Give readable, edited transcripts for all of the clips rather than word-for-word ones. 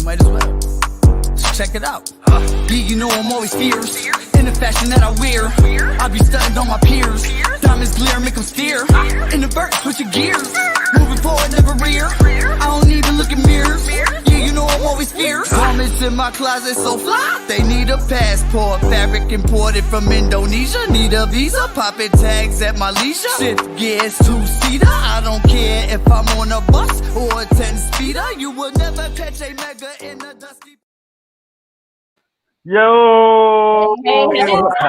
Might as well. So check it out. Yeah, you know I'm always fierce. In the fashion that I wear, I be stunting on my peers. Diamonds glare, make them steer. In the verse, switching gears. Moving forward, never rear. I don't even look in mirrors. Yeah, you know I'm always fierce. Garments in my closet so fly, they need a passport. Fabric imported from Indonesia, need a visa. Popping tags at my leisure. Shift gears, two-seater. I don't care if I'm on a bus or a 10-speeder. You will never catch a mega in a dusty. Yo! Hey, What's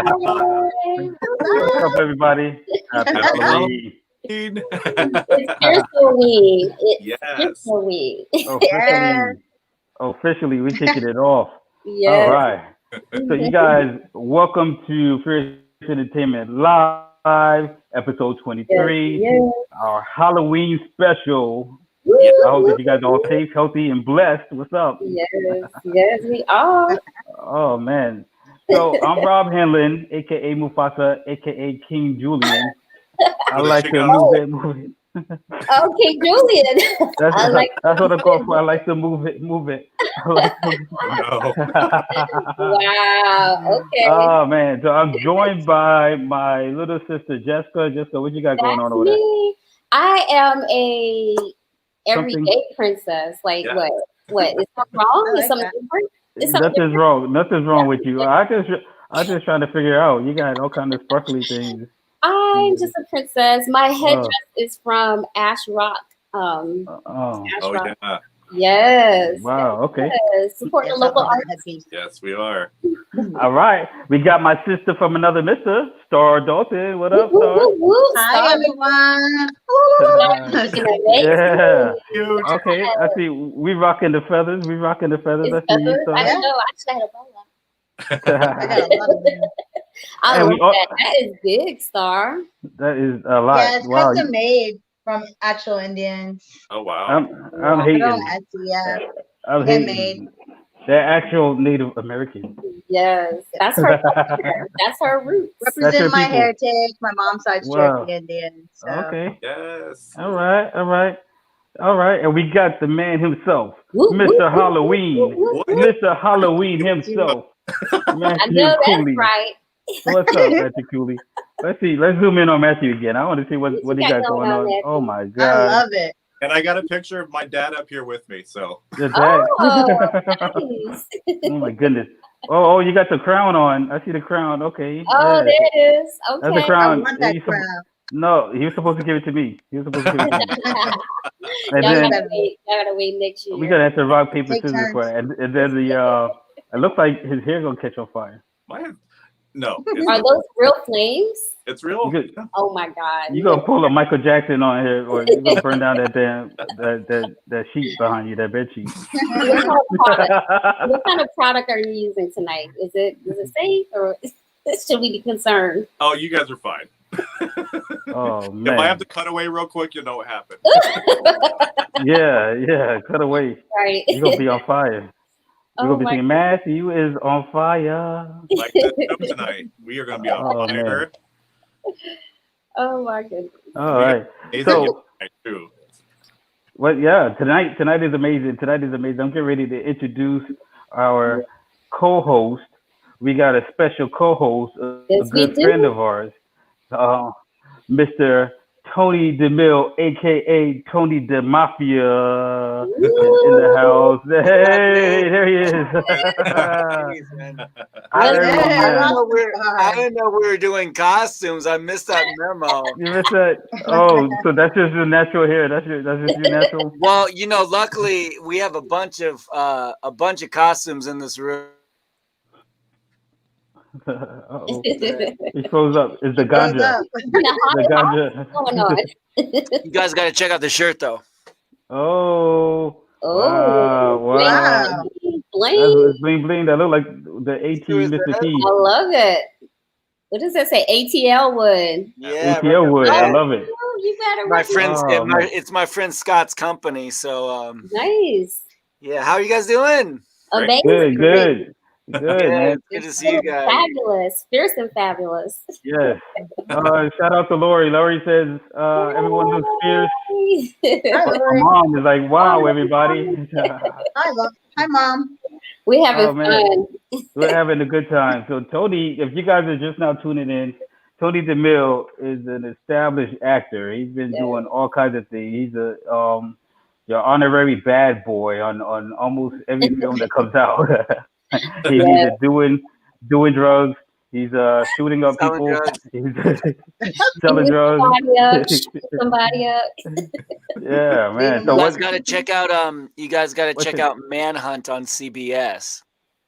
up, everybody? Happy Halloween. It's Spiritual Week. It's Yes. Spiritual Week. Officially, we're kicking it off. Yes. All right. So, you guys, welcome to Fierce Entertainment Live, episode 23, Yes. our Halloween special. Woo! I hope that you guys are all safe, healthy, and blessed. What's up? Yes, yes, we are. Oh, man. So, I'm Rob Henlon, a.k.a. Mufasa, a.k.a. King Julian. I like to move it. Okay, Julian. That's what I call for. I like to move it. I like to Wow. Okay. Oh man, so I'm joined by my little sister Jessica. Jessica, what you got going on over there? Me. I am a Something- everyday princess. Like what? What? Is something wrong? Is something different? Is something Nothing's wrong. Nothing's wrong with you. I just trying to figure out. You got all kind of sparkly things. I'm just a princess. My headdress is from Ash Rock. Ash Rock. Yeah. Yes. Wow. Okay. Yes. Support the local artists. Yes, we are. All right. We got my sister from another Mister, Starr Dalton. What up, Starr? Hi, everyone. Yeah. Okay. I see. We rocking the feathers. I see you, Starr. I don't know. I actually had a bola. I got a lot of them. I And love we all- that. That is big, Star. That is a lot. Yeah, it's Wow. custom made from actual Indians. Oh wow. I'm hating. On Etsy, yeah. I'm Handmade. hating. They're actual Native American. Yes, that's her. That's her roots. your Represent my people. heritage. My mom's side's Wow. Cherokee Indian. So. Okay. Yes. All right. And we got the man himself, Woo, Mr. woo, woo, Halloween. woo, woo, woo. Mr. Halloween himself. I Matthew know that's Cooley. right. What's up, Matthew Cooley? Let's see. Let's zoom in on Matthew again. I want to see what he got going on. Matthew? Oh my I God. love it. And I got a picture of my dad up here with me. So Your dad. Oh, nice. Oh my goodness. Oh, you got the crown on. I see the crown. Okay. Oh, yeah. there it is. Okay. That's the I crown. want that He's crown. No, he was supposed to give it to me. And Y'all then gotta wait next year. we gotta have to rock, paper, Take scissors turns. for it. And then it looks like his hair gonna catch on fire. no, Are those real flames? it's real. You could- Oh my God. You gonna pull a Michael Jackson on here, or you gonna burn down that damn that sheet behind you, that bed sheet. What kind of product are you using tonight? Is it safe or should we be concerned? Oh, you guys are fine. Oh If man. I have to cut away real quick, you'll know what happened. Yeah, cut away. Right. You're gonna be on fire. You're gonna be my singing, Matthew is on fire. Like this show tonight, we are going to be on Oh, fire. Oh my goodness. All right. Amazing So- tonight, too. Well, yeah, tonight is amazing. I'm getting ready to introduce our co-host. We got a special co-host, a Yes, we good do. friend of ours, Mr. Tony DeMille, aka Tony the Mafia, in the house. Hey, there he is. I Yeah. didn't know we were doing costumes. I missed that memo. You missed that? Oh, so that's just your natural hair. That's just your natural. Well, luckily we have a bunch of costumes in this room. Uh-oh. He froze up. It's the ganja. The ganja. Going on. You guys got to check out the shirt though. Oh. Oh, Wow. Bling. That's bling bling. That look like the 18 Mr. T. I love it. What does that say? ATL wood. Yeah, ATL wood. I love it. Oh, you better my work friend's. Oh, man. It's my friend Scott's company. So Nice. yeah. How are you guys doing? Amazing. Good. Good, Yeah, man. it's good to see you guys. Fabulous, fierce and fabulous. Yes. Shout out to Lori. Lori says everyone looks fierce. Hi, My Lori. mom is like, wow, everybody. Hi, Mom. We having Oh, man. fun. We're having a good time. So Tony, if you guys are just now tuning in, Tony DeMille is an established actor. He's been doing all kinds of things. He's a your honorary bad boy on almost every film that comes out. He's either doing drugs, he's shooting up Selling people, drugs. he's selling drugs. Somebody up. Yeah, man. You So guys what? got to check out What's check it? out Manhunt on CBS.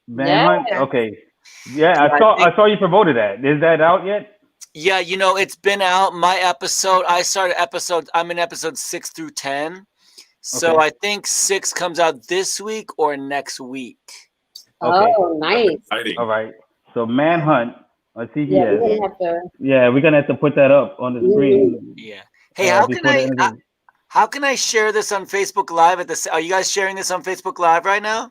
Manhunt? Yeah. Okay. Yeah, Yeah, I saw you promoted that. Is that out yet? Yeah, it's been out. My episode, I'm in episode 6 through 10. So Okay. I think 6 comes out this week or next week. Okay. Oh, nice. Exciting. All right. So Manhunt on CBS. Yeah, we're gonna have to. Yeah, we're gonna have to put that up on the screen. Yeah. Hey, how can before the end of the- how can I share this on Facebook Live are you guys sharing this on Facebook Live right now?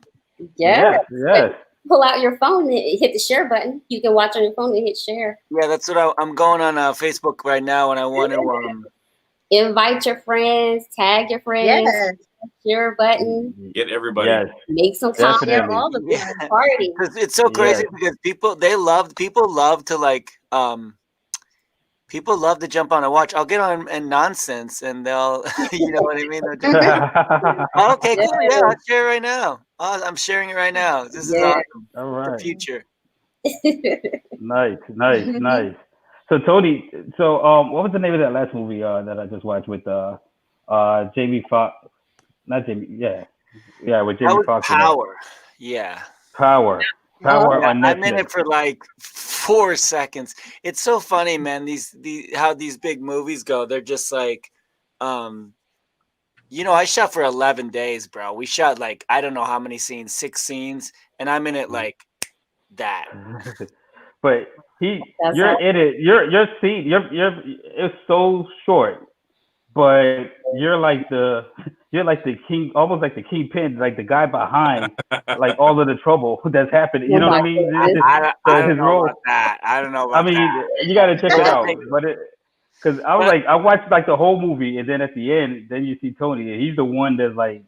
Yeah. Yes. Pull out your phone and hit the share button. You can watch on your phone and hit share. Yeah, that's what I'm going on Facebook right now, and I want to Invite your friends, tag your friends, Yes. share button, Get everybody. Yes. make some Definitely. Yeah, comments, all the Yeah. party. It's so crazy Yes. because people love to like people love to jump on and watch. I'll get on and nonsense, and they'll you know what I mean. They'll just, okay, cool. Yeah, I'll share right now. I'm sharing it right now. This is awesome. All The right. future. Nice. So Tony, what was the name of that last movie that I just watched with Jamie Foxx? Not Jamie. Yeah, with That Jamie was Foxx. Power. Yeah. Power Yeah, on Netflix. I'm in it for like 4 seconds. It's so funny, man. How these big movies go. They're just like, I shot for 11 days, bro. We shot like I don't know how many scenes, 6 scenes, and I'm in it like that. But you're in it. Your scene. It's so short, but you're like the king, almost like the kingpin, like the guy behind, like all of the trouble that's happening. You know what I mean? I don't know about that. I don't know about that. You got to check it out. But because I watched like the whole movie, and then at the end, then you see Tony, and he's the one that's like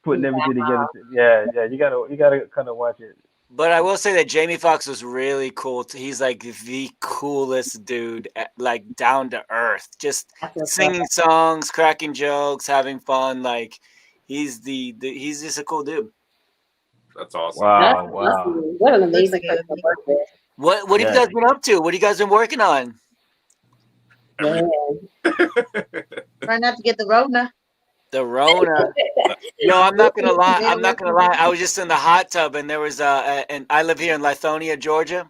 putting everything together. Yeah. You gotta kind of watch it. But I will say that Jamie Foxx was really cool. He's like the coolest dude, like down to earth, just singing songs, cracking jokes, having fun. Like he's he's just a cool dude. That's awesome. Wow. Awesome. What an amazing person to work with. What have you guys been up to? What have you guys been working on? Yeah. Try not to get the Rona. The Rona. No, I'm not gonna lie. I was just in the hot tub, and there was and I live here in Lithonia, Georgia.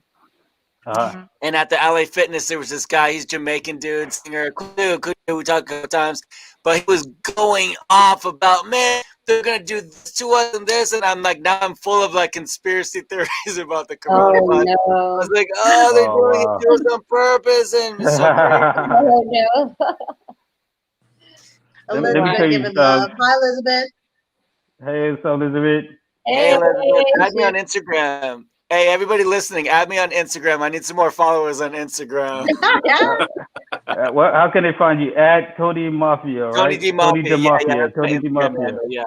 And at the LA Fitness, there was this guy. He's Jamaican dude, singer. Cooley, we talked a couple times, but he was going off about, man, they're gonna do this to us and this, and I'm like, now I'm full of like conspiracy theories about the coronavirus. Oh, no. I was like, they're doing it to us on purpose, and it's so crazy. Oh, no. Let me Elizabeth tell you, giving love. Hi, Elizabeth. Hey, what's up, Elizabeth? Hey, Elizabeth, add me on Instagram. Hey, everybody listening, add me on Instagram. I need some more followers on Instagram. How can they find you? At Tony Mafia, right? Tony D Mafia. Tony D Mafia. Yeah.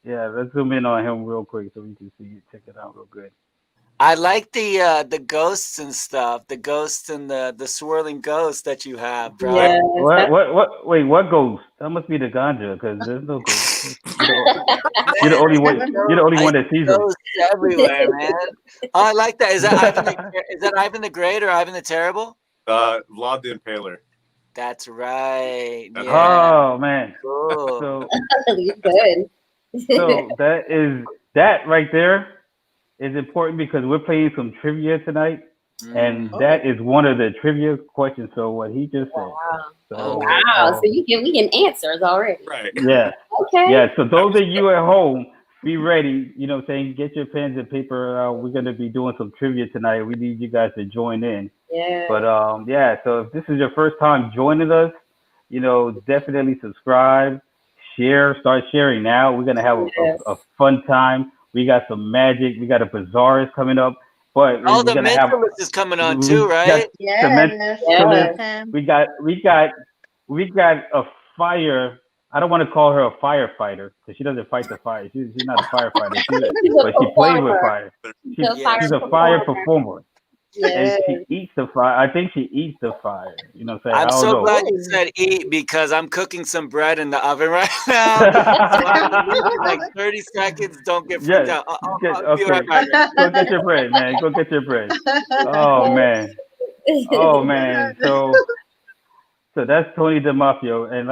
Yeah, let's zoom in on him real quick so we can see. Check it out real good. I like the ghosts and stuff. The ghosts and the swirling ghosts that you have, bro. Yes, What? Wait, what ghost? That must be the ganja, because there's no ghost. You're the only one. You're the only one that sees them. Ghosts everywhere, man. Oh, I like that. Is that Ivan the Great or Ivan the Terrible? Vlad the Impaler. That's right. That's Yeah. Oh man. Cool. So good. that right there is important because we're playing some trivia tonight, and that is one of the trivia questions. So what he just said. Wow. So we can answers already. Right. Yeah. Okay. Yeah. So those of you at home, be ready. You know what I'm saying? Get your pens and paper. We're gonna be doing some trivia tonight. We need you guys to join in. Yeah. But so if this is your first time joining us, definitely subscribe, share, start sharing now. We're gonna have a fun time. We got some magic. We got a Bizarrist coming up. But Oh, the we're gonna have Mentalist is coming on we too, got right? the Yes. Mentalist. Him. We got a fire. I don't want to call her a firefighter because she doesn't fight the fire. She's not a firefighter. But she plays with fire. She's a fire performer. And Yes. she eats the fire. I think she eats the fire. You know what I'm saying? I'm I don't so know. glad you said eat because I'm cooking some bread in the oven right now. So like 30 seconds. Don't get freaked out. I'll be Okay. right back. Go get your bread, man. Go get your bread. Oh man. Oh man. So that's Tony DeMaffio, and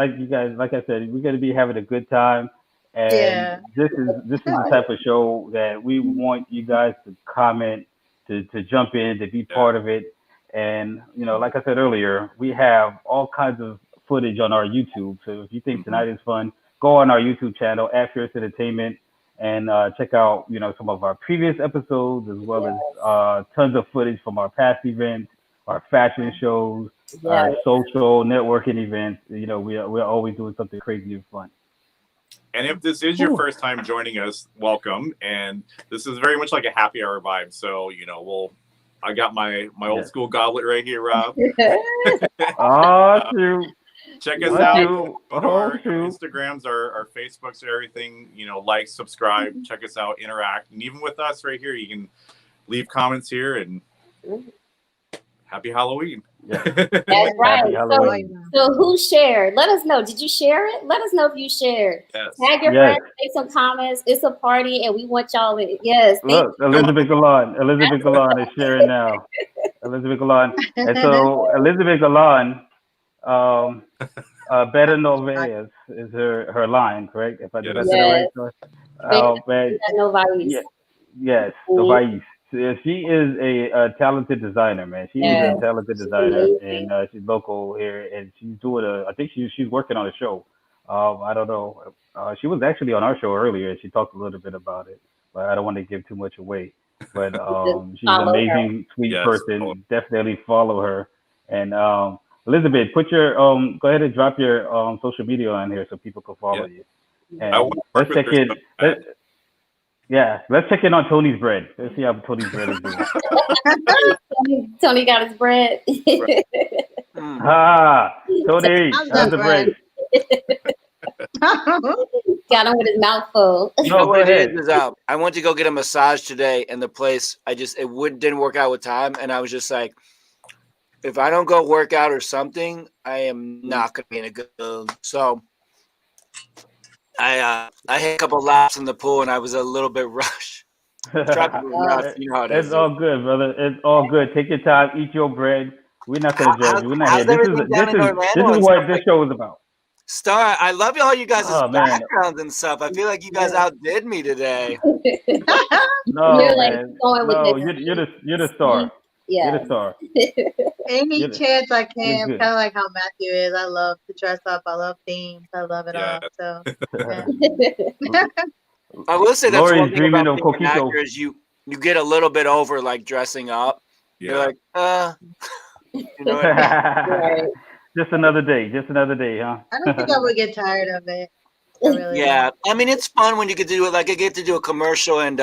like I said, we're gonna be having a good time. And Yeah. this is the type of show that we want you guys to comment, to jump in, to be part of it. And like I said earlier, we have all kinds of footage on our YouTube. So if you think tonight is fun, go on our YouTube channel, Fierce Entertainment, and check out some of our previous episodes as well as tons of footage from our past events, our fashion shows, our social networking events. We're always doing something crazy and fun. And if this is your first time joining us, welcome. And this is very much like a happy hour vibe. So, I got my old school goblet right here, Rob. Shoot. Check us out. Our Instagrams, our Facebooks, everything. Like, subscribe, check us out, interact. And even with us right here, you can leave comments here and happy Halloween. Yeah. That's right. So who shared? Let us know. Did you share it? Let us know if you shared. Yes. Tag your friends, make some comments. It's a party, and we want y'all in. Yes. Look, Elizabeth Galan is sharing now. Elizabeth Galan. And so Elizabeth Galan, Better Noveas is her line, correct? If I did that right? Yes, Novais. She is a talented designer, man. She is a talented designer, and she's local here, and she's doing I think she's working on a show. I don't know. She was actually on our show earlier, and she talked a little bit about it, but I don't want to give too much away. But she's an amazing, sweet person. Definitely follow her. And Elizabeth, put your go ahead and drop your social media on here so people can follow you. And let's check in. Let's check in on Tony's bread. Let's see how Tony's bread is doing. Tony got his bread. Tony, how's the bread? Got him with his mouth full. No, what it is I went to go get a massage today, and the place didn't work out with time, and I was just like, if I don't go work out or something, I am not gonna be in a good mood. So I had a couple laps in the pool, and I was a little bit rushed. It's all good, brother. It's all good. Take your time. Eat your bread. We're not gonna judge you. We're not here. This is what this show is about. Starr, I love all you guys' backgrounds and stuff. I feel like you guys outdid me today. No, man. You're the star. Yeah. You're the star. Any chance I can, kind of like how Matthew is. I love to dress up. I love themes. I love it all. So, I will say that's Lori's one thing dreaming about of being an actor is you get a little bit over like dressing up. Yeah. You're like, you know what I mean? Just another day, huh? I don't think I would get tired of it. I mean, it's fun when you get to do it. Like I get to do a commercial, and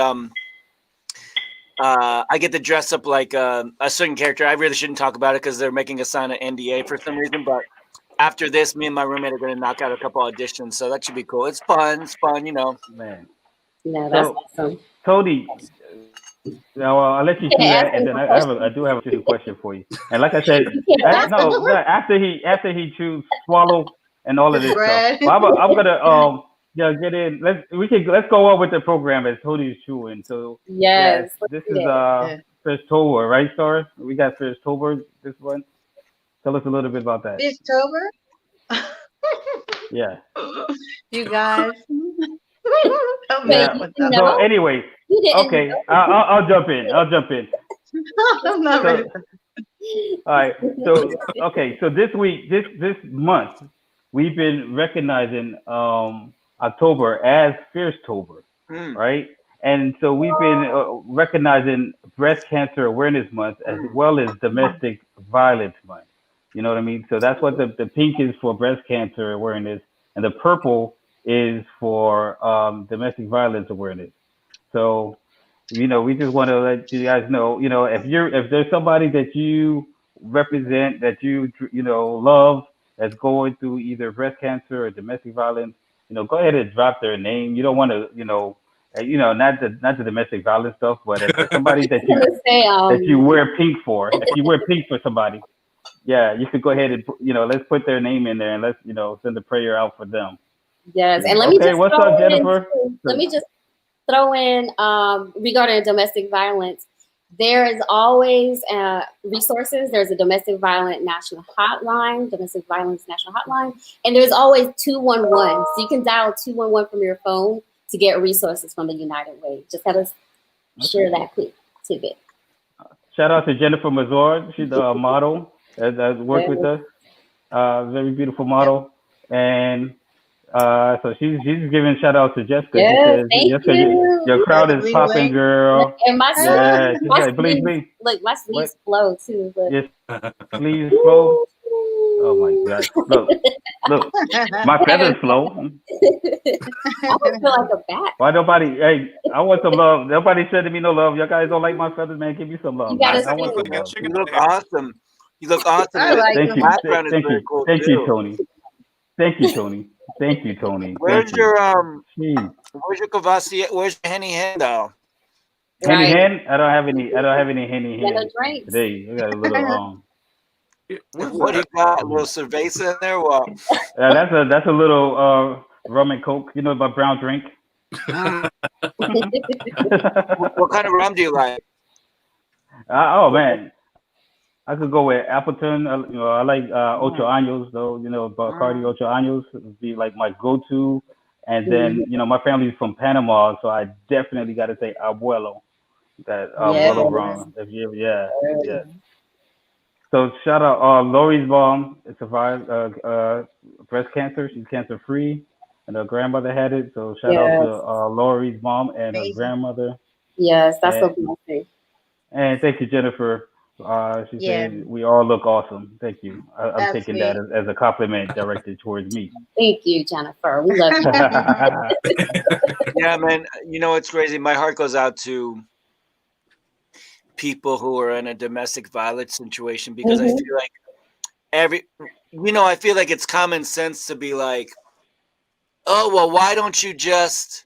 I get to dress up like a certain character. I really shouldn't talk about it because they're making us sign an NDA for some reason. But after this, me and my roommate are going to knock out a couple auditions, so that should be cool. It's fun, Man. No, that's awesome. Tony, now I'll let you do that, and then I do have a question for you. And like I said, after he chews, swallow, and all of this stuff, well, I'm gonna get in. Let's go on with the program as Tony's chewing. So this is Firstober, right, Starr? We got Firstober this one. Tell us a little bit about that. Firstober? Yeah. You guys. So anyway, okay, I'll jump in. I'm not ready. All right. So this week, this month, we've been recognizing October as Firstober, right? And so we've been recognizing Breast Cancer Awareness Month as well as Domestic Violence Month. You know what I mean? So that's what the pink is for breast cancer awareness, and the purple is for domestic violence awareness. So we just want to let you guys know, if there's somebody that you represent, that love, that's going through either breast cancer or domestic violence, go ahead and drop their name. You don't want to, not the domestic violence stuff, but if there's somebody that you say, that you wear pink for, if you wear pink for somebody, yeah, you could go ahead and let's put their name in there and let's send a prayer out for them. Yes, and what's up, Jennifer? Let me just throw in regarding domestic violence. There is always resources. There's a domestic violence national hotline, and there's always 211. So you can dial 211 from your phone to get resources from the United Way. Just have us share that quick tidbit. Shout out to Jennifer Mazor. She's a model that worked with us. Very beautiful model, and so she's giving shout out to Jessica. Yes, Jessica, your crowd is popping, girl. And my sleeves, look, my sleeves flow too. Look. Yes, sleeves flow. Oh my gosh! Look, my feathers flow. I feel like a bat. Why nobody? Hey, I want some love. Nobody sending me no love. Y'all guys don't like my feathers, man. Give me some love. I want some love. You look awesome. You look awesome. Thank you. Thank you, Tony. Thank you, Tony. Thank you, Tony. Where's your Kavasi? Where's your Henny Hen though? Henny Hen? I don't have any Henny Hen today. I got a little What do you got? A little cerveza in there? What? That's a little rum and coke. You know, my brown drink. What kind of rum do you like? Oh man, I could go with Appleton. I like Ocho Años though. Bacardi Ocho Años would be like my go-to. And then my family's from Panama, so I definitely got to say Abuelo. That Abuelo rum. Yeah. So shout out Lori's mom survived breast cancer. She's cancer free, and her grandmother had it. So shout out to Lori's mom and her grandmother. Yes, that's so beautiful. And thank you, Jennifer. She said we all look awesome. Thank you. I'm taking that as a compliment directed towards me. Thank you, Jennifer. We love you. Yeah, man. It's crazy. My heart goes out to people who are in a domestic violence situation because I feel like I feel like it's common sense to be like, oh, well, why don't you just,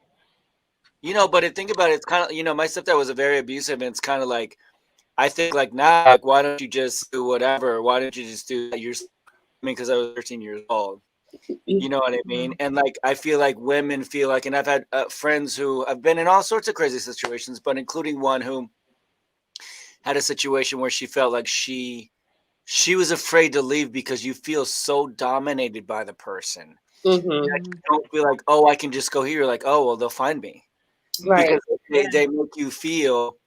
but think about it, it's kind of, my stepdad was a very abusive, and it's kind of like, I think like now, like, why don't you just do whatever? Why don't you just do that? Because I was 13 years old. You know what I mean? And like, I feel like women feel like, and I've had friends who have been in all sorts of crazy situations, but including one who had a situation where she felt like she was afraid to leave because you feel so dominated by the person. Like, you don't feel like, oh, I can just go here. You're like, oh, well, they'll find me. Right. Because they make you feel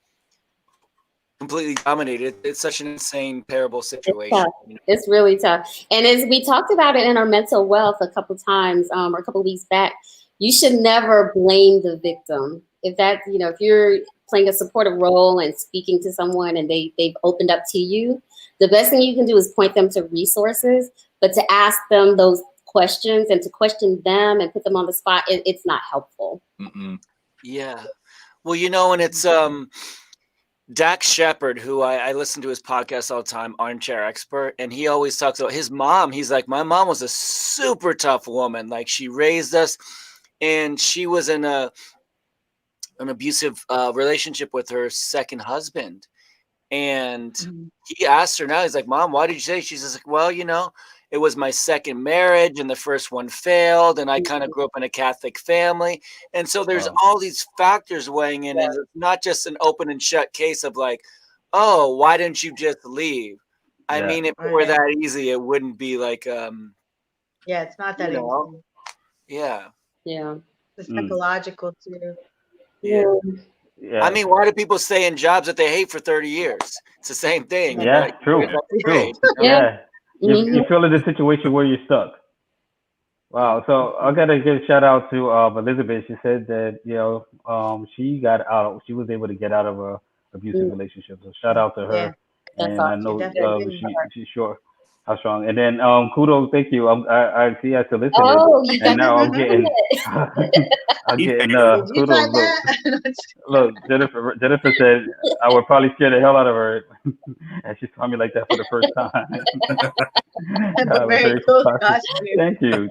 completely dominated. It's such an insane, terrible situation. It's really tough. And as we talked about it in our mental wealth a couple times, or a couple weeks back, you should never blame the victim. If that's, if you're playing a supportive role and speaking to someone and they've opened up to you, the best thing you can do is point them to resources, but to ask them those questions and to question them and put them on the spot, it's not helpful. Yeah. Well, and it's Dax Shepard, who I listen to his podcast all the time, Armchair Expert, and he always talks about his mom. He's like, my mom was a super tough woman. Like, she raised us, and she was in an abusive relationship with her second husband. And he asked her now, he's like, Mom, why did you say? She's just like, well, it was my second marriage and the first one failed. And I kind of grew up in a Catholic family. And so there's all these factors weighing in. And it's not just an open and shut case of like, oh, why didn't you just leave? I mean, if it were that easy, it wouldn't be like, it's not that easy. Yeah. It's psychological too. Yeah. I mean, why do people stay in jobs that they hate for 30 years? It's the same thing. Yeah, right? true. Yeah. You feel in a situation where you're stuck. Wow. So I gotta give a shout out to Elizabeth. She said that she got out. She was able to get out of a abusive relationship. So shout out to her. And I know she's sure How strong. And then kudos, thank you. I see I still listening. Oh, you got and now I'm getting I'm getting kudos. Look, Jennifer said I would probably scare the hell out of her. And she saw me like that for the first time. Very cool Thank you.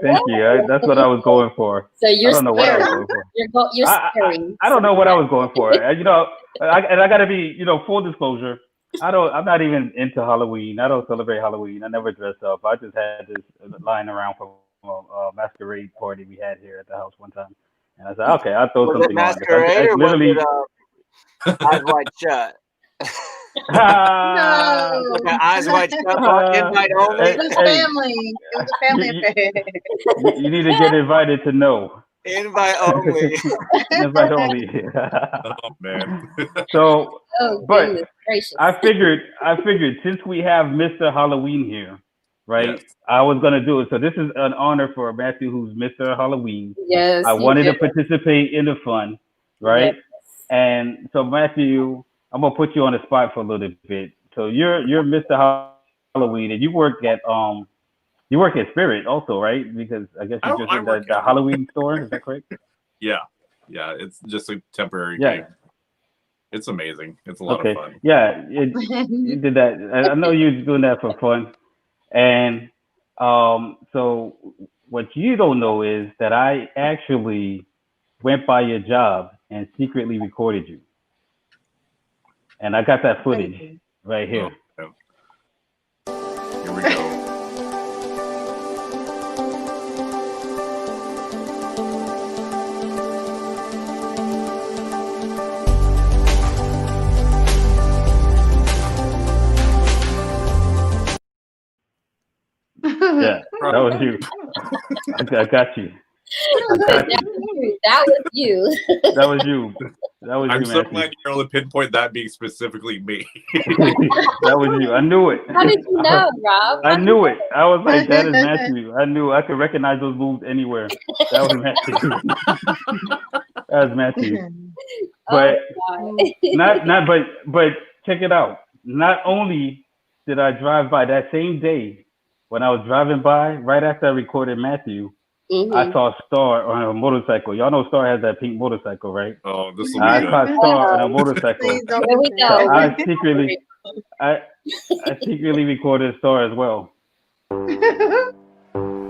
That's what I was going for. So you're I don't know what I was going for. You're scary. I don't know what I was going for. You know, I got to be, you know, full disclosure. I'm not even into Halloween. I don't celebrate Halloween. I never dress up. I just had this lying around from a masquerade party we had here at the house one time. And I said, okay, I'll throw something masquerade on. Literally, eyes wide shut. No. Eyes wide shut. Invite only. It was family. It was a family affair. You need to get invited to know. Invite only. Invite only. Oh man. So, but I figured since we have Mr. Halloween here, right? Yes. I was gonna do it. So this is an honor for Matthew, who's Mr. Halloween. Yes. I wanted to participate in the fun, right? Yes. And so Matthew, I'm gonna put you on the spot for a little bit. So you're Mr. Halloween, and you work at Spirit also, right? Because I guess you just in the Halloween store. Is that correct? Yeah. It's just a temporary gig. It's amazing. It's a lot of fun. Yeah, you did that. I know you're doing that for fun. And so what you don't know is that I actually went by your job and secretly recorded you. And I got that footage right here. Oh, yeah. Here we go. Yeah, that was you. I got you. That was you. That was you. I'm so glad you're able to pinpoint that being specifically me. That was you. I knew it. How did you know, Rob? I knew it. I was like, that is Matthew. I knew I could recognize those moves anywhere. That was Matthew. That was Matthew. But but check it out. Not only did I drive by that same day, when I was driving by, right after I recorded Matthew, I saw Starr on a motorcycle. Y'all know Starr has that pink motorcycle, right? Oh, this will be I saw Starr on a motorcycle. There we go. So I secretly recorded Starr as well.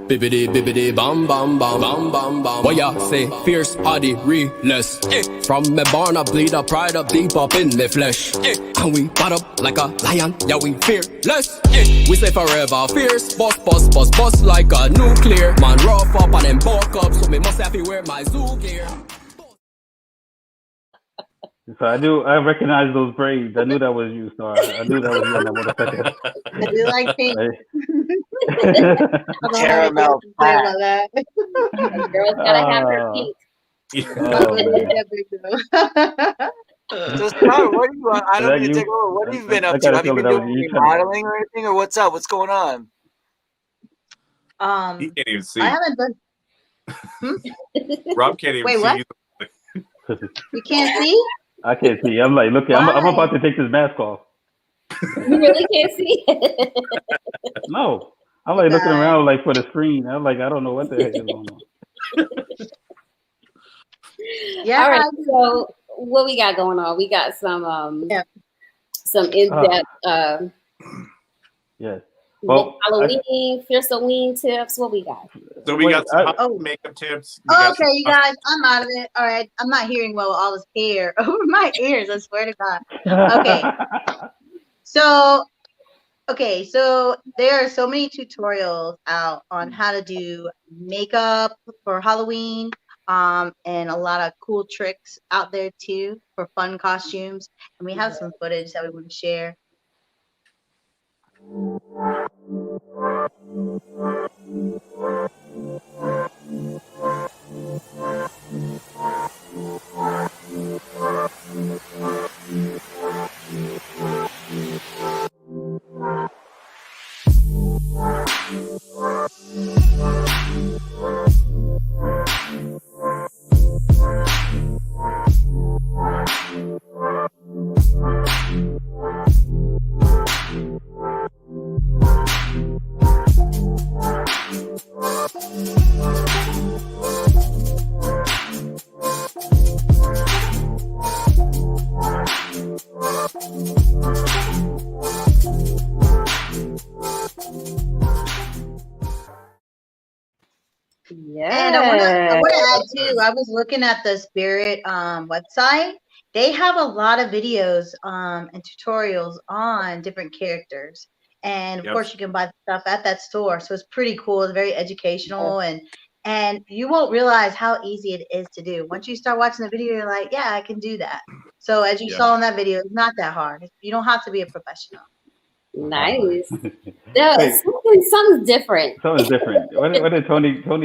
Bibbidi bibbidi bam bam bam bam bam bam. What ya say? Fierce, hardy, realist. From me born I bleed a pride up deep up in me flesh. And we bought up like a lion, yeah we fearless. We say forever fierce, bust like a nuclear. Man rough up and then bulk up, so me must have to wear my zoo gear. So I recognized those braids. I knew that was you, Starr. I knew that was you on that motorcycle. I do like pink. Caramel that. Girls gotta have their pink. So Starr, what are you? I don't need to take over. What have you been up to? Have you been doing modeling or anything, or what's up? What's going on? He can't even see. I haven't done. Rob can't even Wait, see. What? You can't see? I can't see. I'm like, look, I'm about to take this mask off. You really can't see? No. I'm like looking around like for the screen. I'm like, I don't know what the heck is going on. Yeah. All right. So what we got going on? We got some in-depth yes. Well, Halloween, fierce Halloween tips. What we got? So we got some makeup tips. Okay, you guys, I'm out of it. All right, I'm not hearing well with all this hair over my ears. I swear to God. Okay. So there are so many tutorials out on how to do makeup for Halloween, and a lot of cool tricks out there too for fun costumes. And we have some footage that we want to share. Yeah. And I want to add too. I was looking at the Spirit website. They have a lot of videos and tutorials on different characters, and of course you can buy the stuff at that store. So it's pretty cool. It's very educational, and you won't realize how easy it is to do. Once you start watching the video, you're like, yeah, I can do that. So as you saw in that video, it's not that hard. You don't have to be a professional. Nice. Yeah, something's different. Something's different. What did Tony? I'm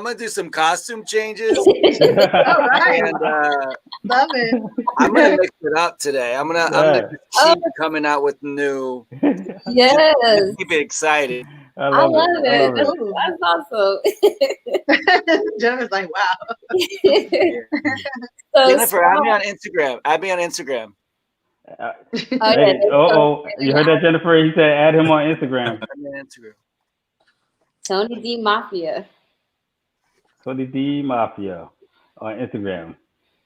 gonna do some costume changes. All right. And Love it. I'm gonna mix it up today. I'm gonna keep coming out with new. Yes. Keep it excited. I love it. That's awesome. Jennifer's like, wow. So, Jennifer, add me on Instagram. Add me on Instagram. Hey, you heard that, Jennifer? He said add him on Instagram. Tony D Mafia. Tony D Mafia on Instagram.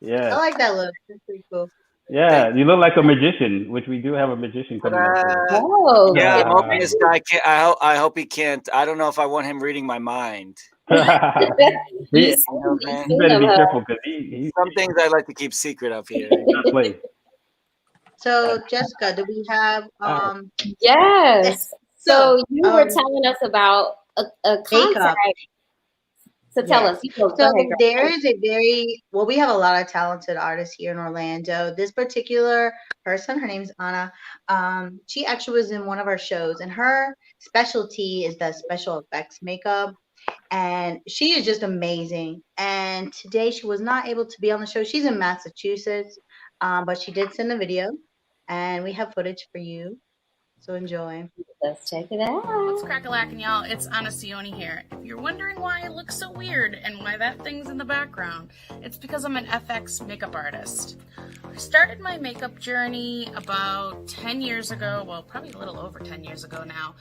Yeah. I like that look. That's pretty cool. Yeah, you look like a magician, which we do have a magician coming up. Oh, yeah, I'm hoping this guy can't. I hope he can't. I don't know if I want him reading my mind. You better be careful because he some things I like to keep secret up here. So Jessica, do we have yes. So you were telling us about a contact. So tell us. So there is a we have a lot of talented artists here in Orlando. This particular person, her name's Anna. She actually was in one of our shows, and her specialty is the special effects makeup. And she is just amazing. And today she was not able to be on the show. She's in Massachusetts, but she did send a video, and we have footage for you. So enjoy. Let's check it out. What's crack-a-lackin', y'all? It's Anna Sioni here. If you're wondering why it looks so weird and why that thing's in the background, it's because I'm an FX makeup artist. I started my makeup journey about 10 years ago, well, probably a little over 10 years ago now,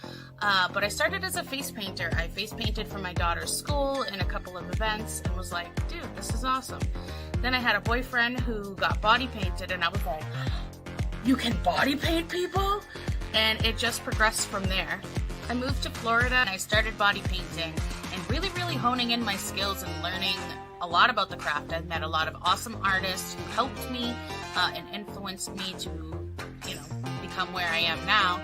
but I started as a face painter. I face painted for my daughter's school in a couple of events and was like, dude, this is awesome. Then I had a boyfriend who got body painted, and I was like, you can body paint people? And it just progressed from there. I moved to Florida and I started body painting and really honing in my skills and learning a lot about the craft. I've met a lot of awesome artists who helped me and influenced me to, become where I am now.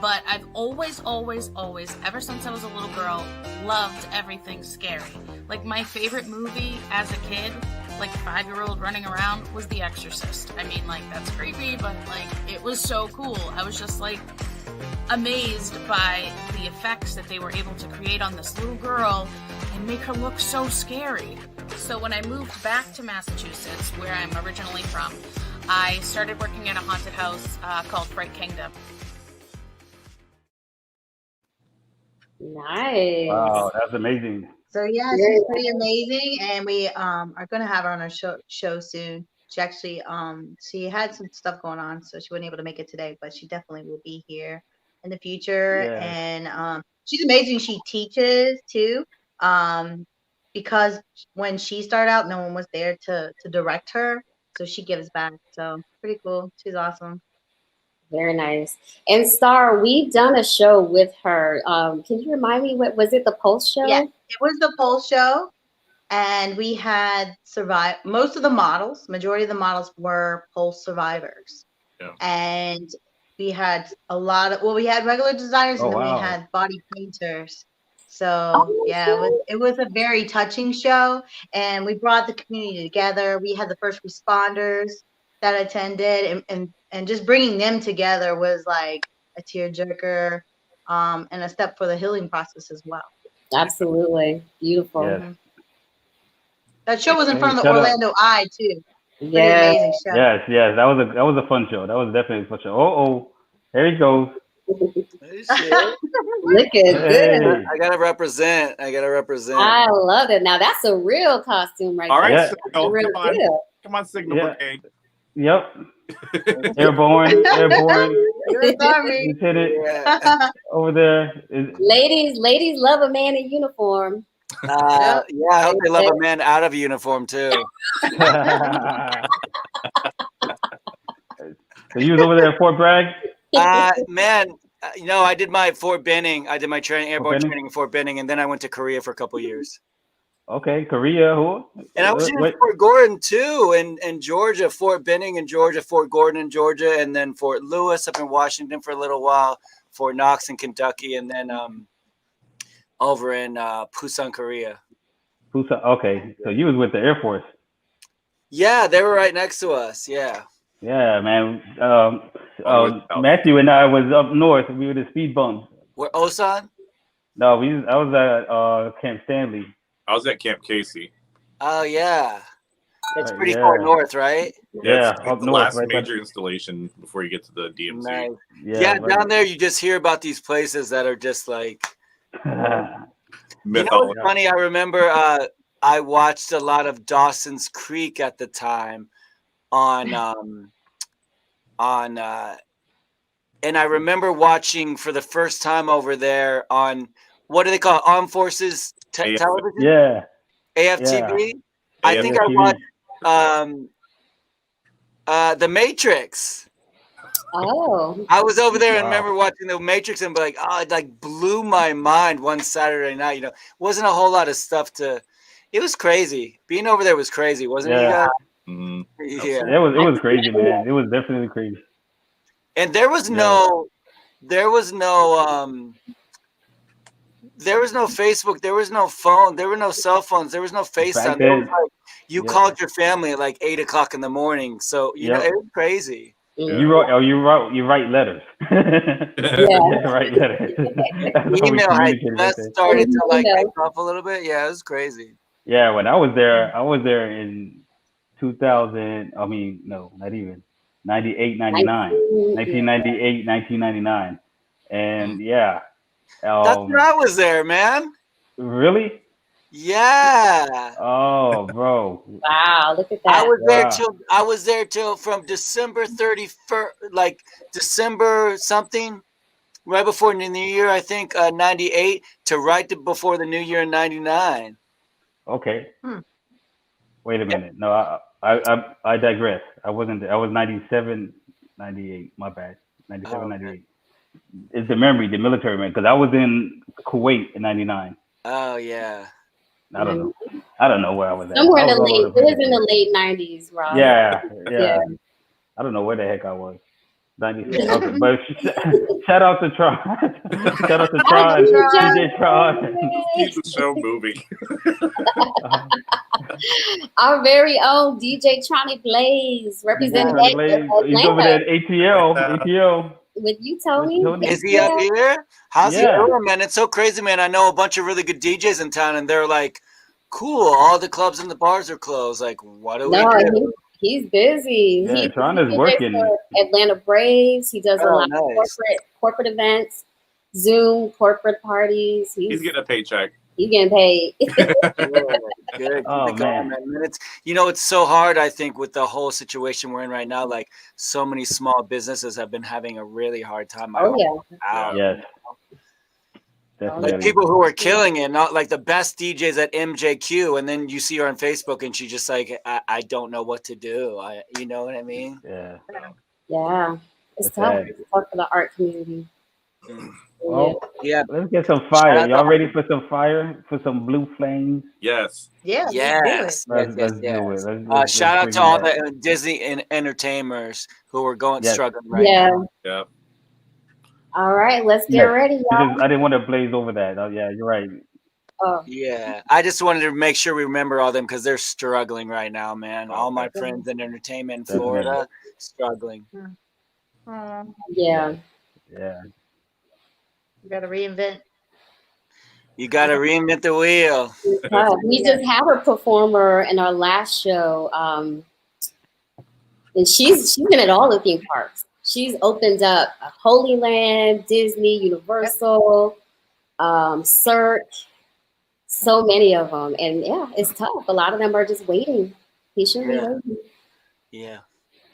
But I've always, ever since I was a little girl, loved everything scary. Like my favorite movie as a kid, like a 5-year-old running around, was The Exorcist. I mean, like, that's creepy, but like, it was so cool. I was just like amazed by the effects that they were able to create on this little girl and make her look so scary. So when I moved back to Massachusetts, where I'm originally from, I started working at a haunted house called Fright Kingdom. Nice. Wow, that's amazing. So yeah, she's pretty amazing, and we are going to have her on our show soon. She actually she had some stuff going on, so she wasn't able to make it today, but she definitely will be here in the future. Yeah. And she's amazing. She teaches too, because when she started out, no one was there to direct her, so she gives back. So pretty cool. She's awesome. Very nice. And Starr, we've done a show with her. Can you remind me, what was it, the Pulse show? Yeah, it was the Pulse show. And we had most of the models, majority of the models were Pulse survivors. Yeah. And we had we had regular designers and then we had body painters. So it was a very touching show. And we brought the community together. We had the first responders that attended, and just bringing them together was like a tearjerker, and a step for the healing process as well. Absolutely. Beautiful. Yeah. That show was in front of the Orlando Eye too. Yeah. Amazing show. Yes. That was a fun show. That was definitely a fun show. There he goes. Looking good. I gotta represent. I love it. Now that's a real costume right there. All right, Yeah. Signal, come on, Signal Brigade. Yep. Airborne. Lieutenant over there. Ladies love a man in uniform. Yeah, I hope they love a man out of uniform too. So you was over there at Fort Bragg? Man, I did my Fort Benning. I did my airborne training in Fort Benning, and then I went to Korea for a couple of years. Okay, Korea. Who? And I was in Fort Gordon too, and Georgia, Fort Benning in Georgia, Fort Gordon in Georgia, and then Fort Lewis up in Washington for a little while, Fort Knox in Kentucky, and then over in Busan, Korea. Busan. Okay, so you was with the Air Force. Yeah, they were right next to us. Yeah. Yeah, man. Matthew and I was up north. We were the speed bumps. Where, Osan? No, I was at Camp Stanley. I was at Camp Casey. Oh yeah, it's pretty far north, right? Yeah, it's up the north, last right major installation before you get to the DMZ. Nice. Yeah, down there you just hear about these places that are just like. You know what's funny? I remember I watched a lot of Dawson's Creek at the time on and I remember watching for the first time over there on what do they call it? Armed Forces television? Yeah. AFTV. Yeah. I think I watched The Matrix. Oh. I was over there and remember watching The Matrix and be like, oh, it like blew my mind one Saturday night. Wasn't a whole lot of stuff to. It was crazy. Being over there was crazy, wasn't it? You guys? Mm-hmm. Yeah. It was crazy, man. It was definitely crazy. And there was no Facebook, there was no phone, there were no cell phones, there was no FaceTime. You called your family at like 8 o'clock in the morning. So it was crazy. You write letters. Write letters. Email had just started to like take off a little bit. Yeah, it was crazy. Yeah, when I was there in 2000. I mean, no, not even 98, 99, 1998, 1999, and yeah. That's when I was there, man. Really? Yeah. Oh, bro. Wow, look at that. I was there till from December 31st, like December something, right before the New Year, I think, 98 to right before the New Year in 99. Okay. Wait a minute. No, I digress. I wasn't there. I was 97, 98. My bad. 97, 98. It's the military man, because I was in Kuwait in 99. Oh yeah. I don't know where I was at. Somewhere in the late. It was in the late 90s, Rob. Yeah. I don't know where the heck I was. 96. Okay, but shout out to Tron. Shout out to Tron. DJ Tron. Keep the show moving. Our very own DJ Tronny Blaze representing Atlanta. He's over there at ATL. With you, Tony. Is he up here? How's he doing, man? It's so crazy, man. I know a bunch of really good DJs in town, and they're like, cool, all the clubs and the bars are closed. Like, what do we do? He's busy. Yeah, Tron is working. Atlanta Braves. He does a lot of corporate events, Zoom corporate parties. He's getting a paycheck. He's getting paid. Good. Oh, man. It's so hard, I think, with the whole situation we're in right now. Like, so many small businesses have been having a really hard time. Yes. Definitely. Like people who are killing it, not like the best DJs at MJQ, and then you see her on Facebook and she's just like, I don't know what to do. You know what I mean? Yeah. Yeah. It's tough. It's tough for the art community. Well, let's get some fire. Y'all ready for some fire? For some blue flames? Yes. Yeah. Yes. Let's do it. Let's shout out to all the Disney entertainers who are struggling right now. Yep. All right, let's get ready, y'all. I didn't want to blaze over that. Oh, yeah, you're right. Oh. Yeah, I just wanted to make sure we remember all them because they're struggling right now, man. All my friends in entertainment in Florida struggling. Yeah. You gotta reinvent. You gotta reinvent the wheel. We just had a performer in our last show, and she's been at all the theme parks. She's opened up Holy Land, Disney, Universal, Cirque, so many of them. And yeah, it's tough. A lot of them are just waiting, patiently waiting. Yeah.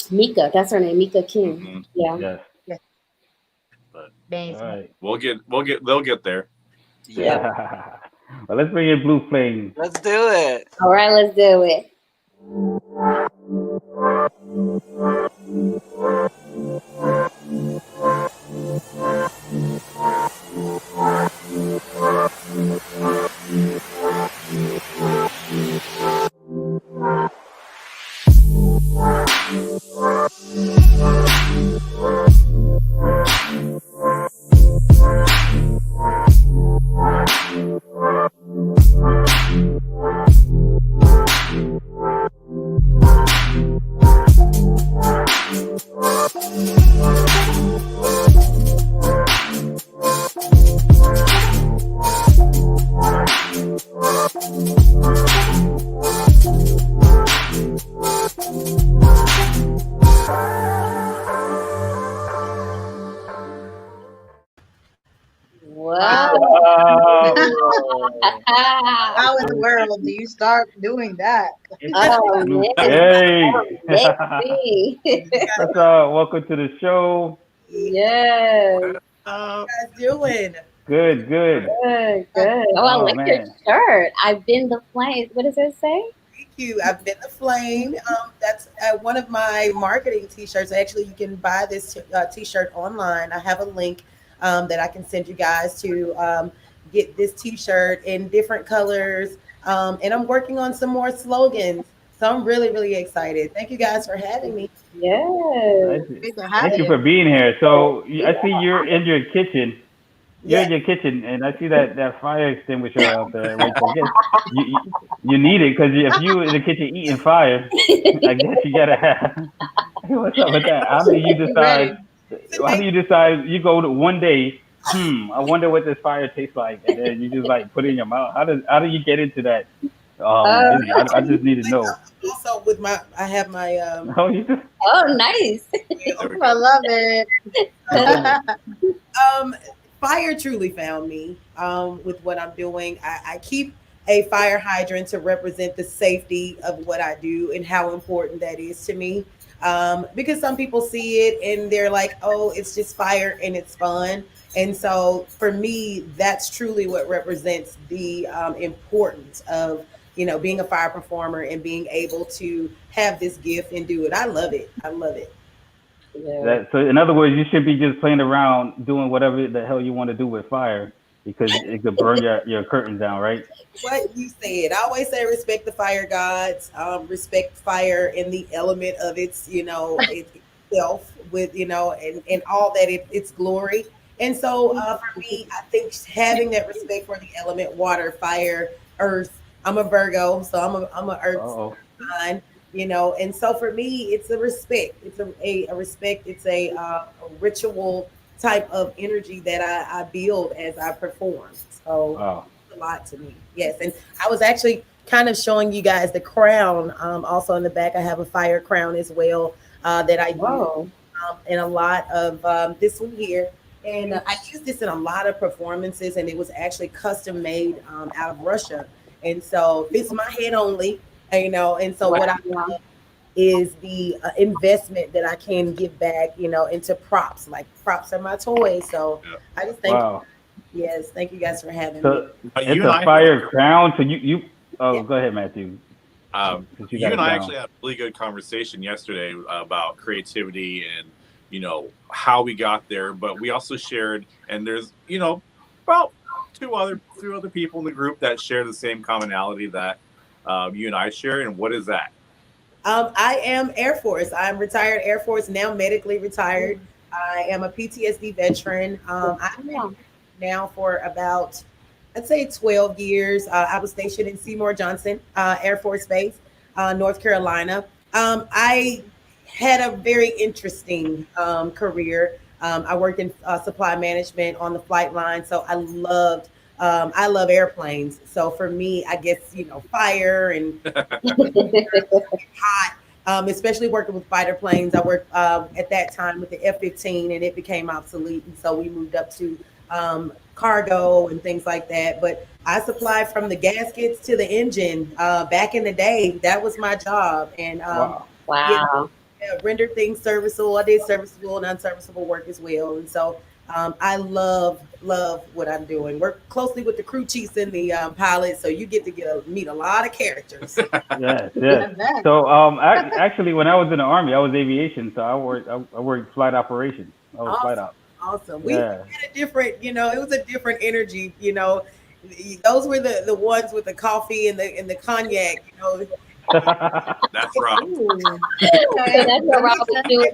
Mika, that's her name, Mika King. Mm-hmm. Yeah. But amazing. All right. They'll get there. Yeah. Well, let's bring in blue flame. Let's do it. All right, let's do it. How in the world do you start doing that? Oh man. Hey. Next What's up? Welcome to the show. Yes. How you guys doing? Good. Good. Oh, I Oh like your man. shirt. I've been the flames. What does it say? Thank you. I've been the flame. That's one of my marketing T-shirts. Actually, you can buy this T-shirt online. I have a link that I can send you guys to get this T-shirt in different colors. And I'm working on some more slogans. So I'm really, really excited. Thank you guys for having me. Yes. Thank you for being here. So I see you're in your kitchen. You're in your kitchen, and I see that fire extinguisher out there, which I guess you need it because if you in the kitchen eating fire, I guess you gotta have. Hey, what's up with that? How do you decide? How do you decide? You go to one day. I wonder what this fire tastes like, and then you just like put it in your mouth. How do you get into that? I just need to know. Also, with I have my. Oh, you just. Oh, nice. I love it. Fire truly found me with what I'm doing. I keep a fire hydrant to represent the safety of what I do and how important that is to me. Because some people see it and they're like, oh, it's just fire and it's fun. And so for me, that's truly what represents the importance of, being a fire performer and being able to have this gift and do it. I love it. I love it. Yeah. So in other words, you should be just playing around doing whatever the hell you want to do with fire because it could burn your curtains down, right? What you said. I always say respect the fire gods, respect fire in the element of its, itself with, and all that its glory. And so for me, I think having that respect for the element, water, fire, earth. I'm a Virgo, so I'm a earth sign. And so for me, it's a respect. It's a respect. It's a ritual type of energy that I build as I perform. So it's a lot to me. Yes, and I was actually kind of showing you guys the crown. Also in the back, I have a fire crown as well that I use in a lot of this one here. And I use this in a lot of performances, and it was actually custom made out of Russia. And so it's my head only. And so what I love is the investment that I can give back, into props. Like props are my toys. So I just thank you. Yes, thank you guys for having me. It's a fire crown. So you go ahead, Matthew. You and I actually had a really good conversation yesterday about creativity and, how we got there. But we also shared, and there's, about two other people in the group that share the same commonality that you and I share. And what is that? I am Air Force. I'm retired Air Force, now medically retired. I am a PTSD veteran. I've been now for about, I'd say 12 years. I was stationed in Seymour Johnson Air Force Base, North Carolina. I had a very interesting career. I worked in supply management on the flight line. So I love airplanes. So for me, I guess, fire and hot, especially working with fighter planes. I worked at that time with the F-15 and it became obsolete. And so we moved up to cargo and things like that. But I supplied from the gaskets to the engine back in the day. That was my job. And rendered things serviceable. I did serviceable and unserviceable work as well. And so I love what I'm doing. Work closely with the crew chiefs and the pilots, so you get to meet a lot of characters. Yes. So actually, when I was in the Army, I was aviation, so I worked flight operations. I was flight op. Awesome. We had a different, it was a different energy. Those were the ones with the coffee and the cognac. That's Rob. That's what Rob was doing.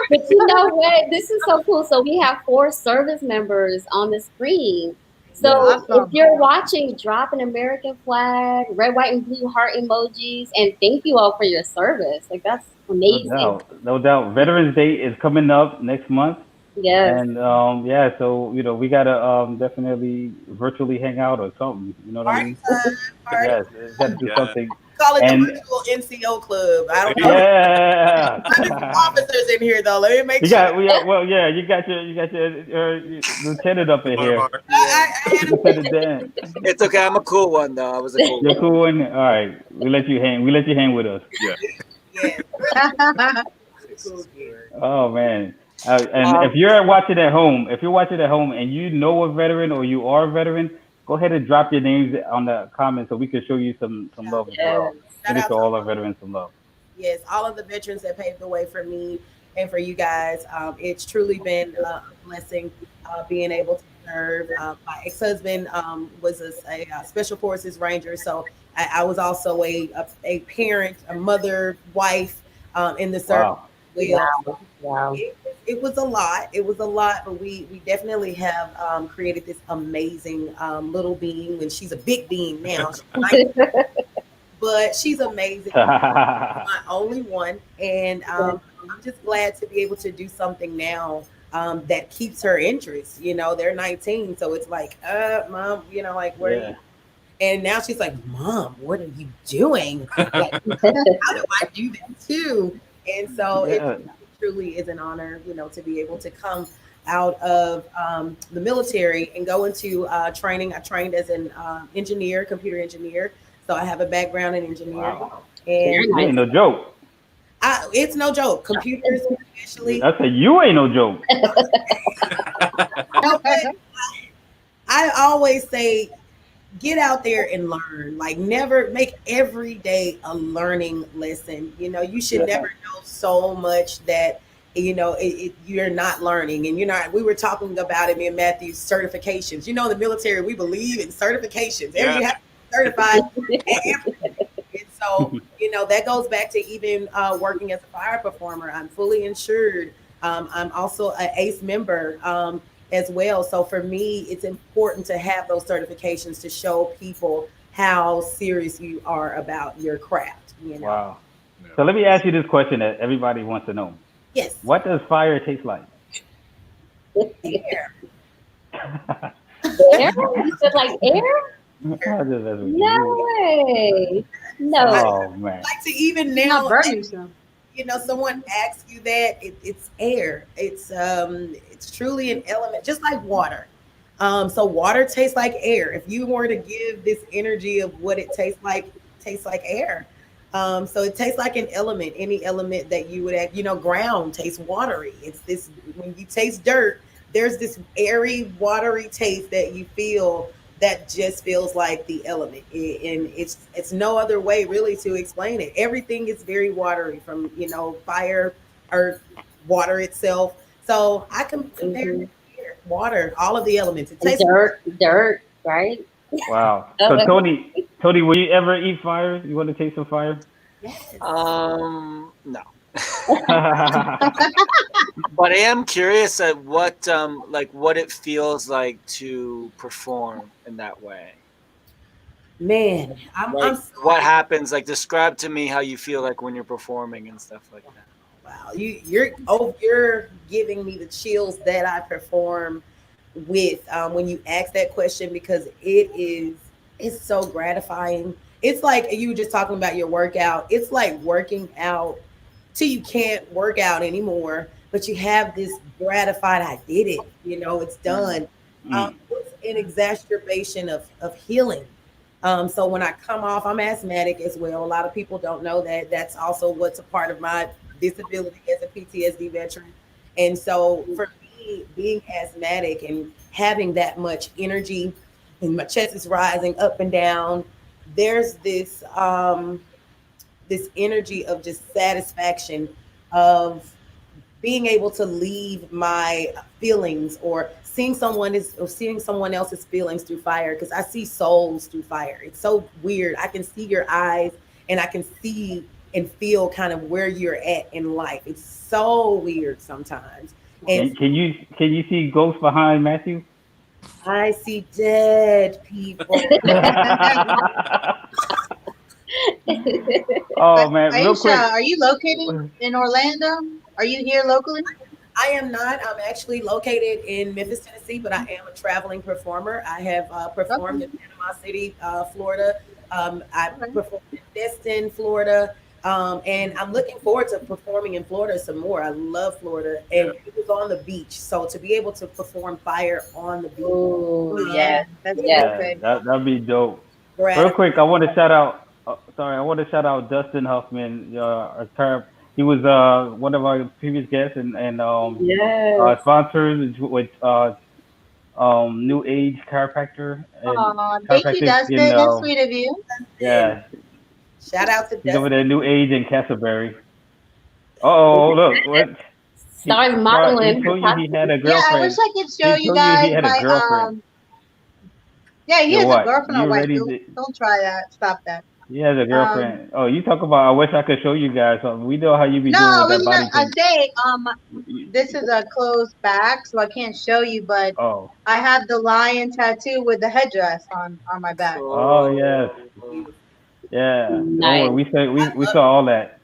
But you know what? This is so cool. So we have 4 service members on the screen. So if you're watching, drop an American flag, red, white, and blue heart emojis, and thank you all for your service. Like that's amazing. No doubt. Veterans Day is coming up next month. Yes. And so we gotta definitely virtually hang out or something. You know what I mean? Yes, got to do something. Call it And- the virtual NCO club. I don't know. Yeah. Officers in here though. Let me make You sure. got, you got your lieutenant up in here. I had Lieutenant Dan. It's okay. I'm a cool one though. I was a cool You're one. cool one. All right, we let you hang. We let you hang with us. yes. Oh man. And if you're watching at home, and you know a veteran or you are a veteran, go ahead and drop your names on the comments so we can show you some love as well. Send it to all our veterans some love. Yes, all of the veterans that paved the way for me and for you guys. It's truly been a blessing being able to serve. My ex-husband was a Special Forces Ranger, so I was also a parent, a mother, wife in the service. Wow. It was a lot. It was a lot, but we definitely have created this amazing little being, and she's a big being now. But she's amazing. My only one, and I'm just glad to be able to do something now that keeps her interest. You know, they're 19, so it's like, mom, you know, like where? Yeah. And now she's like, Mom, what are you doing? Like, how do I do that too? And so it truly is an honor, you know, to be able to come out of the military and go into training. I trained as an engineer, computer engineer. So I have a background in engineering. Wow. And You ain't no joke. it's no joke. Computers, especially. I said you ain't no joke. I always say, get out there and learn. Like, never make every day a learning lesson. You know, you should never know so much that, you know, you're not learning. And you're not, we were talking about it, me and Matthew's certifications. You know, in the military, we believe in certifications. You have to be certified. And so, you know, that goes back to even working as a fire performer. I'm fully insured. I'm also an ACE member as well. So for me, it's important to have those certifications to show people how serious you are about your craft. You know? Wow. So let me ask you this question that everybody wants to know. Yes. What does fire taste like? Air. Air? Is it like air? No way. No. Oh man. Like to even now, you know, someone asks you that it's air. It's truly an element, just like water. So water tastes like air. If you were to give this energy of what it tastes like air. So it tastes like an element, any element that you would add, you know, ground tastes watery. It's this, when you taste dirt, there's this airy, watery taste that you feel that just feels like the element. And it's no other way really to explain it. Everything is very watery, from, you know, fire, earth, water itself. So I can compare water, all of the elements. It tastes dirt, right? Wow. So Tony, will you ever eat fire? You want to taste some fire? Yes. No. But I am curious at what it feels like to perform in that way. Man, what happens? Like, describe to me how you feel like when you're performing and stuff like that. Wow, you're giving me the chills that I perform with when you ask that question, because it's so gratifying. It's like you were just talking about your workout. It's like working out till you can't work out anymore, but you have this gratified, I did it, you know, it's done. It's an exacerbation of healing. So when I come off, I'm asthmatic as well. A lot of people don't know that. That's also what's a part of my disability as a PTSD veteran. And so for me, being asthmatic and having that much energy, and my chest is rising up and down, there's this this energy of just satisfaction of being able to leave my feelings, or seeing someone else's feelings through fire, because I see souls through fire. It's so weird. I can see your eyes, and I can see and feel kind of where you're at in life. It's so weird sometimes. And can you see ghosts behind Matthew? I see dead people. Oh man, real Aisha, quick. are you located in Orlando? Are you here locally? I am not. I'm actually located in Memphis, Tennessee, but I am a traveling performer. I have performed in Panama City, Florida. I performed in Destin, Florida. And I'm looking forward to performing in Florida some more. I love Florida. And it was on the beach. So to be able to perform fire on the beach. Oh, yeah. That's Yeah, that'd be dope. Real quick, I want to shout out. I want to shout out Dustin Huffman. He was one of our previous guests and Yes. sponsors with New Age Chiropractor. And Aw, thank you, chiropractic Dustin. in, That's sweet of you. yeah, Shout out to he's over Dustin. there, New Age in Castleberry. Oh, look, what? Start modeling. He told you he had a Yeah, I girlfriend. wish I could show He you told you he guys had a my girlfriend. Yeah, he Yo, has what? a girlfriend You or wife. ready Don't try that. Stop that. He has a girlfriend. Oh, you talk about. I wish I could show you guys. We know how you be No, doing I with that was body not. I thing. say this is a closed back, so I can't show you. But Oh. I have the lion tattoo with the headdress on my back. Oh yes. Yeah. Don't worry. We saw all that.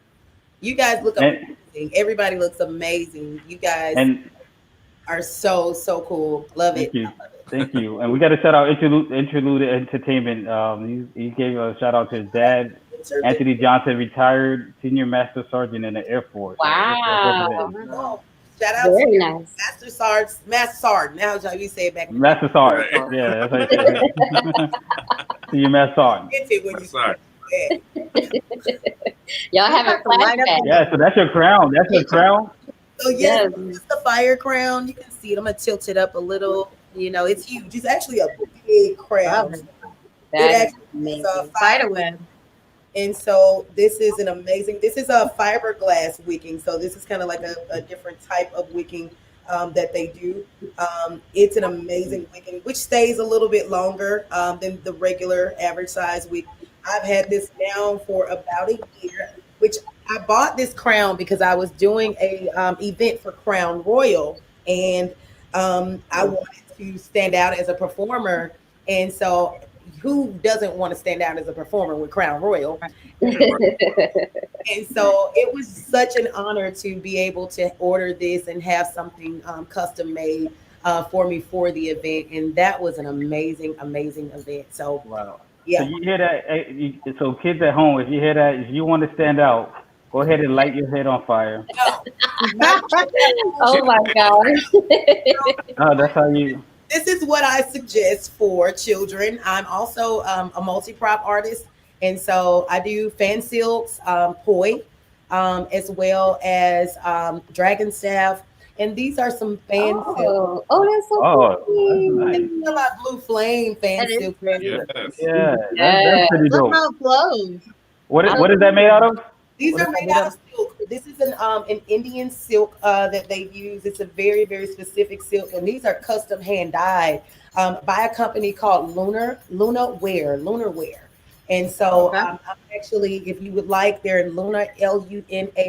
You guys look amazing. Everybody looks amazing. You guys are so cool. Love it. Thank you. And we got to shout out Interlude Entertainment. He gave a shout out to his dad, Anthony Johnson, retired senior master sergeant in the Air Force. Wow. Shout out Very to nice. Master Sergeant. Now how you say it back. Master Sergeant. Yeah, that's how you say it. Senior master sergeant. It's it when you say it. Y'all have a flashback. Yeah, so that's your crown. That's your crown. So yes, it's the fire crown. You can see it. I'm gonna tilt it up a little. You know, it's huge. It's actually a big crown. That's amazing. Spider web. And so this is this is a fiberglass wicking. So this is kind of like a different type of wicking that they do. It's an amazing wicking, which stays a little bit longer than the regular average size wick. I've had this now for about a year, which I bought this crown because I was doing a event for Crown Royal, and I wanted to stand out as a performer. And so who doesn't want to stand out as a performer with Crown Royal? And so it was such an honor to be able to order this and have something custom made for me for the event. And that was an amazing event. So wow. Yeah. So you hear that? So kids at home, if you hear that, if you want to stand out, go ahead and light your head on fire. Oh my God. Oh, that's how you. This is what I suggest for children. I'm also a multi-prop artist, and so I do fan silks, poi, as well as dragon staff. And these are some fan silks. Oh, that's so cool. And about blue flame fan silk. Yeah, that's pretty dope. Look how it flows. What is that made out of? These are made out of silk. This is an Indian silk that they use. It's a very, very specific silk, and these are custom hand dyed by a company called Lunar Wear. And so I'm actually, if you would like, they're in Lunar, LUNARWEAR,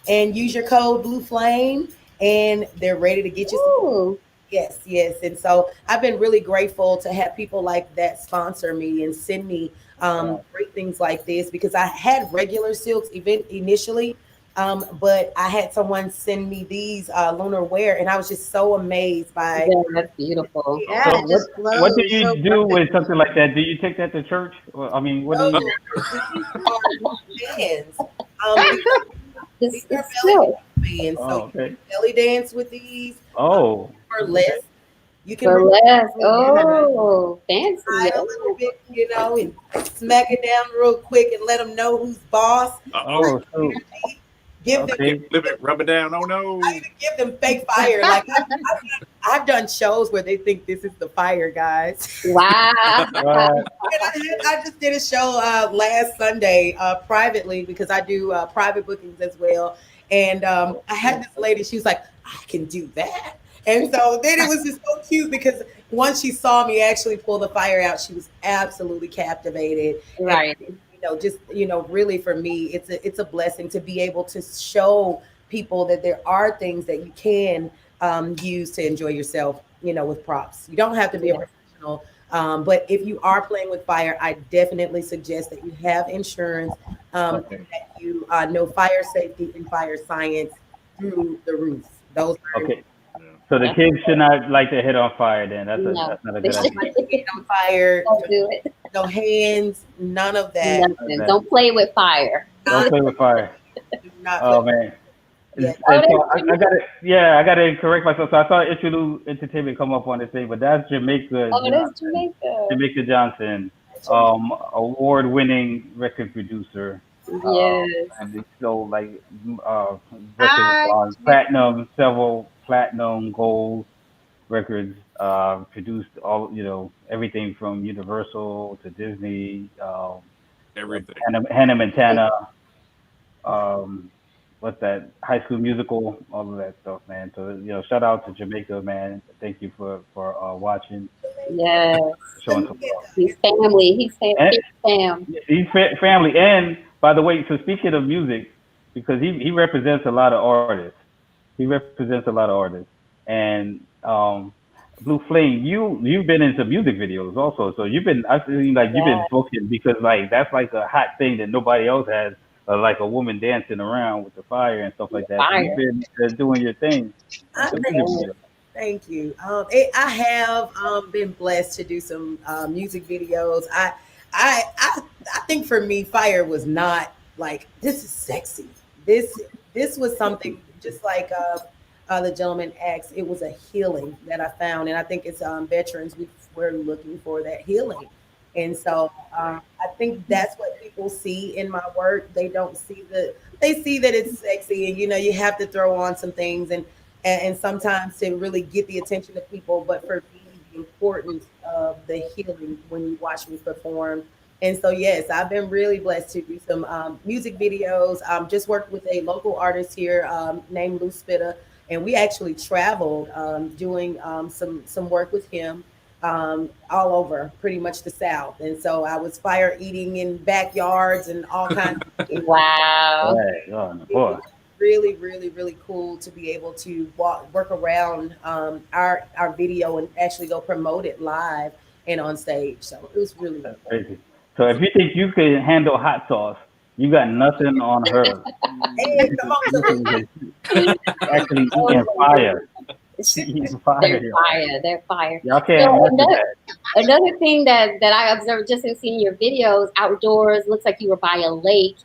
and use your code Blue Flame, and they're ready to get you. Yes. And so I've been really grateful to have people like that sponsor me and send me great things like this, because I had regular silks initially, but I had someone send me these Lunar Wear, and I was just so amazed by. Yeah, that's beautiful. Yeah, So it just flows. what do you so do perfect. with something like that? Do you take that to church? Well, I mean, what do you? Fans. It's belly silk. fans. Oh, So okay. belly dance with these Oh. for less. You can For less. Oh, fancy. ride a little bit, you know, and smack it down real quick and let them know who's boss. Oh, shoot. Give them, Okay. Rub it down. Oh no. give them fake fire. Like I've done shows where they think this is the fire, guys. Wow. Right. And I just did a show last Sunday privately, because I do private bookings as well. And I had this lady, she was like, I can do that. And so then it was just so cute, because once she saw me actually pull the fire out, she was absolutely captivated. Right. And, just, really for me, it's a blessing to be able to show people that there are things that you can use to enjoy yourself, with props. You don't have to be a professional. But if you are playing with fire, I definitely suggest that you have insurance, that you know fire safety and fire science, through the roof. Those are Okay. So the kids should not light their head on fire. Then that's not a good idea. Get on fire. Don't do it. No hands. None of that. Nothing. Don't play with fire. Don't play with fire. Do not Oh play. man. Yes. And so I got it. Yeah, I got to correct myself. So I saw Interlude Entertainment come up on this thing, but that's Jamaica. Oh, that's Jamaica. Jamaica Johnson, award-winning record producer. Yes. And they sold like records on platinum, several platinum, gold records. Produced all everything from Universal to Disney. Everything. Hannah Montana. What's that? High School Musical, all of that stuff, man. So shout out to Jamaica, man. Thank you for watching. Yes. Showing some love. He's family. He's fam. He's family. And by the way, so speaking of music, because he represents a lot of artists. And Blue Flame, you've been into music videos also. So you've been booking because like that's like a hot thing that nobody else has. Like a woman dancing around with the fire and stuff like that. So you've been doing your thing. Thank you. I have been blessed to do some music videos. I think for me, fire was not like this is sexy. This was something just like the gentleman asked. It was a healing that I found, and I think it's veterans we're looking for that healing. And so I think that's what people see in my work. They don't see they see that it's sexy and, you have to throw on some things and sometimes to really get the attention of people. But for me, the importance of the healing when you watch me perform. And so, yes, I've been really blessed to do some music videos. Just worked with a local artist here named Lou Spitta, and we actually traveled doing some work with him. All over pretty much the South. And so I was fire eating in backyards and all kinds of things. Wow. Boy. Really, really, really cool to be able to work around our video and actually go promote it live and on stage. So it was really cool. Crazy. So if you think you can handle hot sauce, you got nothing on her. Hey, come on, actually eating fire. They're fire. Y'all can't another thing that I observed just in seeing your videos outdoors, looks like you were by a lake.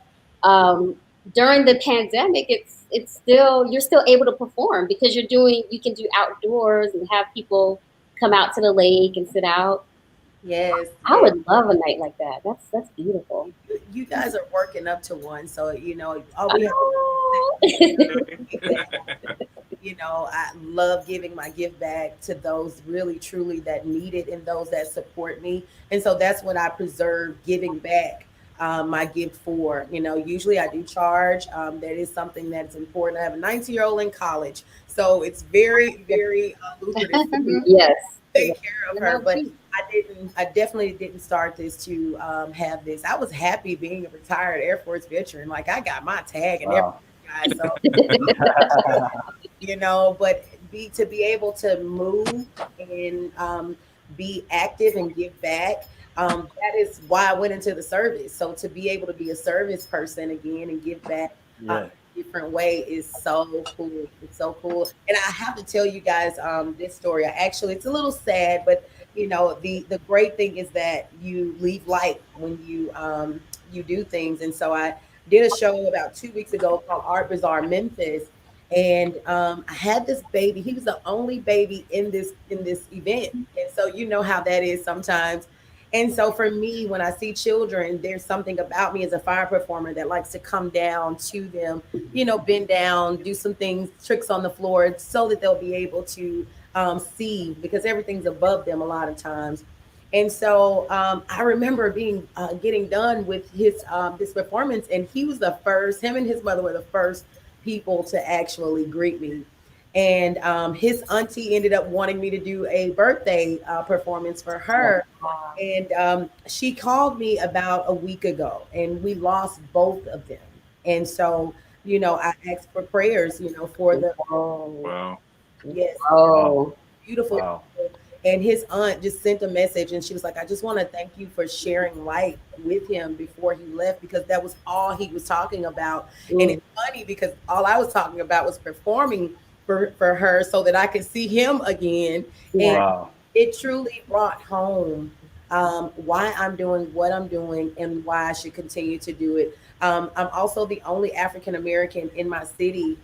During the pandemic, it's still you're still able to perform because you can do outdoors and have people come out to the lake and sit out. Yes. I would love a night like that. That's beautiful. You guys are working up to one, so I love giving my gift back to those really truly that need it and those that support me. And so that's what I preserve giving back my gift for. Usually I do charge. That is something that's important. I have a 19-year-old in college, so it's very, very lucrative for me. Yes. Take care of her, but I definitely didn't start this to have this. I was happy being a retired Air Force veteran. Like I got my tag and everything, guys. So, but to be able to move and be active and give back, that is why I went into the service. So to be able to be a service person again and give back different way is so cool. It's so cool. And I have to tell you guys this story. It's a little sad, but the great thing is that you leave light when you do things. And so I did a show about 2 weeks ago called Art Bazaar Memphis, and I had this baby. He was the only baby in this event, and so you know how that is sometimes. And so for me, when I see children, there's something about me as a fire performer that likes to come down to them, bend down, do some things, tricks on the floor so that they'll be able to see, because everything's above them a lot of times. And so I remember getting done with his this performance, and he was the first, him and his mother were the first people to actually greet me. And his auntie ended up wanting me to do a birthday performance for her. And she called me about a week ago, and we lost both of them. And so, I asked for prayers, for the Wow. Yes. Oh, Beautiful. Wow. And his aunt just sent a message, and she was like, I just want to thank you for sharing light with him before he left, because that was all he was talking about. And it's funny because all I was talking about was performing for her so that I could see him again. And it truly brought home why I'm doing what I'm doing and why I should continue to do it. I'm also the only African American in my city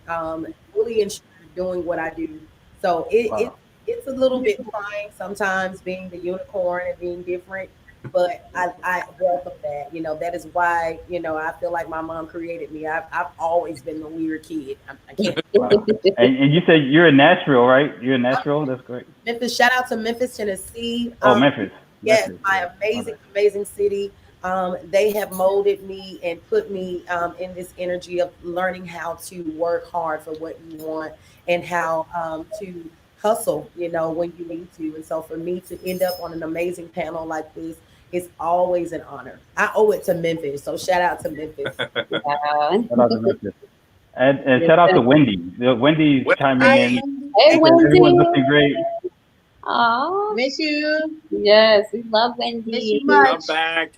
fully insured doing what I do. So it's a little bit trying sometimes being the unicorn and being different, but I welcome that. You know, that is why, you know, I feel like my mom created me. I've always been the weird kid. I can't. And you said you're in Nashville, right? You're in Nashville? That's great. Memphis, shout out to Memphis, Tennessee. Memphis. Yes, Memphis. my amazing city. They have molded me and put me in this energy of learning how to work hard for what you want and how to hustle, you know, when you need to. And so for me to end up on an amazing panel like this is always an honor. I owe it to Memphis. So shout out to Memphis. Shout out to Memphis. And shout out to Wendy. Wendy's chiming in. Hey, Wendy. Everyone's looking great. Oh, miss you. Yes, we love Wendy. Miss you much. Come back.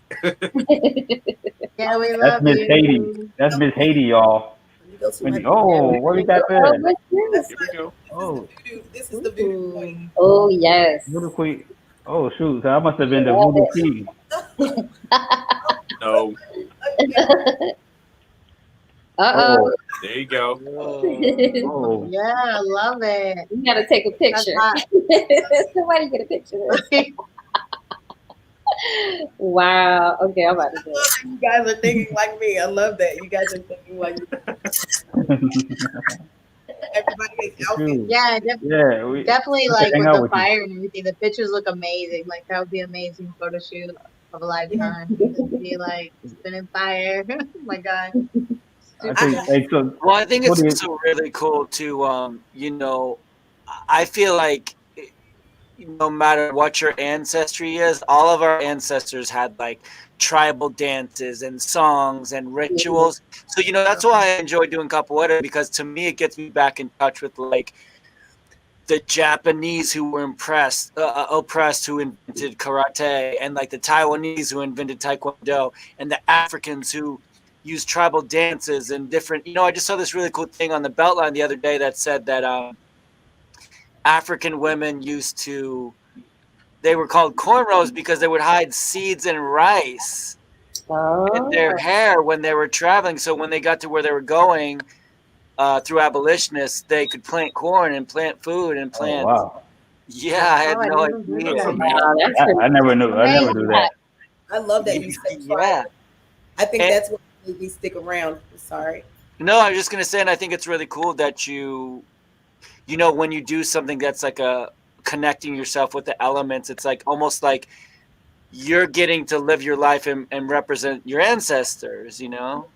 Yeah, we love That's Miss you. Haiti. That's Miss Haiti, y'all. Wendy. Oh, what we got there? Here we go. Oh, This is the voodoo queen. Oh, yes. voodoo queen. Oh shoot, so I must have been the voodoo king. No. Uh-oh. There you go. Oh. Yeah, I love it. You gotta take a picture. Somebody get a picture of this. Wow. Okay, I'm about to do it. You guys are thinking like me. I love that. You guys are thinking like me. Everybody is healthy. Yeah, definitely like hang with out the with you. fire and everything. The pictures look amazing. Like that would be an amazing photo shoot of a lifetime. Just be like spinning fire. Oh my God. Well, I think it's also really cool to, you know, I feel like no matter what your ancestry is, all of our ancestors had like tribal dances and songs and rituals. So, you know, that's why I enjoy doing capoeira, because to me, it gets me back in touch with like the Japanese who were oppressed, who invented karate, and like the Taiwanese who invented taekwondo, and the Africans who use tribal dances and different, you know, I just saw this really cool thing on the Beltline the other day that said that African women they were called cornrows because they would hide seeds and rice in their hair when they were traveling. So when they got to where they were going through abolitionists, they could plant corn and plant food and plant. Oh, wow. Yeah, I had no idea. I never knew. I never knew that. I love that you said yeah. I think that's what made me stick around. Sorry. No, I was just gonna say, and I think it's really cool that you know, when you do something that's like connecting yourself with the elements, it's like almost like you're getting to live your life and represent your ancestors, you know?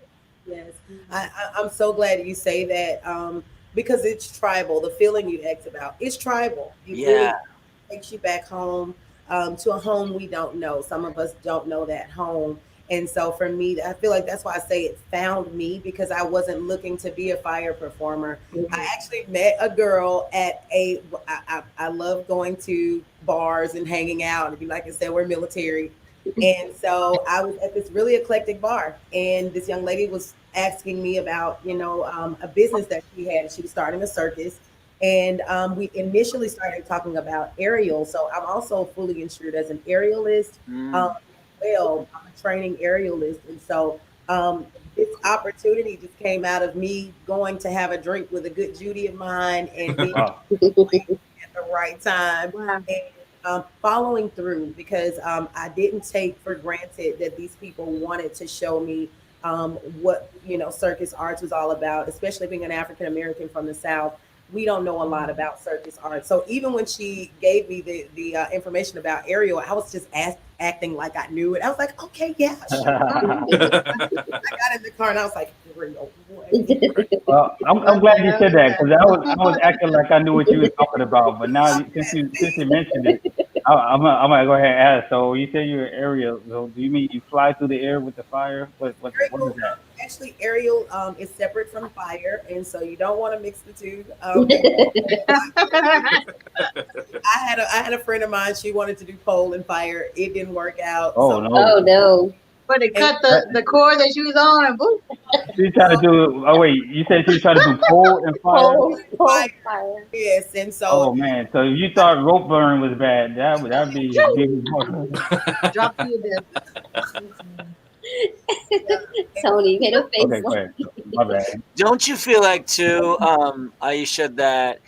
Yes. I'm so glad you say that because it's tribal. The feeling you asked about, it's tribal. It really takes you back home to a home we don't know. Some of us don't know that home. And so for me, I feel like that's why I say it found me, because I wasn't looking to be a fire performer. Mm-hmm. I actually met a girl at I love going to bars and hanging out. And like I said, we're military. And so I was at this really eclectic bar, and this young lady was asking me about, you know, a business that she had. She was starting a circus. And we initially started talking about aerial. So I'm also fully insured as an aerialist. Well, I'm a training aerialist. And so this opportunity just came out of me going to have a drink with a good Judy of mine and being at the right time. Wow. And following through, because I didn't take for granted that these people wanted to show me what, you know, circus arts was all about, especially being an African American from the South. We don't know a lot about circus art. So even when she gave me the information about aerial, I was just acting like I knew it. I was like, okay, yeah, sure. I got in the car and I was like, aerial. Well, I'm glad you said that, because I was acting like I knew what you were talking about. But now since you mentioned it, I'm gonna go ahead and ask. So you say you're aerial. So do you mean you fly through the air with the fire? What is that? actually Ariel is separate from fire, and so you don't want to mix the two. I had a friend of mine. She wanted to do pole and fire. It didn't work out. Oh So, no! Oh no! But it cut the cord that she was on, and boom. She tried to do. Oh wait, you said she was trying to do pole and fire. Pole fire. yes, and so Oh man! So if you thought rope burn was bad, that'd be Drop to your death. Tony, you made a face. okay. Go ahead. My bad. Don't you feel like too, Aisha, that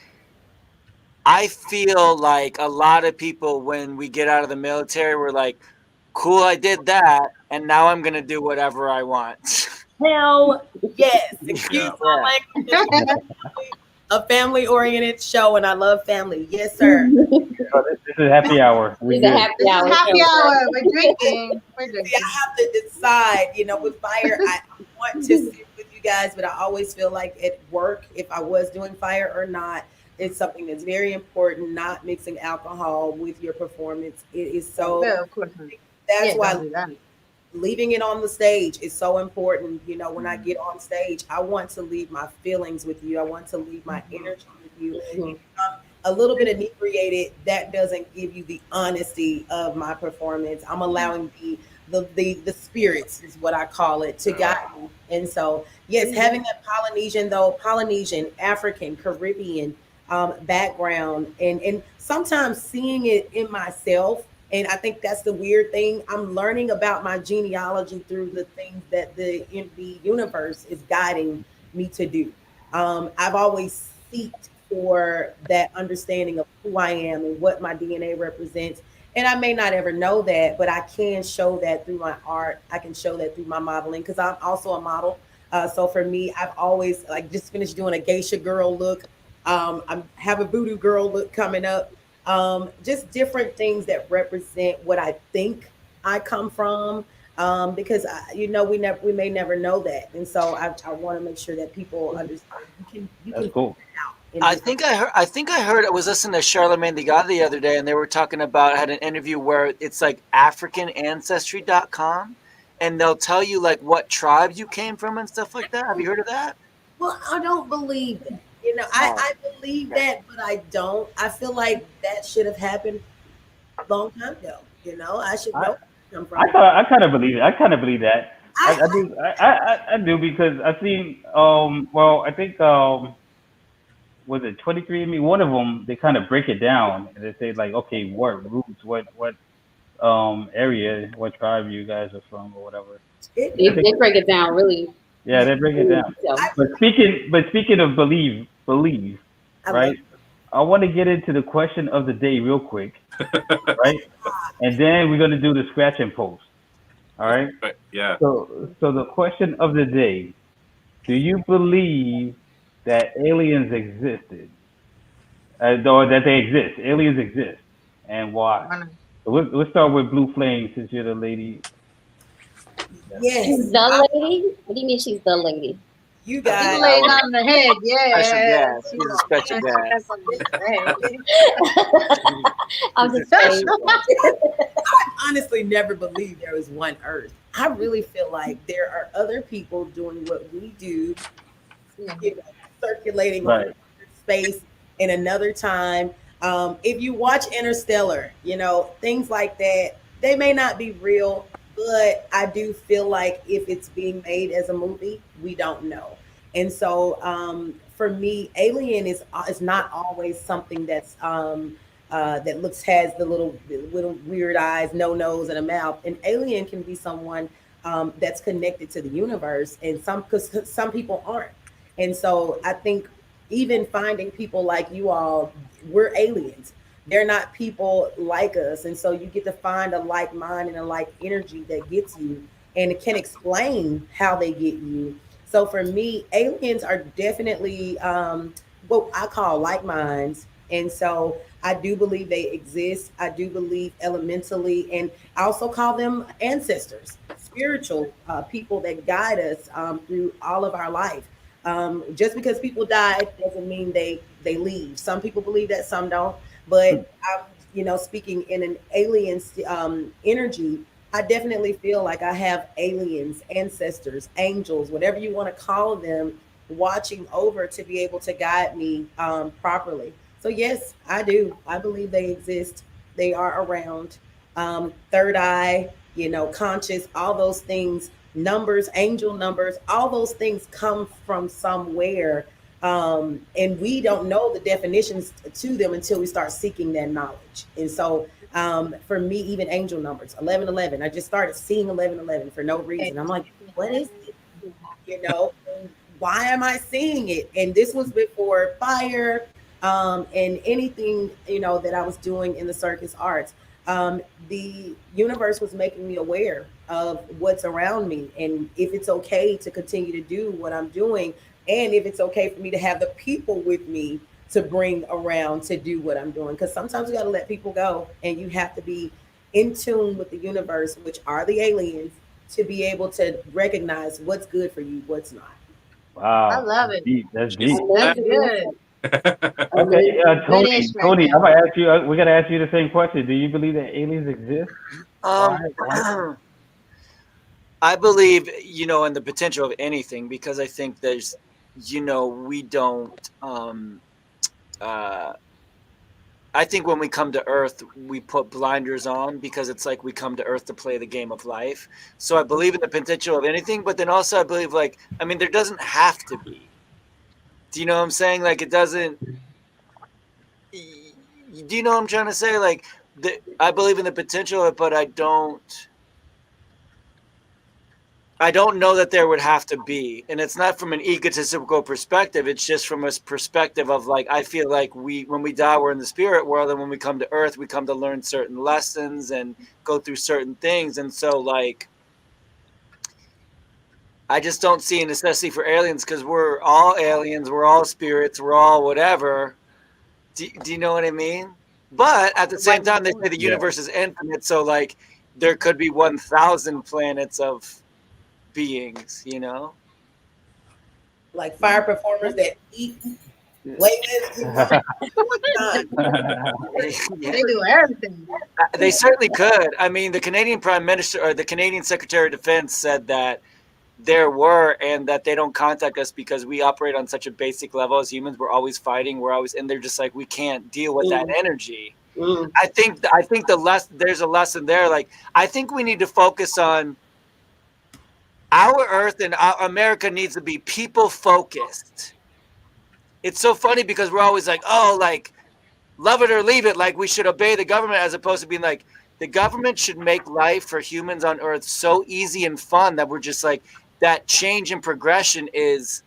I feel like a lot of people when we get out of the military, we're like, cool, I did that, and now I'm gonna do whatever I want. hell yes. Excuse my language. A family-oriented show, and I love family. Yes, sir. So this is happy hour. It's a happy hour. Happy hour. We're drinking. We're drinking. See, I have to decide. With fire, I want to sit with you guys, but I always feel like at work, if I was doing fire or not, it's something that's very important. Not mixing alcohol with your performance. It is so. Yeah, of course. That's why don't do that. leaving it on the stage is so important. When I get on stage, I want to leave my feelings with you. I want to leave my energy with you. If I'm a little bit inebriated, that doesn't give you the honesty of my performance. I'm allowing the spirits is what I call it to guide me. And so, yes, having that Polynesian, African, Caribbean background, and sometimes seeing it in myself. And I think that's the weird thing. I'm learning about my genealogy through the things that the universe is guiding me to do. I've always seeked for that understanding of who I am and what my DNA represents. And I may not ever know that, but I can show that through my art. I can show that through my modeling, because I'm also a model. So for me, I've always just finished doing a geisha girl look. I have a voodoo girl look coming up. Just different things that represent what I think I come from, because we may never know that, and so I want to make sure that people understand. You That's can cool. I think I heard. I was listening to Charlamagne the God the other day, and they were talking about. I had an interview where it's like AfricanAncestry.com, and they'll tell you like what tribe you came from and stuff like that. Have you heard of that? Well, I don't believe that. I believe that, but I don't. I feel like that should have happened a long time ago. I should know where I come from. I kind of believe it. I kind of believe that. I do because I've seen. I think was it 23andMe? One of them, they kind of break it down and they say like, okay, what roots, what area, what tribe you guys are from or whatever. They break it down really. Yeah, they break it down. But speaking of believe, right? I want to get into the question of the day real quick, right? And then we're gonna do the scratch and post. All right. Yeah. So the question of the day: do you believe that aliens existed, or that they exist? Aliens exist, and why? So we'll start with Blue Flame, since you're the lady. Yes. She's the lady? What do you mean she's the lady? You guys. You laid on the head, Yeah, she's a special guy. I'm just saying. I honestly never believed there was one Earth. I really feel like there are other people doing what we do, circulating on space in another time. If you watch Interstellar, things like that, they may not be real, but I do feel like if it's being made as a movie, we don't know. And so for me, alien is not always something that's that has the little weird eyes, no nose, and a mouth. An alien can be someone that's connected to the universe, and because some people aren't. And so I think even finding people like you all, we're aliens. They're not people like us. And so you get to find a like mind and a like energy that gets you, and it can explain how they get you. So for me, aliens are definitely what I call like minds. And so I do believe they exist. I do believe elementally, and I also call them ancestors, spiritual people that guide us through all of our life. Just because people die doesn't mean they leave. Some people believe that, some don't. But I'm, speaking in an alien energy, I definitely feel like I have aliens, ancestors, angels, whatever you want to call them, watching over to be able to guide me properly. So yes, I do. I believe they exist. They are around. Third eye, conscious, all those things, numbers, angel numbers, all those things come from somewhere. And we don't know the definitions to them until we start seeking that knowledge. And so for me, even angel numbers, 1111, I just started seeing 1111 for no reason. I'm like, what is it? Why am I seeing it? And this was before fire and anything, that I was doing in the circus arts. The universe was making me aware of what's around me and if it's okay to continue to do what I'm doing, and if it's okay for me to have the people with me to bring around to do what I'm doing. Because sometimes you got to let people go, and you have to be in tune with the universe, which are the aliens, to be able to recognize what's good for you, what's not. Wow, I love it. deep. That's deep. That's good. Okay, Tony, I'm gonna ask you. We're gonna ask you the same question. Do you believe that aliens exist? Why? I believe, in the potential of anything, because I think there's, we don't. I think when we come to Earth, we put blinders on because it's like we come to Earth to play the game of life. So I believe in the potential of anything, but then also I believe, there doesn't have to be. Do you know what I'm saying? Like, it doesn't. Do you know what I'm trying to say? Like, I believe in the potential of it, but I don't know that there would have to be. And it's not from an egotistical perspective. It's just from a perspective of, I feel like when we die, we're in the spirit world. And when we come to Earth, we come to learn certain lessons and go through certain things. And so, I just don't see a necessity for aliens because we're all aliens. We're all spirits. We're all whatever. Do you know what I mean? But at the same time, they say the universe is infinite. So, there could be 1,000 planets of beings, Like fire performers that eat playlists. They do everything. They certainly could. I mean, the Canadian Prime Minister or the Canadian Secretary of Defense said that there were, and that they don't contact us because we operate on such a basic level as humans. We're always fighting. And they're just like, we can't deal with that energy. I think there's a lesson there. I think we need to focus on our Earth, and America needs to be people focused. It's so funny because we're always like, love it or leave it. We should obey the government, as opposed to being like, the government should make life for humans on Earth so easy and fun that we're just that change and progression is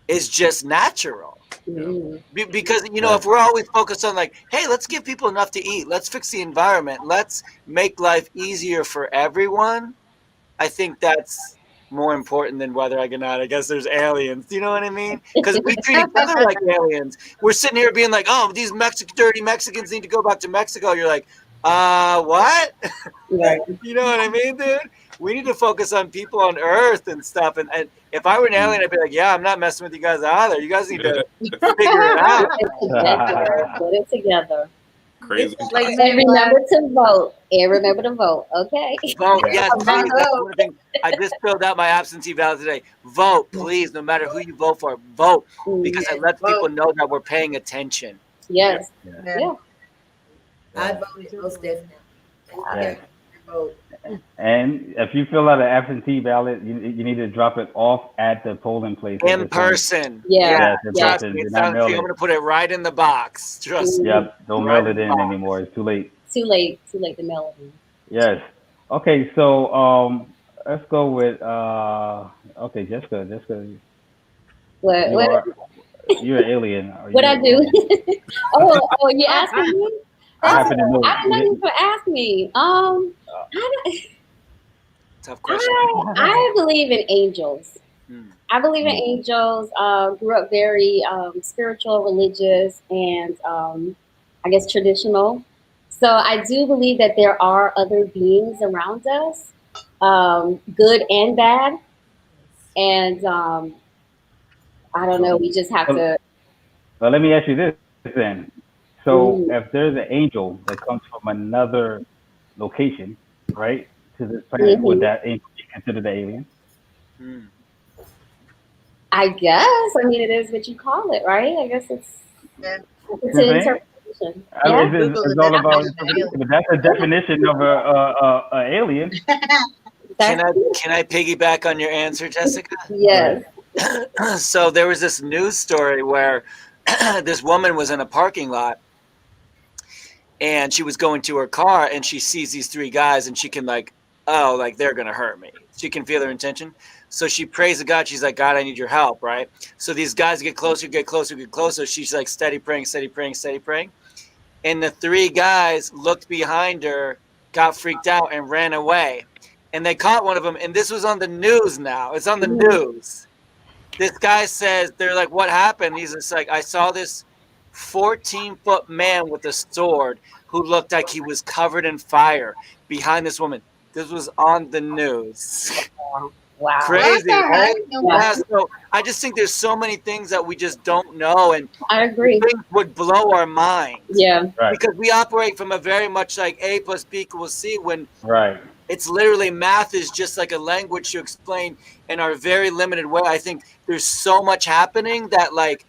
just natural. Because, if we're always focused on hey, let's give people enough to eat. Let's fix the environment. Let's make life easier for everyone. I think that's more important than whether I guess there's aliens. Do you know what I mean? Because we treat each other like aliens. We're sitting here being like, oh, these dirty Mexicans need to go back to Mexico. You're like, what? Right. You know what I mean, dude? We need to focus on people on Earth and stuff. And if I were an alien, I'd be like, yeah, I'm not messing with you guys either. You guys need to figure it out. Put it together. Crazy. And remember to vote. Okay. Vote, yes, please. That's one thing. I just filled out my absentee ballot today. Vote, please, no matter who you vote for. Vote, because it lets people know that we're paying attention. Yes. Yeah. I voted most definitely. Yeah. And if you fill out an absentee ballot, you need to drop it off at the polling place. In person. Yeah. In person. I'm going to put it right in the box. Trust me. Yep. Don't mail it in anymore. It's too late. Too late to mail it in. Yes. Okay. So let's go with Jessica. What? You're an alien. What I do? oh, you asking me? I happen to know. I didn't know you would ask me. Tough question. I believe in angels. I believe in angels. Grew up very spiritual, religious, and I guess traditional. So I do believe that there are other beings around us, good and bad. And I don't know. We just have to. Well, let me ask you this then. So if there's an angel that comes from another location, right? To this planet, would that be considered an alien? I guess. I mean, it is what you call it, right? I guess it's Yeah. an interpretation. I Yeah. mean, it's all about interpretation, but that's a definition of a alien. Can I piggyback on your answer, Jessica? Yes. So there was this news story where this woman was in a parking lot and she was going to her car and she sees these three guys and she can they're going to hurt me. She can feel their intention. So she prays to God. She's like, God, I need your help, right? So these guys get closer, get closer, get closer. She's like steady praying, steady praying, steady praying. And the three guys looked behind her, got freaked out and ran away. And they caught one of them. And this was on the news now. It's on the news. This guy says, they're like, what happened? He's just like, I saw this 14-foot man with a sword who looked like he was covered in fire behind this woman. This was on the news. Wow. Crazy, right? Yeah, so I just think there's so many things that we just don't know. And I agree. Things would blow our minds. Yeah. Right. Because we operate from a very much like A plus B equals C when Right. it's literally math is just like a language to explain in our very limited way. I think there's so much happening that, like,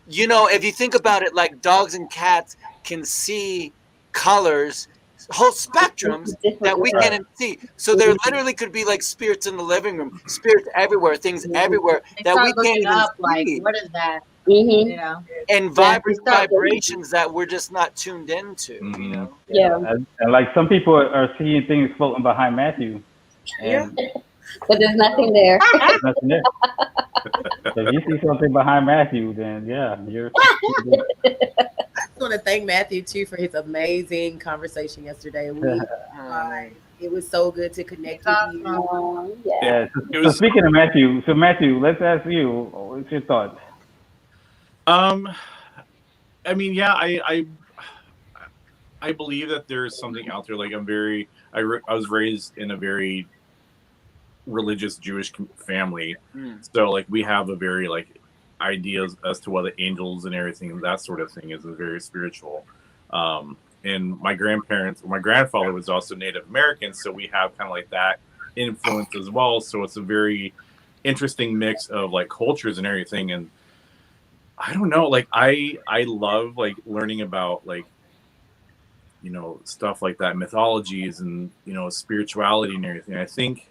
you know, if you think about it, like dogs and cats can see colors, whole spectrums that we can't see. So there literally could be like spirits in the living room, spirits everywhere, things everywhere that we can't even up, see. like, what is that? Mm-hmm. You know? And vibrations that we're just not tuned into, you know? Yeah. And like some people are seeing things floating behind Matthew. And But there's nothing there. there's nothing there. So if you see something behind Matthew, then yeah, you're I want to thank Matthew too for his amazing conversation yesterday. It was so good to connect with you. Yeah. So speaking of Matthew, let's ask you, what's your thoughts? I mean, yeah, I believe that there's something out there. Like I was raised in a very religious Jewish family, so like we have a very like ideas as to what the angels and everything, that sort of thing is very spiritual. And my grandfather was also Native American, so we have kind of like that influence as well. So it's a very interesting mix of like cultures and everything. And I don't know, like I love like learning about like, you know, stuff like that, mythologies and, you know, spirituality and everything. I think,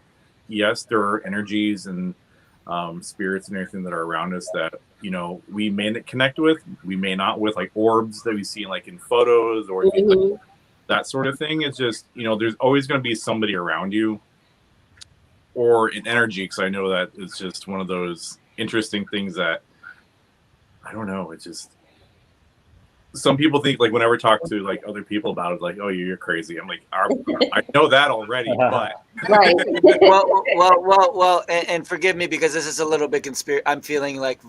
yes, there are energies and spirits and everything that are around us that, you know, we may connect with, we may not, with like orbs that we see like in photos or like that sort of thing. It's just, you know, there's always going to be somebody around you or an energy, because I know that it's just one of those interesting things that I don't know. It's just, some people think like whenever I talk to like other people about it, like, oh, you're crazy. I'm like, I know that already, but right. well, and forgive me because this is a little bit conspiracy. I'm feeling like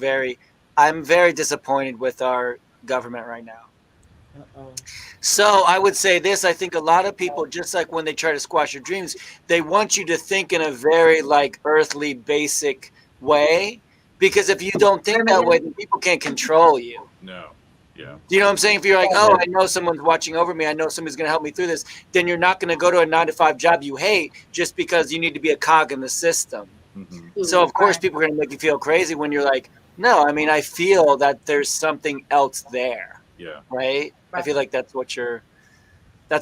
I'm very disappointed with our government right now. So I would say this, I think a lot of people, just like when they try to squash your dreams, they want you to think in a very like earthly, basic way, because if you don't think that way, then people can't control you. No. Yeah. Do you know what I'm saying? If you're like, oh, I know someone's watching over me, I know somebody's going to help me through this, then you're not going to go to a 9-to-5 job you hate just because you need to be a cog in the system. Mm-hmm. So, of course, people are going to make you feel crazy when you're like, no, I mean, I feel that there's something else there. Yeah. Right? I feel like that's what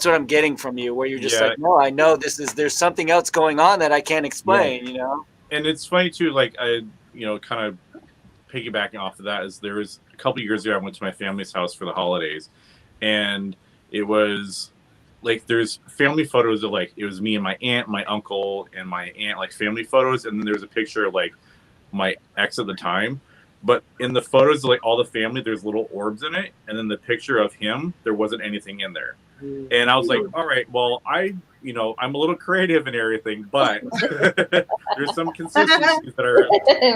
I'm getting from you, where you're just like, no, I know there's something else going on that I can't explain, you know? And it's funny too, like kind of piggybacking off of that is there was a couple of years ago, I went to my family's house for the holidays, and it was like, there's family photos of like, it was me and my aunt, my uncle and my aunt, like family photos. And then there's a picture of like my ex at the time, but in the photos of like all the family, there's little orbs in it. And then the picture of him, there wasn't anything in there. And I was like, all right, well, I'm a little creative and everything, but there's some consistencies that are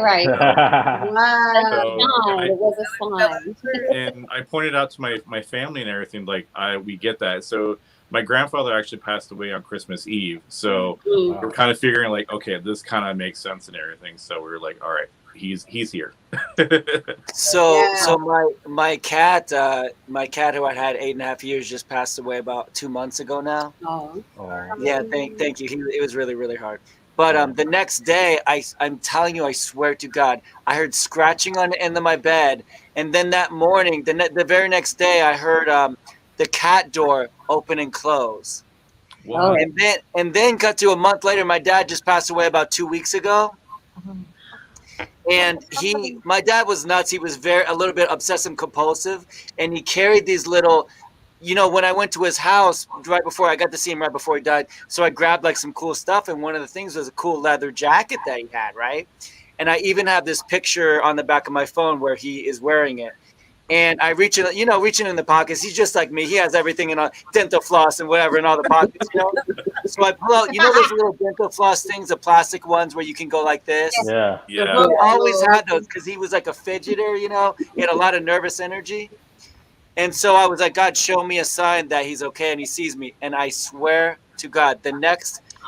right. Wow. It was a sign. And I pointed out to my family and everything, like we get that. So my grandfather actually passed away on Christmas Eve. So we're kind of figuring like, okay, this kind of makes sense and everything. So we were like, all right, he's here. So my cat who I had 8.5 years just passed away about 2 months ago now. Oh. Yeah, thank you. It was really, really hard. But the next day, I'm telling you, I swear to God, I heard scratching on the end of my bed, and then that morning, the very next day, I heard the cat door open and close. Wow. And then cut to a month later, my dad just passed away about 2 weeks ago. And my dad was nuts. He was a little bit obsessive compulsive, and he carried these little, when I went to his house right before, I got to see him right before he died. So I grabbed like some cool stuff, and one of the things was a cool leather jacket that he had, right? And I even have this picture on the back of my phone where he is wearing it. And I reaching in the pockets. He's just like me. He has everything in dental floss and whatever in all the pockets, So I pull out, those little dental floss things, the plastic ones where you can go like this. Yeah. He always had those because he was like a fidgeter, He had a lot of nervous energy. And so I was like, God, show me a sign that he's okay and he sees me. And I swear to God,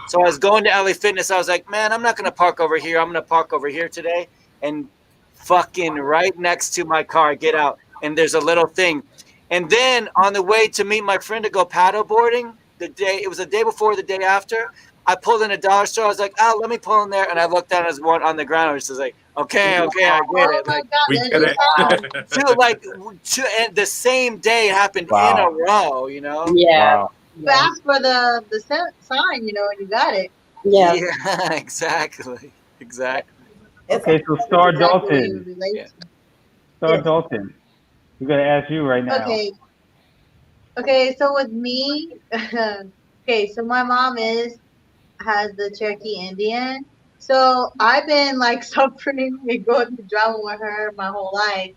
so I was going to LA Fitness. I was like, man, I'm not going to park over here. I'm going to park over here today. And fucking right next to my car, get out. And there's a little thing. And then on the way to meet my friend to go paddle boarding, it was the day before, the day after, I pulled in a dollar store. I was like, let me pull in there. And I looked down as one on the ground. I was just like, okay, I get it. my God, We get it. And the same day it happened in a row, Yeah. Wow. You asked for the sign, and you got it. Yeah. Yeah, exactly. Okay, so Starr Dalton. Starr Dalton. We're gonna ask you right now. Okay. So with me, so my mom has the Cherokee Indian. So I've been like suffering and going through drama with her my whole life,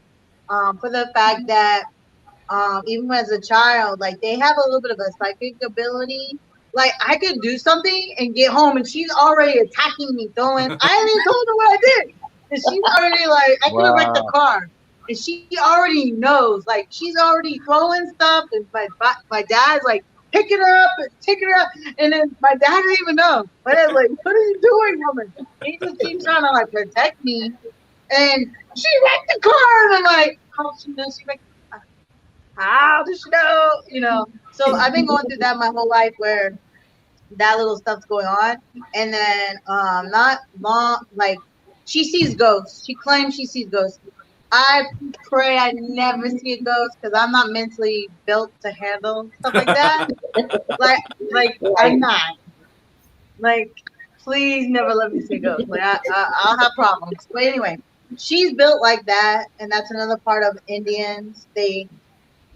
for the fact that even as a child, like they have a little bit of a psychic ability. Like I could do something and get home and she's already attacking me, throwing. I haven't even told her what I did, and she's already like, I could have wrecked the car. And she already knows, like she's already throwing stuff, and my dad's like picking her up and taking her up, and then my dad didn't even know. My dad's like, "What are you doing, woman?" He just keeps trying to like protect me, and she wrecked the car, and I'm like, "How does she know she wrecked the car? How does she know?" So I've been going through that my whole life, where that little stuff's going on, and then not long, like she sees ghosts. She claims she sees ghosts. I pray I never see a ghost because I'm not mentally built to handle stuff like that. like I'm not. Like, please never let me see a ghost. Like I'll have problems. But anyway, she's built like that, and that's another part of Indians.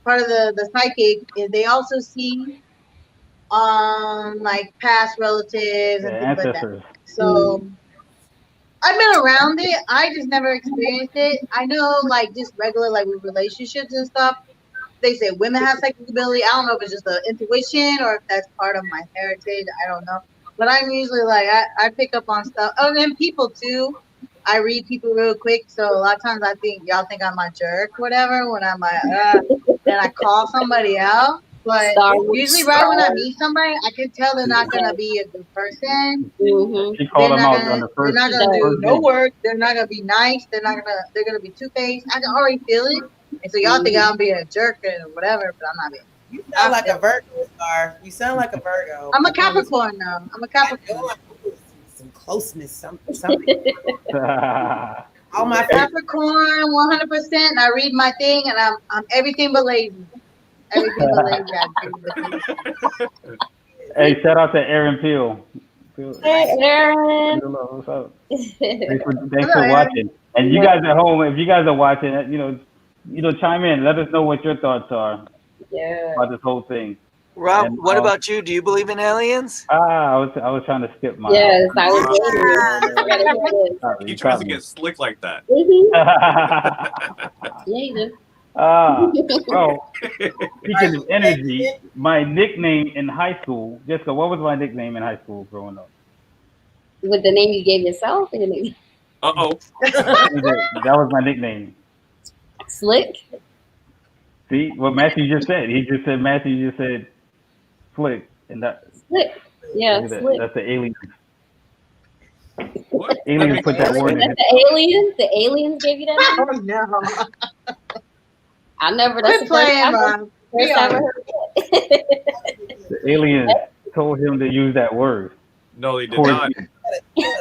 Part of the psychic is they also see like past relatives and things ancestors. like that. So I've been around it. I just never experienced it. I know, like, just regular, like, with relationships and stuff, they say women have psychic ability. I don't know if it's just an intuition or if that's part of my heritage. I don't know. But I'm usually, like, I pick up on stuff. Oh, and then people, too. I read people real quick. So a lot of times y'all think I'm a jerk, whatever, when I'm like, and I call somebody out. But usually right when I meet somebody, I can tell they're not going to be a good person. Mm-hmm. She called them out on the first. They're not going to do no work. They're not going to be nice. They're going to be two-faced. I can already feel it. And so y'all think I'm being a jerk and whatever, but I'm not being. You sound like a Virgo, Starr. You sound like a Virgo. I'm a Capricorn now. I'm a Capricorn. Some closeness, something. All my Capricorn, 100%. I read my thing, and I'm everything but lazy. Everything but lazy. Hey, shout out to Aaron Peel. Hey, Aaron. What's up? Thanks for watching. And you guys at home, if you guys are watching, chime in. Let us know what your thoughts are about this whole thing. Rob, what about you? Do you believe in aliens? I was trying to skip mine. Yes, I was. He tries to get slick like that. Yeah, you do. Well, speaking of energy, my nickname in high school, Jessica, what was my nickname in high school growing up? With the name you gave yourself? Or your name? Uh-oh. That was my nickname. Slick? See, what Matthew just said. Matthew just said Slick. And that, Slick. Yeah, Slick. That's the alien. What? Aliens put that word in. That's the aliens. The aliens gave you that name. Oh no! I never. Quit That's the first playing, time. Rob. First time I heard that. The aliens told him to use that word. No, they did Towards not. you.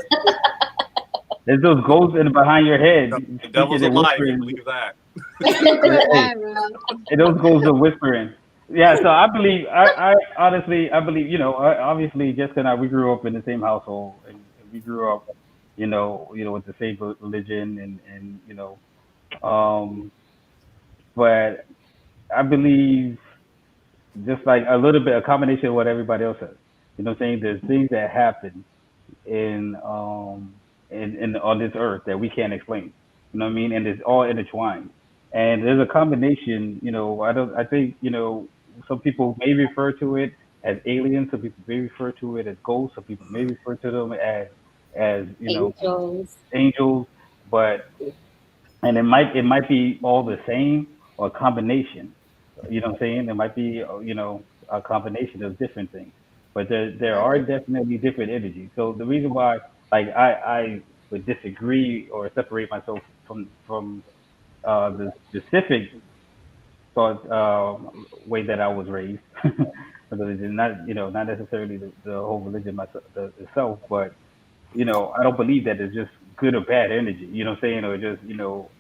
There's those ghosts in behind your head. The devil's speaking and alive. whispering. Believe that. And those ghosts are whispering. Yeah, so I believe. I honestly, I believe. Obviously, Jessica and I, we grew up in the same household, and we grew up, with the same religion, and but I believe just like a little bit, a combination of what everybody else says. You know what I'm saying? There's things that happen in on this earth that we can't explain. You know what I mean? And it's all intertwined. And there's a combination, I think, some people may refer to it as aliens, some people may refer to it as ghosts, some people may refer to them as angels, but and it might be all the same or a combination. You know what I'm saying? It might be a combination of different things, but there are definitely different energies. So the reason why, like, I would disagree or separate myself from the specific thought way that I was raised, religion, not necessarily the whole religion myself, itself, but I don't believe that it's just good or bad energy. You know what I'm saying? Or just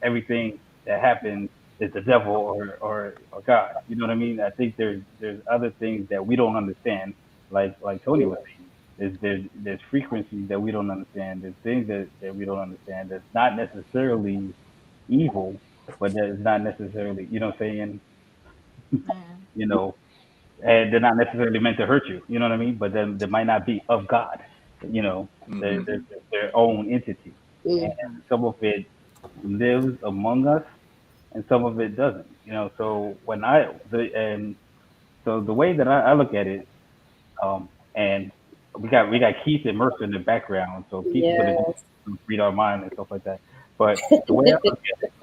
everything that happens is the devil or God. You know what I mean? I think there's other things that we don't understand, like Tony was saying. There's frequencies that we don't understand. There's things that we don't understand. That's not necessarily evil, but that is not necessarily, you know what I'm saying? you know, and they're not necessarily meant to hurt you. You know what I mean? But then they might not be of God. They're their own entity, and some of it lives among us, and some of it doesn't. So so the way that I look at it, and we got Keith and Mercer in the background, so Keith is gonna read our mind and stuff like that. But the way I look at it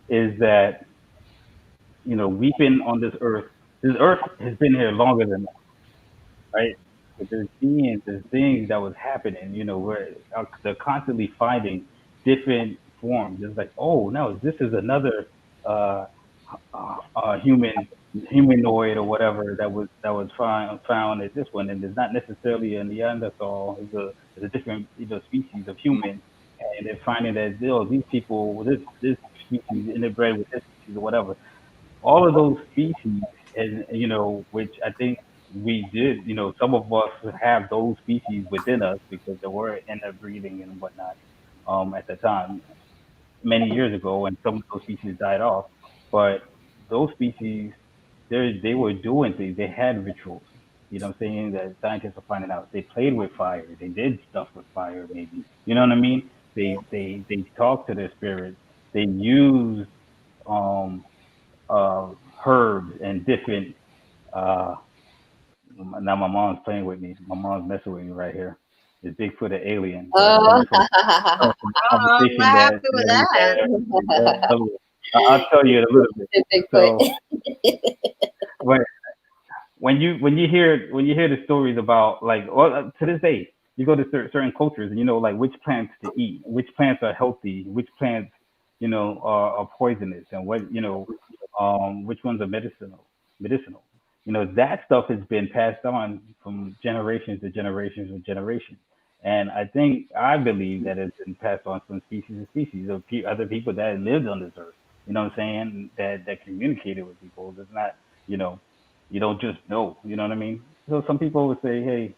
is that we've been on this earth. This earth has been here longer than us, right? But there's things that was happening. Where they're constantly finding different forms. It's like, oh no, this is another uh, humanoid or whatever that was found at this one, and it's not necessarily a Neanderthal. It's a different species of human, and they're finding that these people, this species interbred with this species or whatever. All of those species, and which I think we did. Some of us have those species within us because they were interbreeding and whatnot at the time many years ago, and some of those species died off. But those species, they were doing things. They had rituals. You know what I'm saying? That scientists are finding out. They played with fire. They did stuff with fire, maybe. You know what I mean? They talked to their spirits. They used um, herbs and different. Uh, Now my mom's playing with me. My mom's messing with me right here. It's Bigfoot an alien. Oh, I'm happy with that. I'll tell you in a little bit. So, when you hear the stories about, like, to this day, you go to certain cultures and like which plants to eat, which plants are healthy, which plants are poisonous, and which ones are medicinal. That stuff has been passed on from generations to generations to generations. And I believe that it's been passed on from species to species of other people that lived on this earth. You know what I'm saying? That communicated with people. It's not, you don't just know. You know what I mean? So some people would say, hey,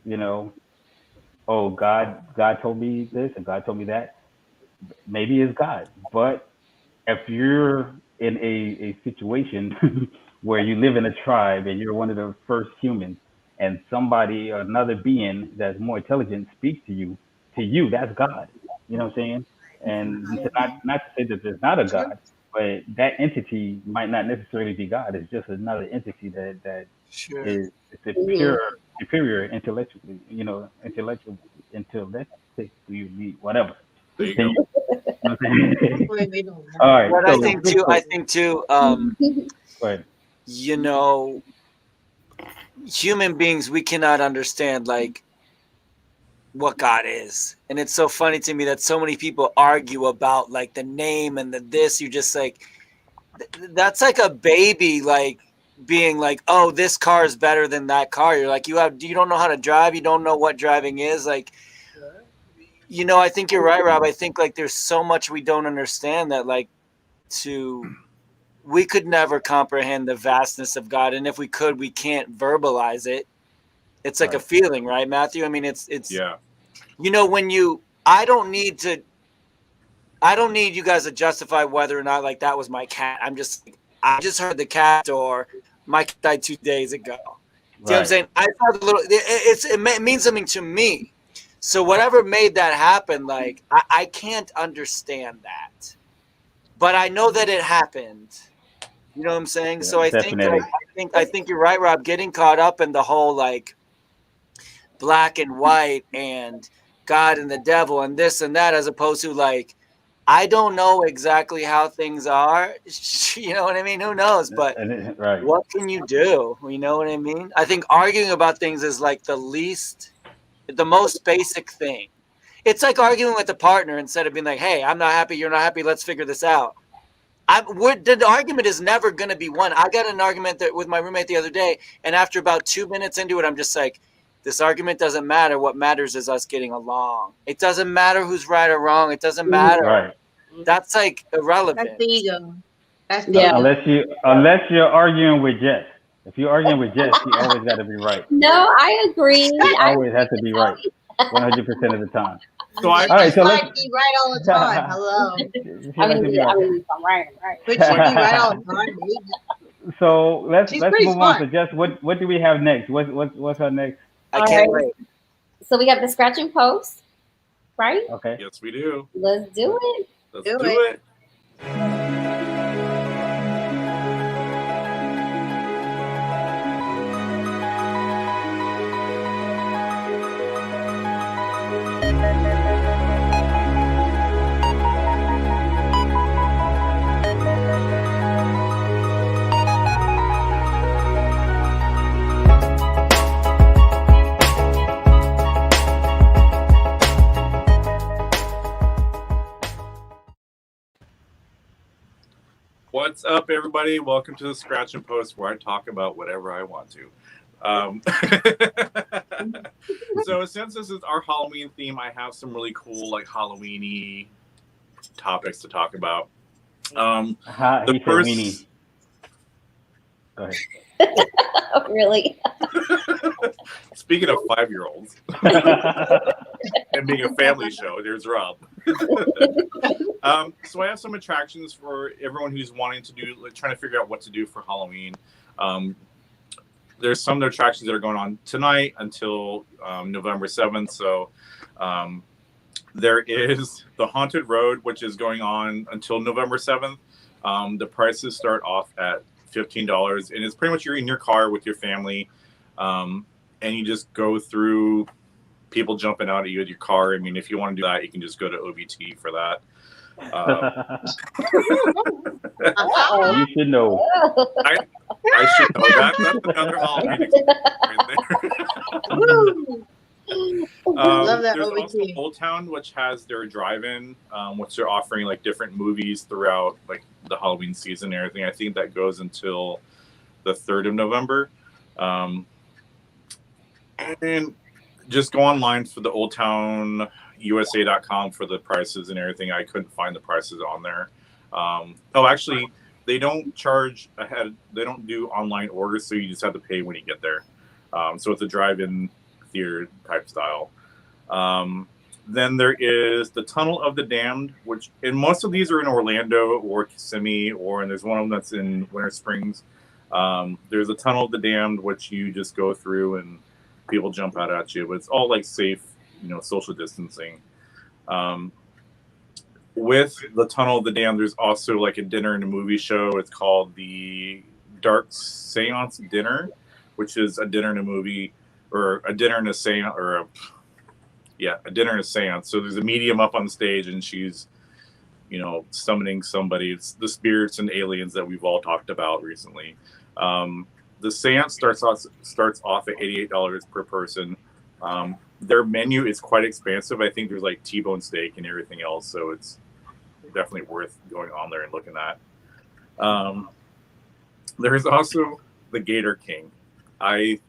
you know, oh, God told me this and God told me that. Maybe it's God, but if you're in a situation where you live in a tribe and you're one of the first humans, and somebody or another being that's more intelligent speaks to you, that's God. You know what I'm saying? And not to say that there's not a God, but that entity might not necessarily be God. It's just another entity that is superior intellectually, intellectually, whatever. There you go. All right. But So I think too, right. human beings, we cannot understand, like, what God is. And it's so funny to me that so many people argue about like the name and the this. You just like, that's like a baby, like being like, oh, this car is better than that car. You're like, you don't know how to drive. You don't know what driving is. Like, you know, I think you're right, Rob. I think like there's so much we don't understand that like we could never comprehend the vastness of God. And if we could, we can't verbalize it. It's like a feeling, right, Matthew? I mean, it's yeah. You know, I don't need you guys to justify whether or not like that was my cat. I just heard the cat, or my cat died 2 days ago. Do you know what I'm saying? I thought it means something to me. So whatever made that happen, like I can't understand that, but I know that it happened. You know what I'm saying? Yeah, so I think you're right, Rob. Getting caught up in the whole like black and white and God and the devil and this and that, as opposed to like, I don't know exactly how things are. You know what I mean? Who knows? But what can you do? You know what I mean? I think arguing about things is like the most basic thing. It's like arguing with a partner instead of being like, hey, I'm not happy, you're not happy, let's figure this out. The argument is never going to be won. I got an argument with my roommate the other day, and after about 2 minutes into it, I'm just like, this argument doesn't matter. What matters is us getting along. It doesn't matter who's right or wrong. It doesn't matter. Right. That's like irrelevant. That's the ego. That's Unless you're arguing with Jess. If you're arguing with Jess, you always got to be right. No, I agree. You always have to be right, 100% of the time. So all right, so let's be right all the time. Hello. I mean, I'm right. But you be right all the time, baby. So let's move smart. on. So Jess, what do we have next? What's our next? I can't wait. So we have the scratch and post, right? Okay. Yes, we do. Let's do it. Let's do it. What's up, everybody? Welcome to the Scratch and Post, where I talk about whatever I want to. So since this is our Halloween theme, I have some really cool, like, Halloween-y topics to talk about. The first... Go ahead. Oh, really? Speaking of 5-year-olds and being a family show, there's Rob. So I have some attractions for everyone who's wanting to do, like, trying to figure out what to do for Halloween. There's some attractions that are going on tonight until November 7th. So there is the Haunted Road, which is going on until November 7th. The prices start off at $15, and it's pretty much you're in your car with your family, and you just go through people jumping out at you with your car. I mean, if you want to do that, you can just go to OVT for that. You should know. I should know that. That's another Halloween experience right there. Love that There's OVT. also Old Town, which has their drive-in, which they're offering like different movies throughout like the Halloween season and everything. I think that goes until the 3rd of November. And just go online for the oldtownusa.com for the prices and everything. I couldn't find the prices on there. Actually, they don't charge ahead. They don't do online orders, so you just have to pay when you get there. So it's a drive-in theater type style. Then there is the Tunnel of the Damned, and most of these are in Orlando or Kissimmee, and there's one of them that's in Winter Springs. There's a Tunnel of the Damned, which you just go through and people jump out at you, but it's all like safe, social distancing. With the Tunnel of the Damned, there's also like a dinner and a movie show. It's called the Dark Seance Dinner, which is a dinner and a movie, or a dinner and a seance, a dinner and a seance. So there's a medium up on stage, and she's, summoning somebody. It's the spirits and aliens that we've all talked about recently. The seance starts off at $88 per person. their menu is quite expansive. I think there's like T-bone steak and everything else, so it's definitely worth going on there and looking at. There's also the Gator King. We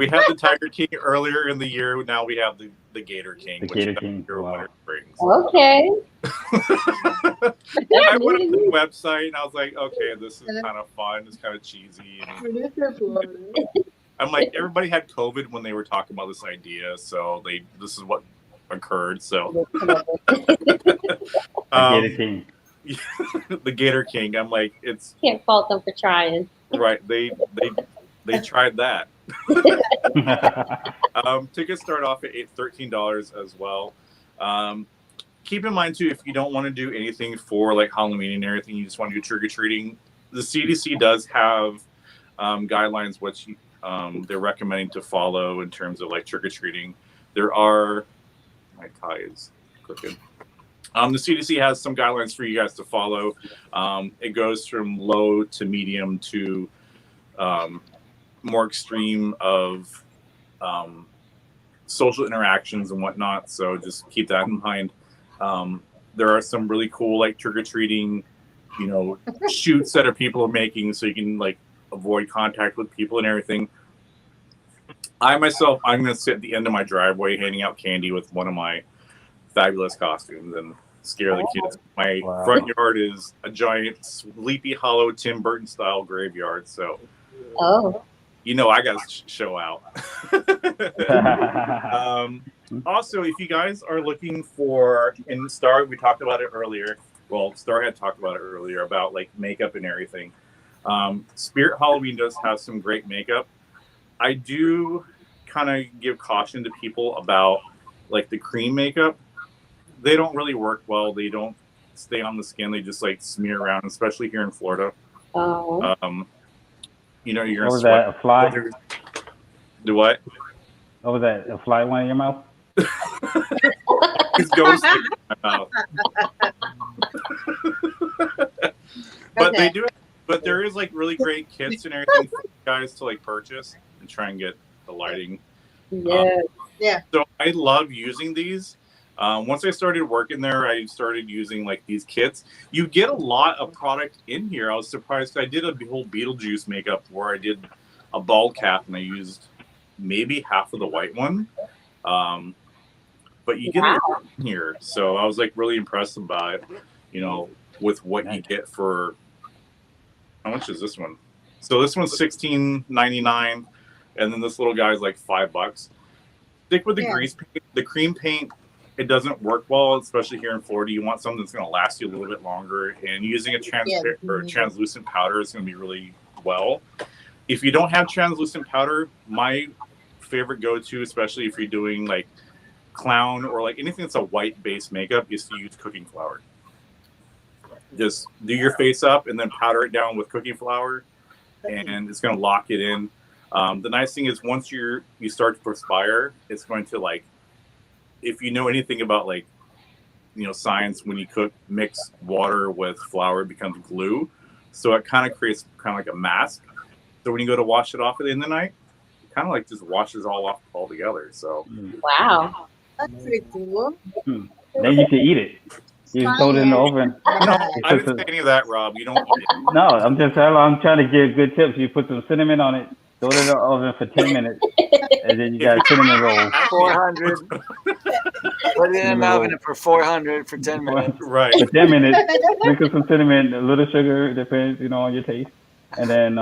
had the Tiger King earlier in the year. Now we have the Gator King. The Gator King. Wow. Okay. I went on the website and I was like, okay, this is kind of fun. It's kind of cheesy. And I'm like, everybody had COVID when they were talking about this idea, so this is what occurred. So Gator King. The Gator King. I'm like, it's can't fault them for trying. Right. They tried that. Tickets start off at $13 as well. Keep in mind too, if you don't want to do anything for like Halloween and everything, you just want to do trick-or-treating, the CDC does have guidelines which they're recommending to follow in terms of like trick-or-treating. There are, my tie is crooked. The CDC has some guidelines for you guys to follow. It goes from low to medium to more extreme of social interactions and whatnot. So just keep that in mind. There are some really cool like trick-or-treating, shoots that people are making so you can like avoid contact with people and everything. I'm going to sit at the end of my driveway handing out candy with one of my fabulous costumes and scare the kids. My front yard is a giant Sleepy Hollow Tim Burton style graveyard, so I got to show out. Also, if you guys are looking for, and Starr, we talked about it earlier. Well, Starr had talked about it earlier about like makeup and everything. Spirit Halloween does have some great makeup. I do kind of give caution to people about like the cream makeup. They don't really work well. They don't stay on the skin. They just like smear around, especially here in Florida. You're gonna What was sweat. that? A fly? Do what? What was that? A fly went in your mouth? He's ghosting in my mouth. But they do. But there is like really great kits and everything for you guys to like purchase and try and get the lighting. Yeah. So I love using these. Once I started working there, I started using like these kits. You get a lot of product in here. I was surprised. I did a whole Beetlejuice makeup where I did a bald cap and I used maybe half of the white one. But you get a lot in here. So I was like really impressed about it, with what you get for. How much is this one? So this one's $16.99, and then this little guy's like $5. Stick with the grease paint. The cream paint, it doesn't work well, especially here in Florida. You want something that's going to last you a little bit longer, and using a translucent powder is going to be really well. If you don't have translucent powder, my favorite go-to, especially if you're doing like clown or like anything that's a white-based makeup, is to use cooking flour. Just do your face up and then powder it down with cooking flour, and it's going to lock it in. The nice thing is once you start to perspire, it's going to like, if you know anything about like, science, when you cook, mix water with flour, it becomes glue. So it kind of creates kind of like a mask. So when you go to wash it off at the end of the night, it kind of like just washes all off all together. So wow, that's pretty cool. Then you can eat it. You throw it in the oven. No, I didn't say any of that, Rob. You don't eat it. No, I'm trying to give good tips. You put some cinnamon on it, throw it in the oven for 10 minutes, and then you got a cinnamon roll. 400. Put it in the oven for 400 for 10 minutes. Right. For 10 minutes, mix with some cinnamon, a little sugar, depends, on your taste. And then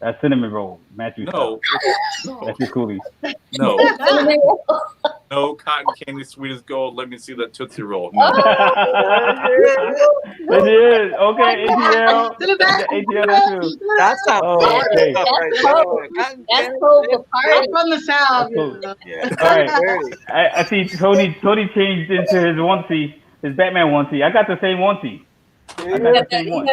that cinnamon roll, Matthew. No. Matthew Cooley. No. No cotton candy sweet as gold. Let me see that Tootsie Roll. No. It is. Okay, ATL. ATL, that's true. That's not okay. That's cool for party. From the South. Cool. All right. I see Tony changed into his onesie, his Batman onesie. I got the same onesie. I got the same one.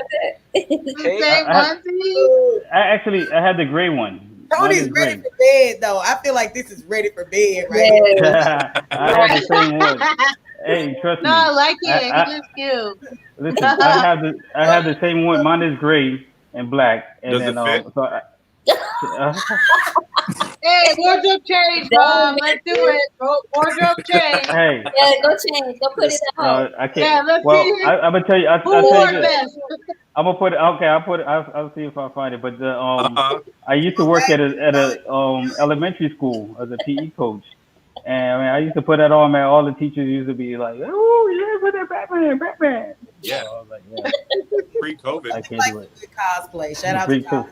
I had the gray one. Tony's ready for bed, though. I feel like this is ready for bed, right? I had the same one. Hey, trust me. No, I like it. It looks cute. Listen, I have the same one. Mine is gray and black. And Does then it fit? so Hey, wardrobe change, Mom. Let's do it. Wardrobe change. Hey, Yeah, go change. Go put it out. I can't. Yeah, let's Well, see I'm gonna tell you. I'll who tell wore you it this. best. I'm gonna put it. Okay, I'll put it. I'll see if I find it. But the I used to work at a elementary school as a PE coach, and I mean, I used to put that on, man. All the teachers used to be like, "Oh, yeah, put that Batman." Yeah. So I was like, yeah, Pre-COVID. I can't do it. Cosplay. Shout out to Pretty cool. cosplay.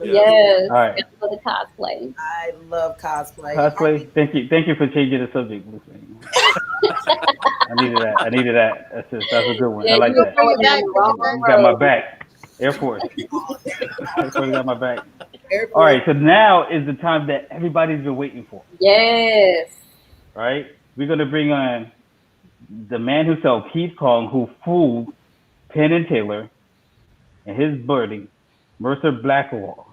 Yes. All right. For the cosplay. I love cosplay. Cosplay. Thank you for changing the subject. Listen. I needed that. That's a good one. I like that. You got my back. Air Force. Air Force got my back. All right. So now is the time that everybody's been waiting for. Yes. Right. We're gonna bring on the man himself, Keith Kong, who fooled Penn and Taylor, and his birdie, Mercer Blackwell,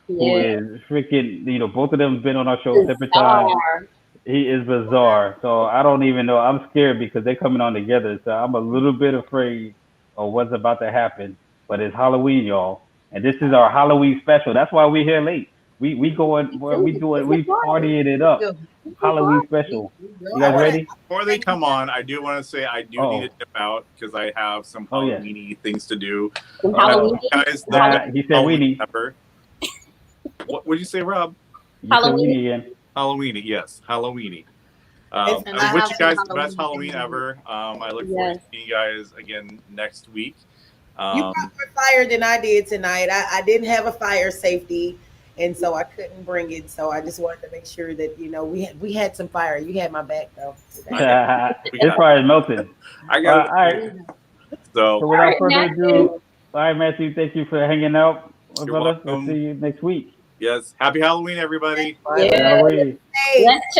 who is freaking. Both of them have been on our show separate times. He is bizarre. So I don't even know. I'm scared because they're coming on together. So I'm a little bit afraid of what's about to happen. But it's Halloween, y'all. And this is our Halloween special. That's why we're here late. We partying it up. Halloween special. You guys ready? Before they come on, I do want to say I do need to dip out because I have some Halloween-y things to do. Guys, he said weenie. What would you say, Rob? Halloween. Halloween-y, yes. Halloween-y. I wish you guys the best Halloween ever. I look forward to seeing you guys again next week. You brought more fire than I did tonight. I didn't have a fire safety, and so I couldn't bring it. So I just wanted to make sure that we had some fire. You had my back though. This fire is melting. I got all right. So without further ado, all right, Matthew, thank you for hanging out, brother. We'll see you next week. Yes. Happy Halloween, everybody. Happy Halloween. Let's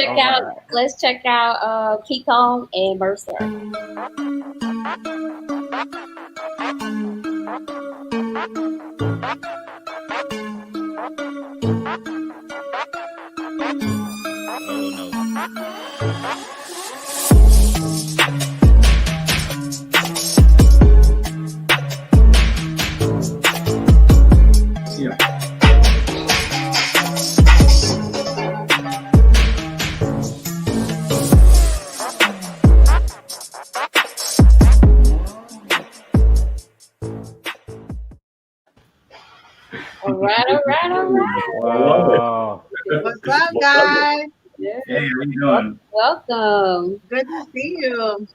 check out Keith Kong and Mercer. All right. Wow. What's up, guys? Hey, how you doing? Welcome. Good to see you.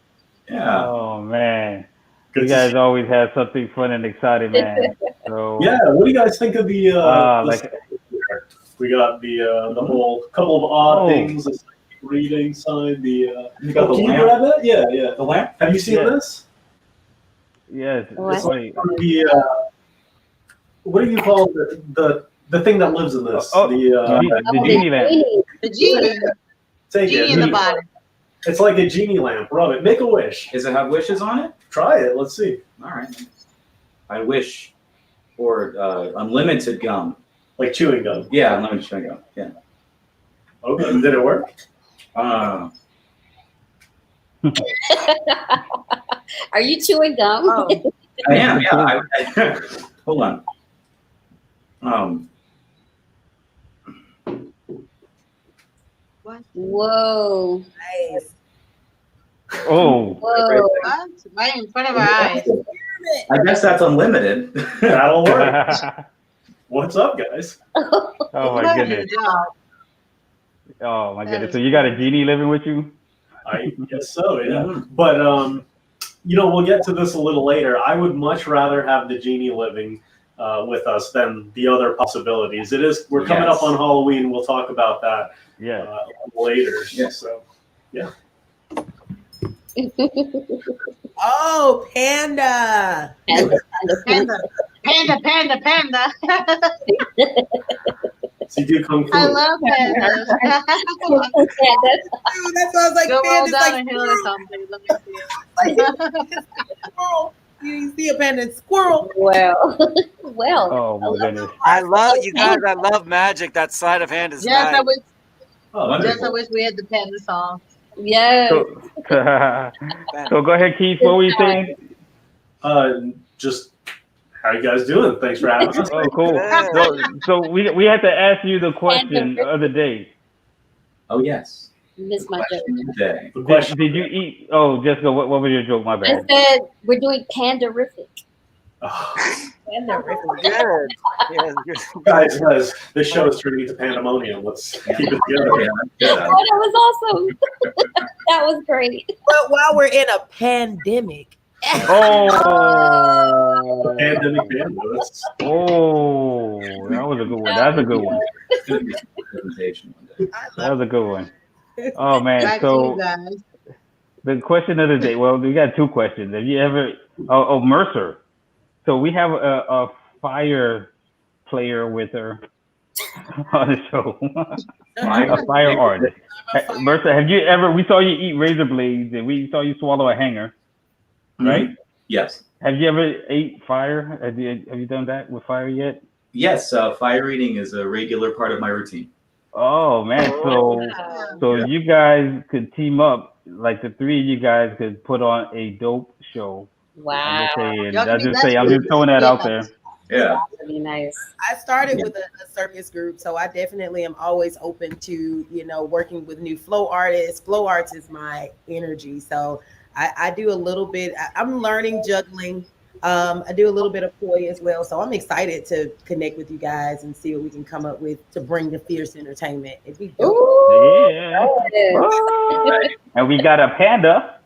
Yeah. Oh man. You guys always have something fun and exciting, man. So yeah, what do you guys think of the we got the whole couple of odd things, the reading sign, you got the lamp. Grab that? Yeah. The lamp. Have you seen this? Yes. It's like what do you call the thing that lives in this? The genie lamp. The genie. Take genie in the bottom. It's like a genie lamp. Rub it. Make a wish. Does it have wishes on it? Try it. Let's see. All right. I wish for unlimited gum. Like chewing gum. Yeah, unlimited chewing gum. Yeah. Okay. Did it work? Are you chewing gum? Oh. I am. Yeah. Hold on. What? Whoa. Nice. Oh. Whoa. Right in front of our eyes. I guess that's unlimited. That'll work. What's up, guys? Oh my goodness. Oh my goodness. So you got a genie living with you? I guess so, yeah. But we'll get to this a little later. I would much rather have the genie living with us than the other possibilities. We're coming up on Halloween. We'll talk about that later. Yes. So yeah. Oh, panda. Panda. So you do kung fu. I love pandas. That sounds like Go roll pandas, down like a hill or something. Let me see. squirrel. You see a panda squirrel. Well. Oh my goodness. I love magic. That sleight of hand is Yes, nice. I wish we had the panda song. Yes. So go ahead, Keith. What were you saying? Just How you guys doing? Thanks for having us. Oh, cool. So we had to ask you the question of the day. Oh yes. Missed my joke. Today. Did you eat? Oh, Jessica, what was your joke? My I bad. said we're doing pandarific. Good. Yeah, good. Guys, this show is turning into pandemonium. Let's keep it together. Oh, that was awesome. That was great. But while we're in a pandemic. Oh, Pandemic Bandwidth. Oh, that was a good one. That's a good one. Presentation. That was a good one. Oh man, Back to so you guys. the question of the day. Well, we got two questions. Have you ever? Oh, Mercer. So we have a fire player with her on the show. A fire artist. Mercer, have you ever? We saw you eat razor blades, and we saw you swallow a hanger, right? Yes. Have you ever ate fire? Have you done that with fire yet? Yes. Fire eating is a regular part of my routine. Oh man, so you guys could team up, like the three of you guys could put on a dope show. Wow. I'm just throwing that out there. Yeah. That'd be nice. I started with a circus group, so I definitely am always open to, working with new flow artists. Flow arts is my energy. So I do a little bit, I'm learning juggling. I do a little bit of poi as well. So I'm excited to connect with you guys and see what we can come up with to bring the fierce entertainment. It'd be dope. Yeah. Oh. And we got a panda.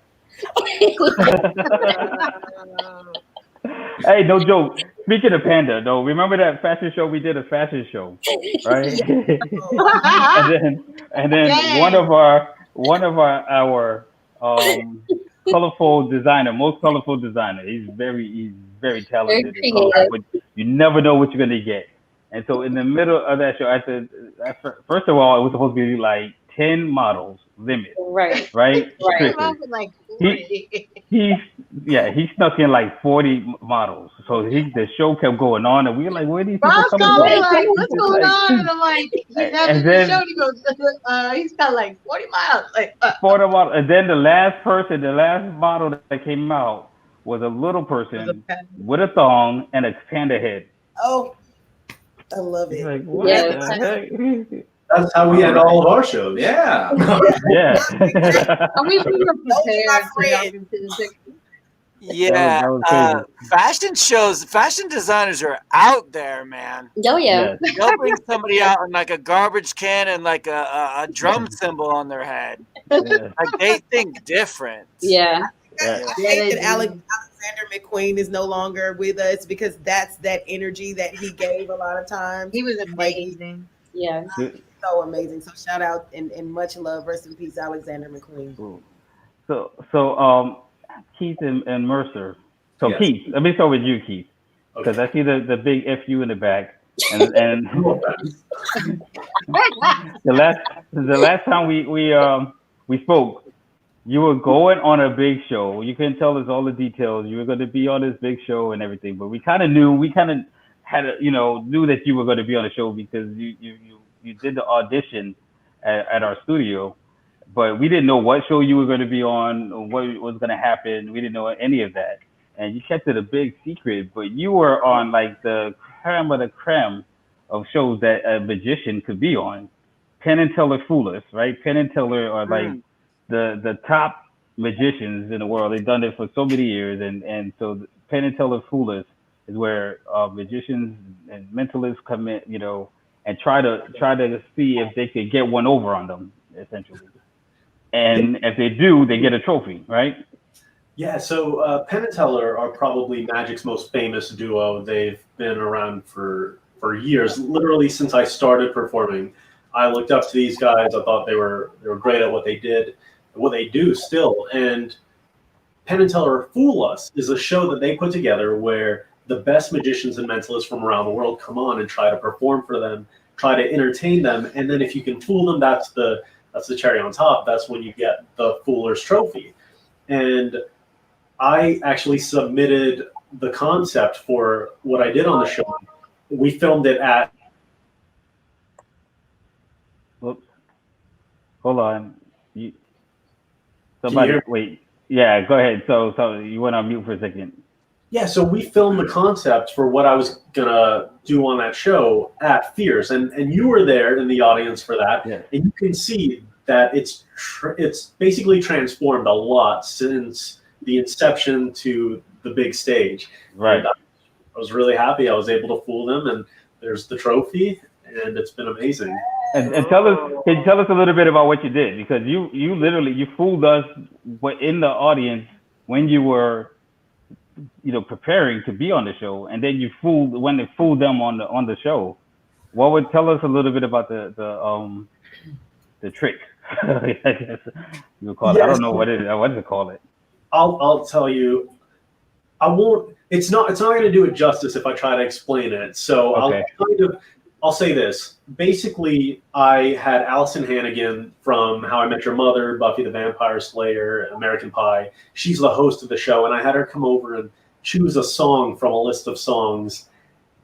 Hey, no joke. Speaking of panda, though, remember that fashion show? We did a fashion show, right? and then one of our colorful designer, most colorful designer. He's very talented. Very creative. But you never know what you're gonna get. And so in the middle of that show, I said, first of all, it was supposed to be like 10 models limit. Right. Like He snuck in like 40 models. So the show kept going on, and we were like, where are these people coming from? Like, what's going on? And I'm like, he's having the show. He goes, he's got like 40 miles. Like 40 models. And then the last model that came out was a little person with a thong and a panda head. Oh, I love it. Like, what Yes. the heck? That's how we end all of our shows. Yeah. Yeah. I wish we were prepared for y'all to Yeah, That was crazy. fashion shows, fashion designers are out there, man. Oh yeah. They'll bring somebody out in like a garbage can and like a drum cymbal on their head. Yeah. Like they think different. Yeah. I hate that Alexander McQueen is no longer with us because that's that energy that he gave a lot of times. He was amazing. Yeah. So amazing. So shout out and much love. Rest in peace, Alexander McQueen. So Keith and Mercer. So Yes. Keith, let me start with you, Keith, because I see the big FU in the back. And the last time we spoke, you were going on a big show. You couldn't tell us all the details. You were going to be on this big show and everything, but we kind of knew. We kind of knew that you were going to be on the show because you did the audition at our studio, but we didn't know what show you were going to be on or what was going to happen. We didn't know any of that, and you kept it a big secret. But you were on like the creme of the creme of shows that a magician could be on. Penn and Teller Fool Us, right? Penn and Teller are like the top magicians in the world. They've done it for so many years, and so Penn and Teller Fool Us is where magicians and mentalists come in, and try to see if they could get one over on them, essentially. And if they do, they get a trophy, right? Yeah, so Penn and Teller are probably Magic's most famous duo. They've been around for years, literally since I started performing. I looked up to these guys. I thought they were great at what they did, what they do still. And Penn and Teller Fool Us is a show that they put together where the best magicians and mentalists from around the world come on and try to perform for them, try to entertain them, and then if you can fool them, that's the cherry on top. That's when you get the Fooler's Trophy. And I actually submitted the concept for what I did on the show. We filmed it at. Whoops. Hold on. Somebody wait. Yeah, go ahead. So you went on mute for a second. Yeah, so we filmed the concept for what I was gonna do on that show at Fierce, and you were there in the audience for that, Yeah. and you can see that it's basically transformed a lot since the inception to the big stage. Right. And I was really happy I was able to fool them, and there's the trophy, and it's been amazing. And can you tell us a little bit about what you did? Because you literally fooled us in the audience when you were preparing to be on the show, and then you fooled them on the show. What would tell us a little bit about the trick? I guess you would call it. I don't know what to call it. I'll tell you. I won't. It's not going to do it justice if I try to explain it. So okay. I'll say this. Basically, I had Allison Hannigan from How I Met Your Mother, Buffy the Vampire Slayer, American Pie. She's the host of the show, and I had her come over and choose a song from a list of songs.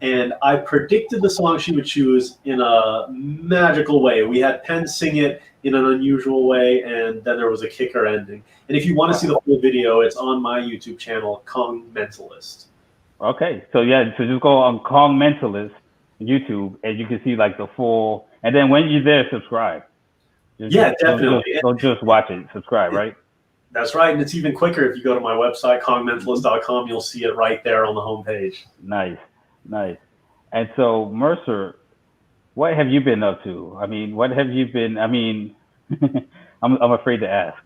And I predicted the song she would choose in a magical way. We had Penn sing it in an unusual way, and then there was a kicker ending. And if you want to see the full video, it's on my YouTube channel, Kong Mentalist. Okay, so just go on Kong Mentalist YouTube, and you can see like the full. And then when you're there, subscribe. Definitely. Don't just watch it. Subscribe, right? That's right, and it's even quicker if you go to my website, kongmentalist.com. You'll see it right there on the homepage. Nice. And so, Mercer, what have you been up to? I mean, what have you been? I mean, I'm afraid to ask.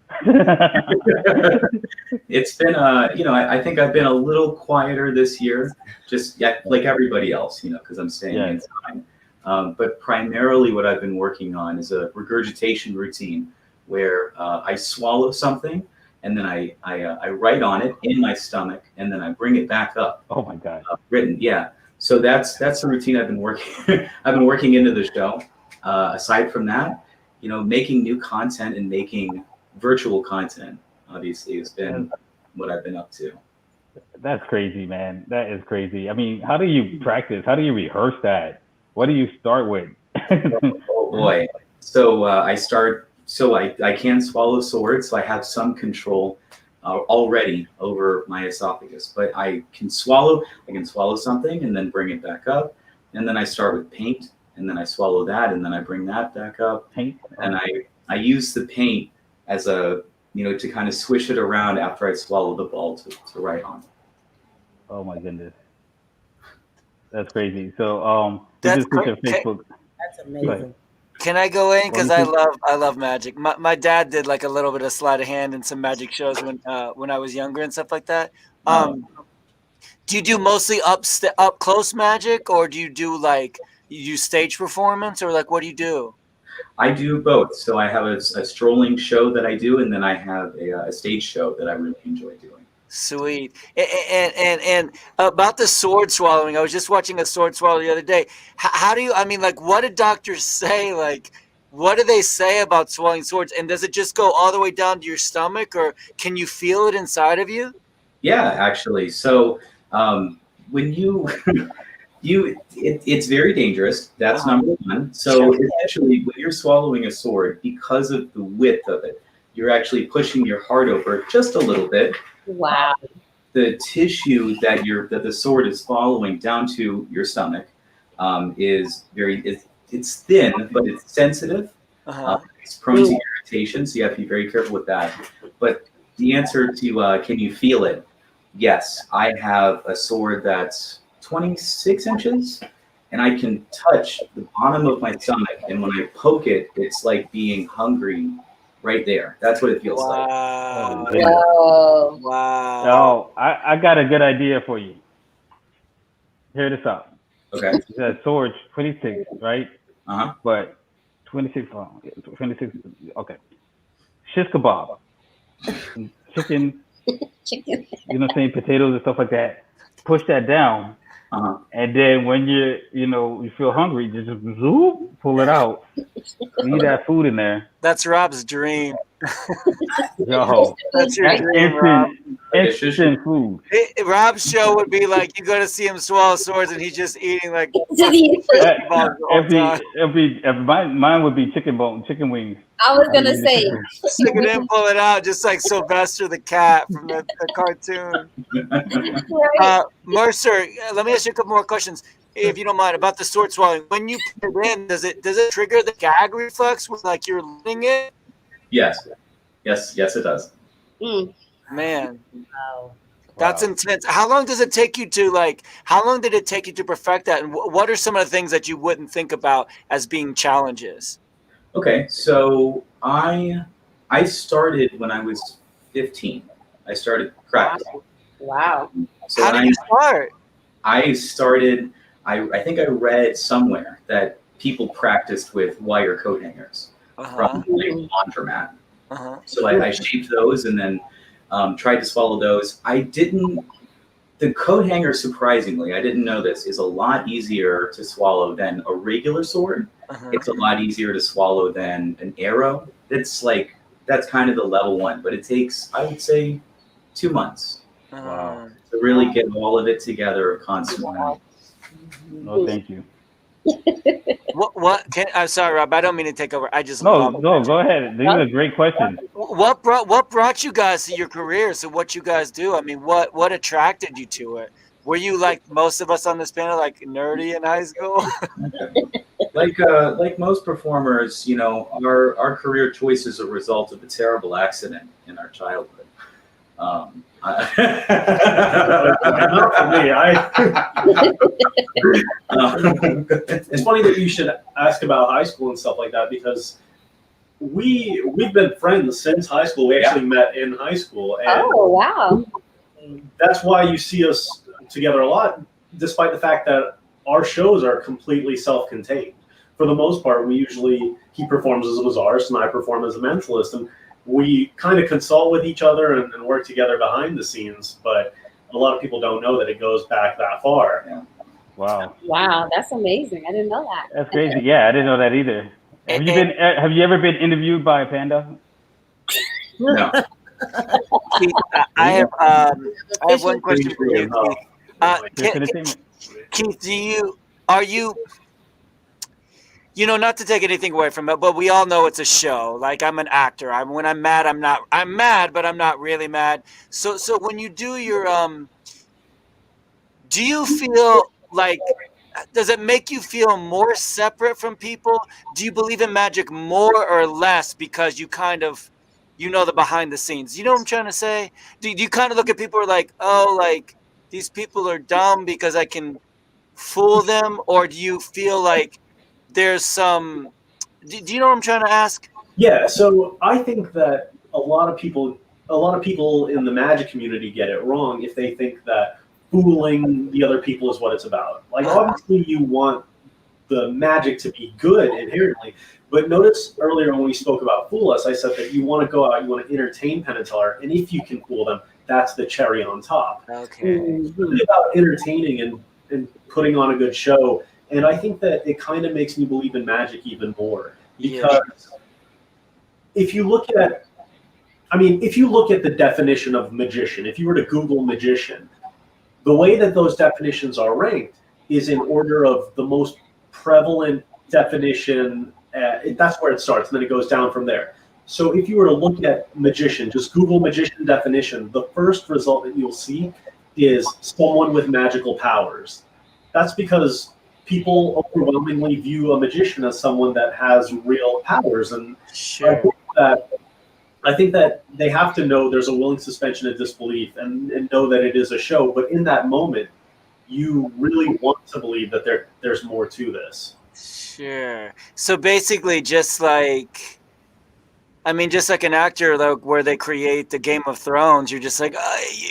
It's been, I think I've been a little quieter this year, just like everybody else, because I'm staying inside. But primarily what I've been working on is a regurgitation routine where I swallow something and then I write on it in my stomach and then I bring it back up. Oh my God. Written, yeah. So that's the routine I've been working. I've been working into the show. Aside from that, making new content and making virtual content obviously has been what I've been up to. That's crazy, man. That is crazy. I mean, how do you practice? How do you rehearse that? What do you start with? Oh boy. So I can swallow swords, so I have some control already over my esophagus, but I can swallow something and then bring it back up. And then I start with paint and then I swallow that and then I bring that back up. Paint. And I use the paint as a, to kind of swish it around after I swallow the ball to write on. Oh my goodness. That's crazy. So That's Facebook. That's amazing. Can I go in? Because I love magic. My dad did like a little bit of sleight of hand and some magic shows when I was younger and stuff like that. Do you do mostly up close magic, or do you do stage performance, or what do you do? I do both. So I have a strolling show that I do, and then I have a stage show that I really enjoy doing. Sweet. And about the sword swallowing, I was just watching a sword swallow the other day. How do you, what did doctors say? What do they say about swallowing swords? And does it just go all the way down to your stomach, or can you feel it inside of you? Yeah, actually. So when it's very dangerous. That's number one. So essentially, when you're swallowing a sword, because of the width of it, you're actually pushing your heart over just a little bit. Wow. The tissue that the sword is following down to your stomach is it's thin, but it's sensitive. It's prone to irritation, so you have to be very careful with that. But the answer to can you feel it? Yes, I have a sword that's 26 inches, and I can touch the bottom of my stomach, and when I poke it, it's like being hungry. Right there. That's what it feels like. Wow. Oh, I got a good idea for you. Hear this out. Okay. The sword's 26, right? But 26. Okay. Shish kebab. Chicken. You know what I'm saying? Potatoes and stuff like that. Push that down. And then when you feel hungry, just zoop, pull it out. Leave that food in there. That's Rob's dream. Yo, That's your dream, Rob. Instant food. Rob's show would be like you go to see him swallow swords and he's just eating like Mine would be chicken wings. I was gonna say, stick it in, pull it out, just like Sylvester the cat from the cartoon. Mercer, let me ask you a couple more questions, if you don't mind, about the sword swallowing. When you put it in, does it trigger the gag reflex when like you're letting it? Yes, it does. Man, that's intense. How long does it take you to how long did it take you to perfect that? And what are some of the things that you wouldn't think about as being challenges? Okay, so I started when I was 15. I started practicing. Wow. So how did you start? I started, I think I read somewhere that people practiced with wire coat hangers from the laundromat. So I shaped those and then tried to swallow those. The coat hanger, surprisingly, I didn't know this, is a lot easier to swallow than a regular sword. It's a lot easier to swallow than an arrow. That's kind of the level one, but it takes, I would say, 2 months to really get all of it together constantly. No, thank you. I'm sorry, Rob. I don't mean to take over. I just no. Go ahead. These are great questions. What brought you guys to your career? So what you guys do? I mean, what attracted you to it? Were you like most of us on this panel, like nerdy in high school? Like most performers, our career choice is a result of a terrible accident in our childhood. Not for me. It's funny that you should ask about high school and stuff like that, because we've been friends since high school. We actually met in high school. And oh, wow. That's why you see us together a lot, despite the fact that our shows are completely self-contained. For the most part, he performs as a Bizarrist and I perform as a Mentalist, and we kind of consult with each other and work together behind the scenes, but a lot of people don't know that it goes back that far. Yeah. Wow, that's amazing. I didn't know that. That's crazy. Yeah, I didn't know that either. Have you ever been interviewed by a panda? No. Keith, I have one question for you, Keith. Keith, are you not to take anything away from it, but we all know it's a show. Like, I'm an actor. When I'm mad, I'm mad, but I'm not really mad. So when you do your, do you feel like, does it make you feel more separate from people? Do you believe in magic more or less because you kind of, the behind the scenes? You know what I'm trying to say? Do you kind of look at people who are like, oh, like, these people are dumb because I can fool them? Or do you feel like there's some, do you know what I'm trying to ask? Yeah, so I think that a lot of people in the magic community get it wrong if they think that fooling the other people is what it's about. Like, obviously you want the magic to be good inherently, but notice earlier when we spoke about Fool Us, I said that you want to go out, you want to entertain Penn and Teller, and if you can fool them, that's the cherry on top. Okay. It's really about entertaining and putting on a good show. And I think that it kind of makes me believe in magic even more, because if you look at the definition of magician, if you were to Google magician, the way that those definitions are ranked is in order of the most prevalent definition. That's where it starts, and then it goes down from there. So if you were to look at magician, just Google magician definition, the first result that you'll see is someone with magical powers. That's because people overwhelmingly view a magician as someone that has real powers. And sure. I think that they have to know there's a willing suspension of disbelief and know that it is a show. But in that moment, you really want to believe that there's more to this. Sure. So basically just like an actor, like, where they create the Game of Thrones, you're just like,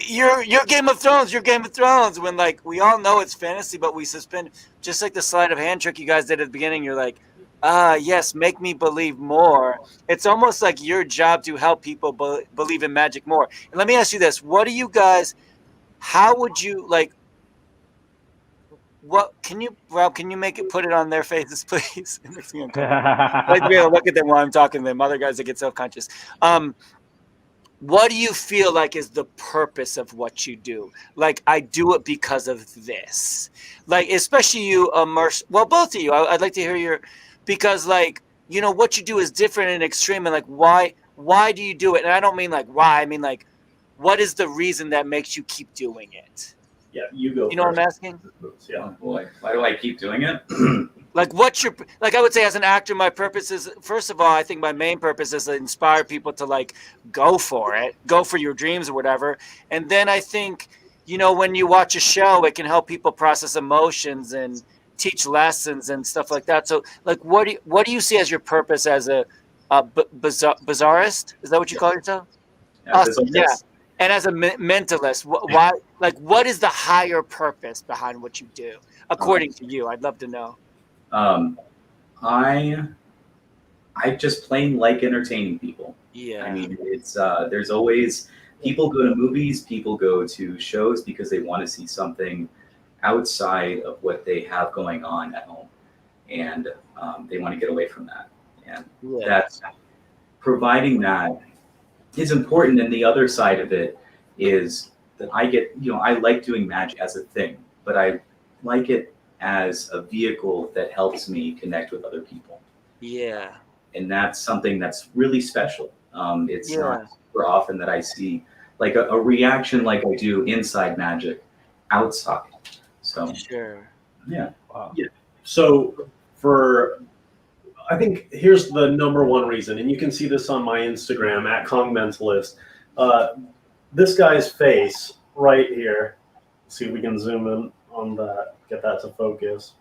you're Game of Thrones, you're Game of Thrones. When, like, we all know it's fantasy, but we suspend, just like the sleight of hand trick you guys did at the beginning. You're like, yes, make me believe more. It's almost like your job to help people believe in magic more. And let me ask you this. How would you, like, what can you, Rob? Can you put it on their faces, please? It makes me uncomfortable. I like to be able to look at them while I'm talking to them. Other guys that get self-conscious. What do you feel like is the purpose of what you do? Like, I do it because of this. Like, especially you, Mercer. Well, both of you. I'd like to hear because, like, you know, what you do is different and extreme, and like, why do you do it? And I don't mean like why. I mean like, what is the reason that makes you keep doing it? Yeah, you go. You know what I'm asking? Yeah. Oh boy, why do I keep doing it? Like, I would say as an actor, my purpose is, first of all, I think my main purpose is to inspire people to like go for it, go for your dreams or whatever. And then I think, you know, when you watch a show, it can help people process emotions and teach lessons and stuff like that. So like, what do you see as your purpose as a bizarrist? Is that what you call yourself? Yeah, Awesome. Yeah. And as a mentalist, why? Like, what is the higher purpose behind what you do, according to you? I'd love to know. I just plain like entertaining people. Yeah. I mean, it's there's always people go to movies, people go to shows because they want to see something outside of what they have going on at home, and they want to get away from that. And that's providing that is important. And the other side of it is that I get, you know, I like doing magic as a thing, but I like it as a vehicle that helps me connect with other people. Yeah. And that's something that's really special. It's not super often that I see like a reaction like I do inside magic outside. So sure. Yeah. Wow. Yeah. So I think here's the number one reason, and you can see this on my Instagram at Kong Mentalist. This guy's face right here. See if we can zoom in on that, get that to focus.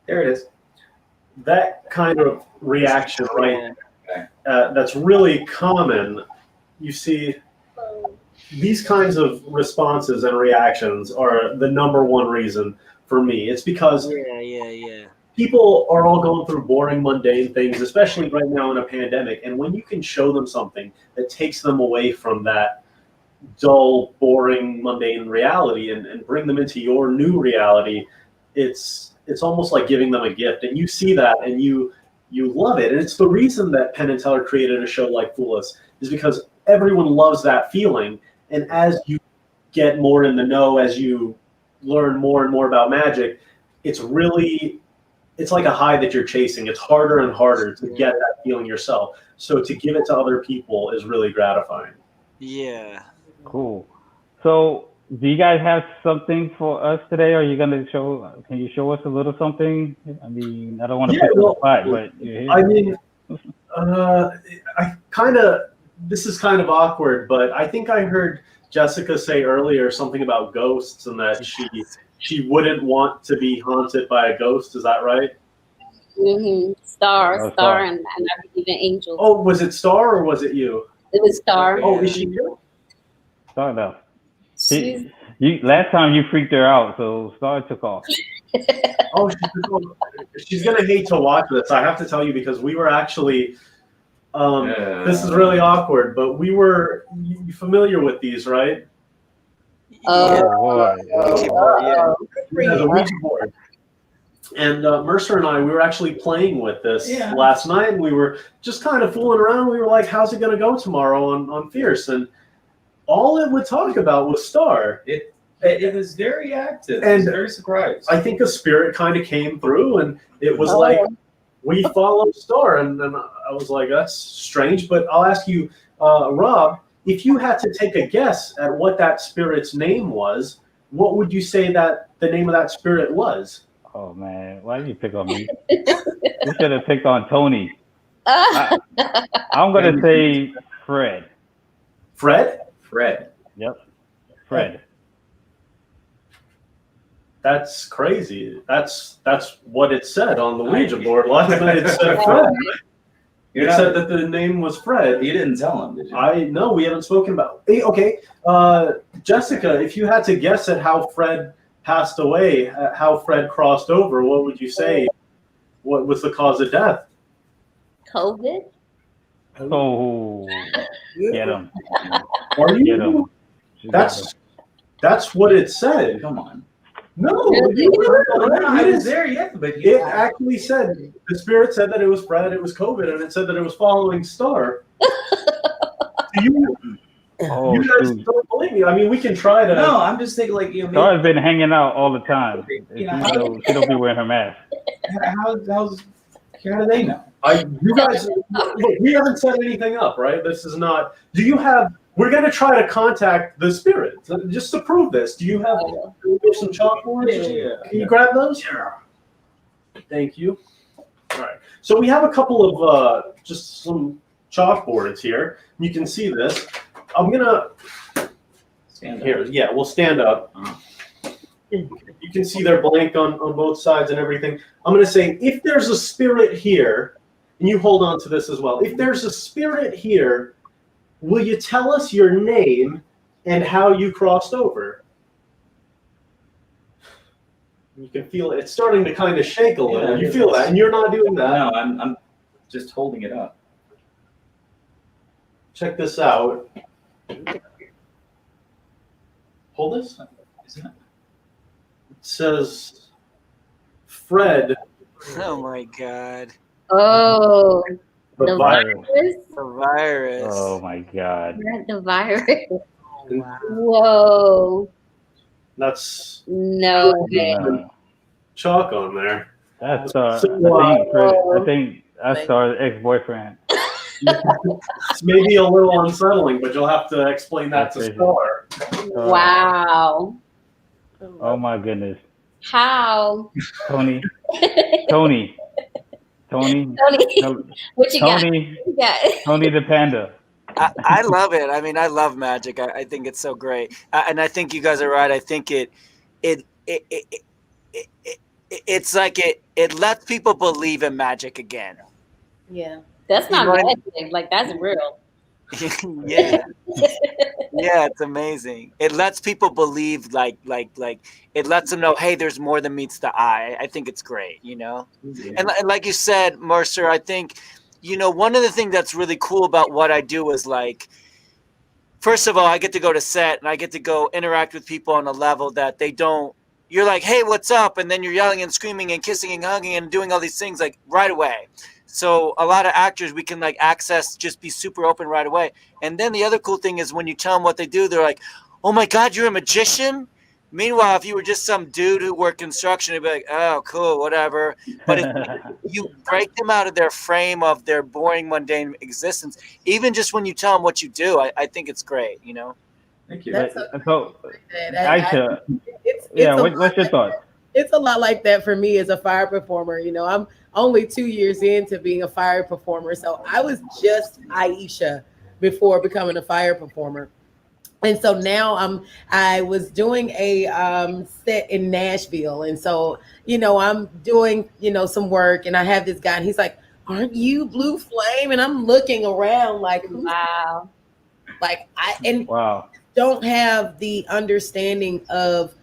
There it is. That kind of reaction, right? That's really common. You see, these kinds of responses and reactions are the number one reason for me. It's because people are all going through boring, mundane things, especially right now in a pandemic. And when you can show them something that takes them away from that dull, boring, mundane reality and bring them into your new reality, it's almost like giving them a gift. And you see that and you love it. And it's the reason that Penn and Teller created a show like Fool Us, is because everyone loves that feeling. And as you get more in the know, as you learn more and more about magic, it's like a high that you're chasing. It's harder and harder to get that feeling yourself. So to give it to other people is really gratifying. Yeah. Cool. So do you guys have something for us today? Are you going to can you show us a little something? I mean, I don't want to put you on the spot, but you're here. I mean, this is kind of awkward, but I think I heard Jessica say earlier something about ghosts and that she wouldn't want to be haunted by a ghost. Is that right? Mm-hmm. Starr, and I believe in angels. Oh, was it Starr or was it you? It was Starr. Oh, is she here? Starr, no. Last time you freaked her out, so Starr took off. Oh, she's gonna hate to watch this. I have to tell you, because we were actually. This is really awkward, but we were familiar with these, right? Oh, yeah, the Ouija board. And Mercer and I, we were actually playing with this last night, and we were just kind of fooling around. We were like, how's it going to go tomorrow on Fierce? And all it would talk about was Starr. It was very active. And I was very surprised. I think a spirit kind of came through, and it was like, we follow Starr. And then I was like, that's strange. But I'll ask you, Rob, if you had to take a guess at what that spirit's name was, what would you say that the name of that spirit was? Oh, man. Why did you pick on me? You should have picked on Tony. I'm going to say Fred. Fred? Fred. Yep. Fred. That's crazy. That's what it said on the Ouija board last night. It said Fred. It said that the name was Fred. You didn't tell him, did you? I know, we haven't spoken about. Hey, okay, Jessica, if you had to guess at how Fred passed away, how Fred crossed over, what would you say? What was the cause of death? COVID. Oh, get him. Are you? That's what it said. Come on. No, I was there yet, but it actually said the spirit said that it was Fred, it was COVID, and it said that it was following Starr. You guys don't believe me? I mean, we can try to. No, I'm just thinking like Star's been hanging out all the time. She don't be wearing her mask. How do they know? You guys, look, we haven't set anything up, right? This is not. Do you have? We're going to try to contact the spirit just to prove this. Do you have some chalkboards? Yeah. Can you grab those? Yeah. Thank you. All right. So we have a couple of just some chalkboards here. You can see this. I'm gonna stand here. Yeah, we'll stand up. You can see they're blank on both sides and everything. I'm gonna say if there's a spirit here, and you hold on to this as well. If there's a spirit here, will you tell us your name and how you crossed over? You can feel it. It's starting to kind of shake a little. You feel that, and you're not doing that. No, I'm just holding it up. Check this out. Hold this. Isn't it? It says Fred. Oh my God. Oh, The virus. The virus. Oh my God. The virus. Whoa. That's no way. Chalk on there. That's So, I think that's Star's ex-boyfriend. It's maybe a little unsettling, but you'll have to explain that to Starr. Wow. Oh my goodness. How? Tony. What you got? Tony the Panda. I love it. I mean, I love magic. I think it's so great, and I think you guys are right. I think it's like it lets people believe in magic again. Yeah, that's not magic. Like that's real. Yeah, yeah, it's amazing. It lets people believe, like it lets them know, hey, there's more than meets the eye. I think it's great, you know. Yeah. And like you said, Mercer, I think, you know, one of the things that's really cool about what I do is like, first of all, I get to go to set and I get to go interact with people on a level that they don't. You're like, hey, what's up? And then you're yelling and screaming and kissing and hugging and doing all these things like right away. So a lot of actors, we can like access, just be super open right away. And then the other cool thing is when you tell them what they do, they're like, oh my God, you're a magician? Meanwhile, if you were just some dude who worked construction, they'd be like, oh, cool, whatever. But if you break them out of their frame of their boring, mundane existence, even just when you tell them what you do, I think it's great, you know? Thank you. So, Aisha, what's your thoughts? It's a lot like that for me as a fire performer. You know, I'm only 2 years into being a fire performer. So I was just Aisha before becoming a fire performer. And so now I was doing a set in Nashville. And so, you know, I'm doing, you know, some work and I have this guy and he's like, aren't you Blue Flame? And I'm looking around like, wow. Like wow. Don't have the understanding of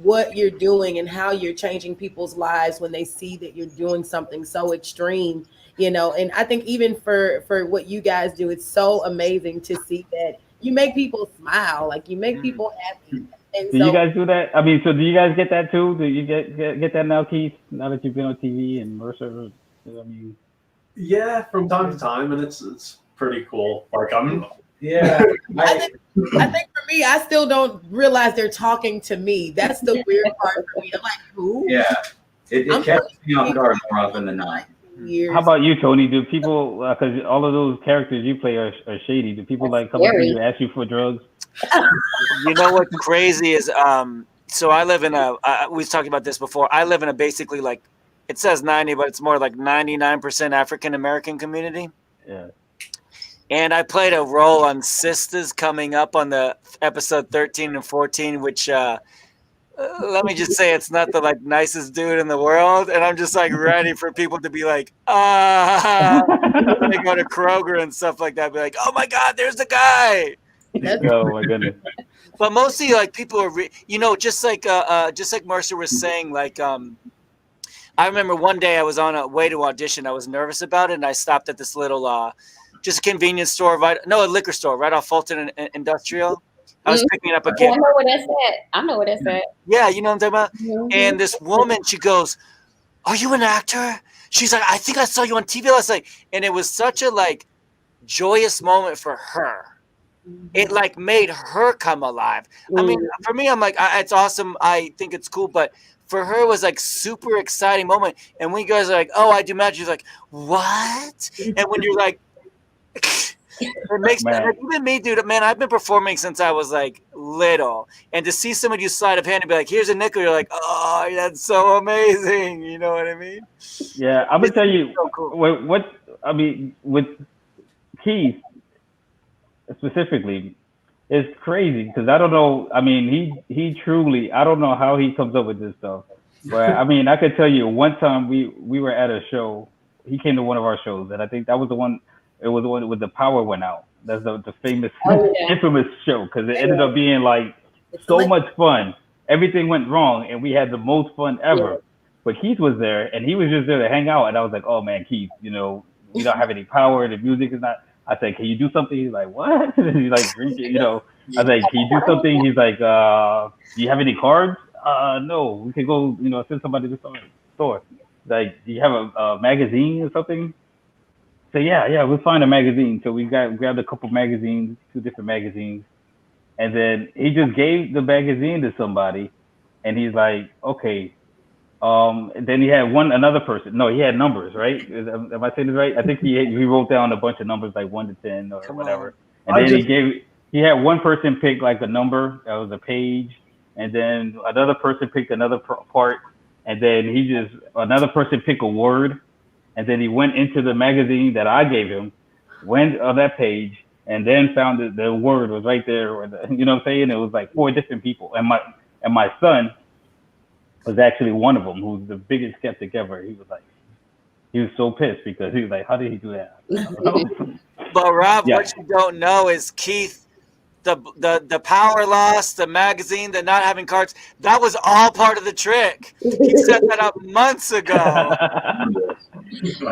what you're doing and how you're changing people's lives when they see that you're doing something so extreme, you know. And I think even for what you guys do, it's so amazing to see that you make people smile, like you make people happy. And do you guys do that? I mean, so do you guys get that too? Do you get that now, Keith? Now that you've been on TV and Mercer, I mean, yeah, from time to time, and it's pretty cool. Like yeah. I think for me, I still don't realize they're talking to me. That's the weird part for me. I'm like, who? Yeah, it catches me off guard more often than not. How about you, Tony? Do people, because all of those characters you play are shady, do people like come up to you and ask you for drugs? You know what's crazy is, so I live in we've talked about this before. I live in a basically like, it says 90, but it's more like 99% African-American community. Yeah. And I played a role on Sisters coming up on the episode 13 and 14, which let me just say it's not the like nicest dude in the world. And I'm just like ready for people to be like, they go to Kroger and stuff like that. Be like, oh my God, there's the guy. Oh my goodness. But mostly like people are, you know, just like Mercer was saying, like, I remember one day I was on a way to audition. I was nervous about it. And I stopped at this little, just a convenience store, a liquor store right off Fulton and Industrial. I was picking up a Yeah, gift. I know where that's at. I know where that's at. Yeah, you know what I'm talking about? Mhm. And this woman, she goes, "Are you an actor?" She's like, "I think I saw you on TV last night." And it was such a like joyous moment for her. It like made her come alive. I mean, for me, I'm like, it's awesome. I think it's cool, but for her, it was like super exciting moment. And when you guys are like, "Oh, I do magic," she's like, "What?" And when you're like, it makes like, even me, dude. Man, I've been performing since I was like little, and to see somebody use sleight of hand and be like, "Here's a nickel," you're like, "Oh, that's so amazing." You know what I mean? Yeah, I'm gonna tell you so cool. what I mean with Keith specifically. It's crazy because I don't know. I mean, he truly. I don't know how he comes up with this stuff. But I mean, I could tell you one time we were at a show. He came to one of our shows, and I think that was the one. It was the one with the power went out. That's the famous, infamous show because it ended up being like so much fun. Everything went wrong, and we had the most fun ever. But Keith was there, and he was just there to hang out. And I was like, "Oh man, Keith, you know, we don't have any power. The music is not." I said, "Can you do something?" He's like, "What?" He's like, "Drink it," you know. I was like, "Can you do something?" He's like, "Do you have any cards?" No. We can go, you know, send somebody to the store. Like, "Do you have a magazine or something?" So yeah, we'll find a magazine. So we grabbed a couple magazines, 2 different magazines, and then he just gave the magazine to somebody, and he's like, "Okay." Then he had another person. No, he had numbers, right? Am I saying this right? I think he wrote down a bunch of numbers like 1 to 10 or whatever. And then he had one person pick like a number that was a page, and then another person picked another part, and then another person picked a word, and then he went into the magazine that I gave him, went on that page, and then found that the word was right there. You know what I'm saying? It was like 4 different people, and my son was actually one of them, who's the biggest skeptic ever. He was so pissed because he was like, "How did he do that?" I don't know. But Rob, what you don't know is Keith, the power loss, the magazine, the not having cards, that was all part of the trick. He set that up months ago.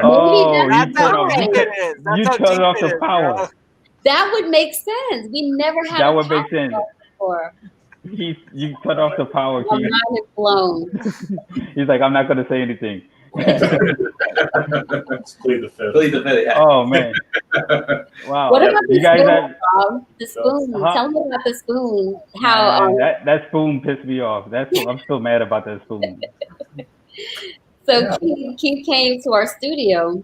Oh, that's how deep it is. You turned off the power. Bro. That would make sense. We never had that would make sense before. You cut off the power. My mind is blown. He's like, "I'm not going to say anything." Plead the fifth. Plead the fifth. Yeah. Oh man! Wow. What about you guys spoon, Rob? The spoon. Tell me about the spoon. How that spoon pissed me off. I'm still mad about that spoon. So Keith came to our studio,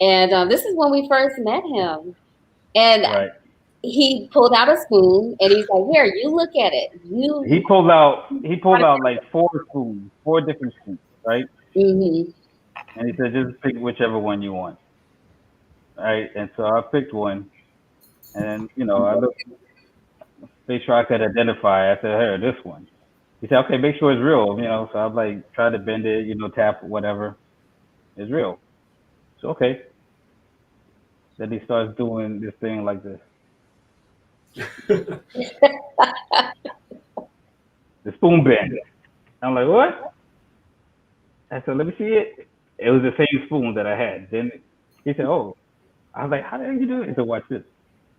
and this is when we first met him, and he pulled out a spoon, and he's like, "Here, you look at it." He pulled out like 4 spoons, 4 different spoons, right? Mm-hmm. And he said, "Just pick whichever one you want." Right, and so I picked one, and you know, I looked, make sure I could identify. I said, "Here, this one." He said, "Okay, make sure it's real." You know, so I'm like, try to bend it, you know, tap whatever. It's real. So okay. Then he starts doing this thing like this. The spoon bend. I'm like, "What?" I said, "Let me see it." It was the same spoon that I had. Then he said, "Oh." I was like, "How did you do it?" He said, "Watch this."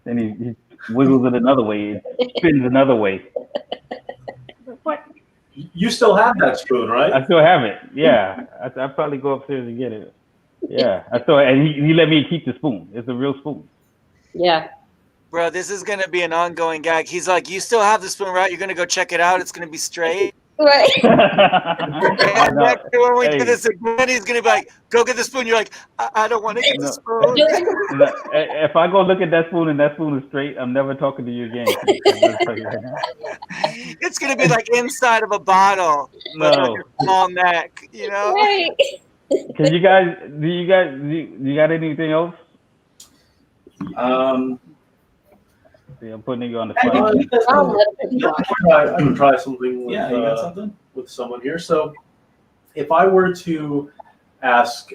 Then he wiggles it another way, it spins another way. What? You still have that spoon, right? I still have it. Yeah, I'll probably go upstairs and get it. Yeah, I still, and he let me keep the spoon. It's a real spoon. Yeah. Bro, this is going to be an ongoing gag. He's like, "You still have the spoon, right? You're going to go check it out. It's going to be straight." Right. And next year when we do this again, he's going to be like, "Go get the spoon." You're like, I don't want to get the spoon. If I go look at that spoon and that spoon is straight, I'm never talking to you again. It's going to be like inside of a bottle with like a small neck, you know? Right. Can you guys, do you got anything else? See, I'm putting you on the spot. I can try something with, you got something? With someone here. So if I were to ask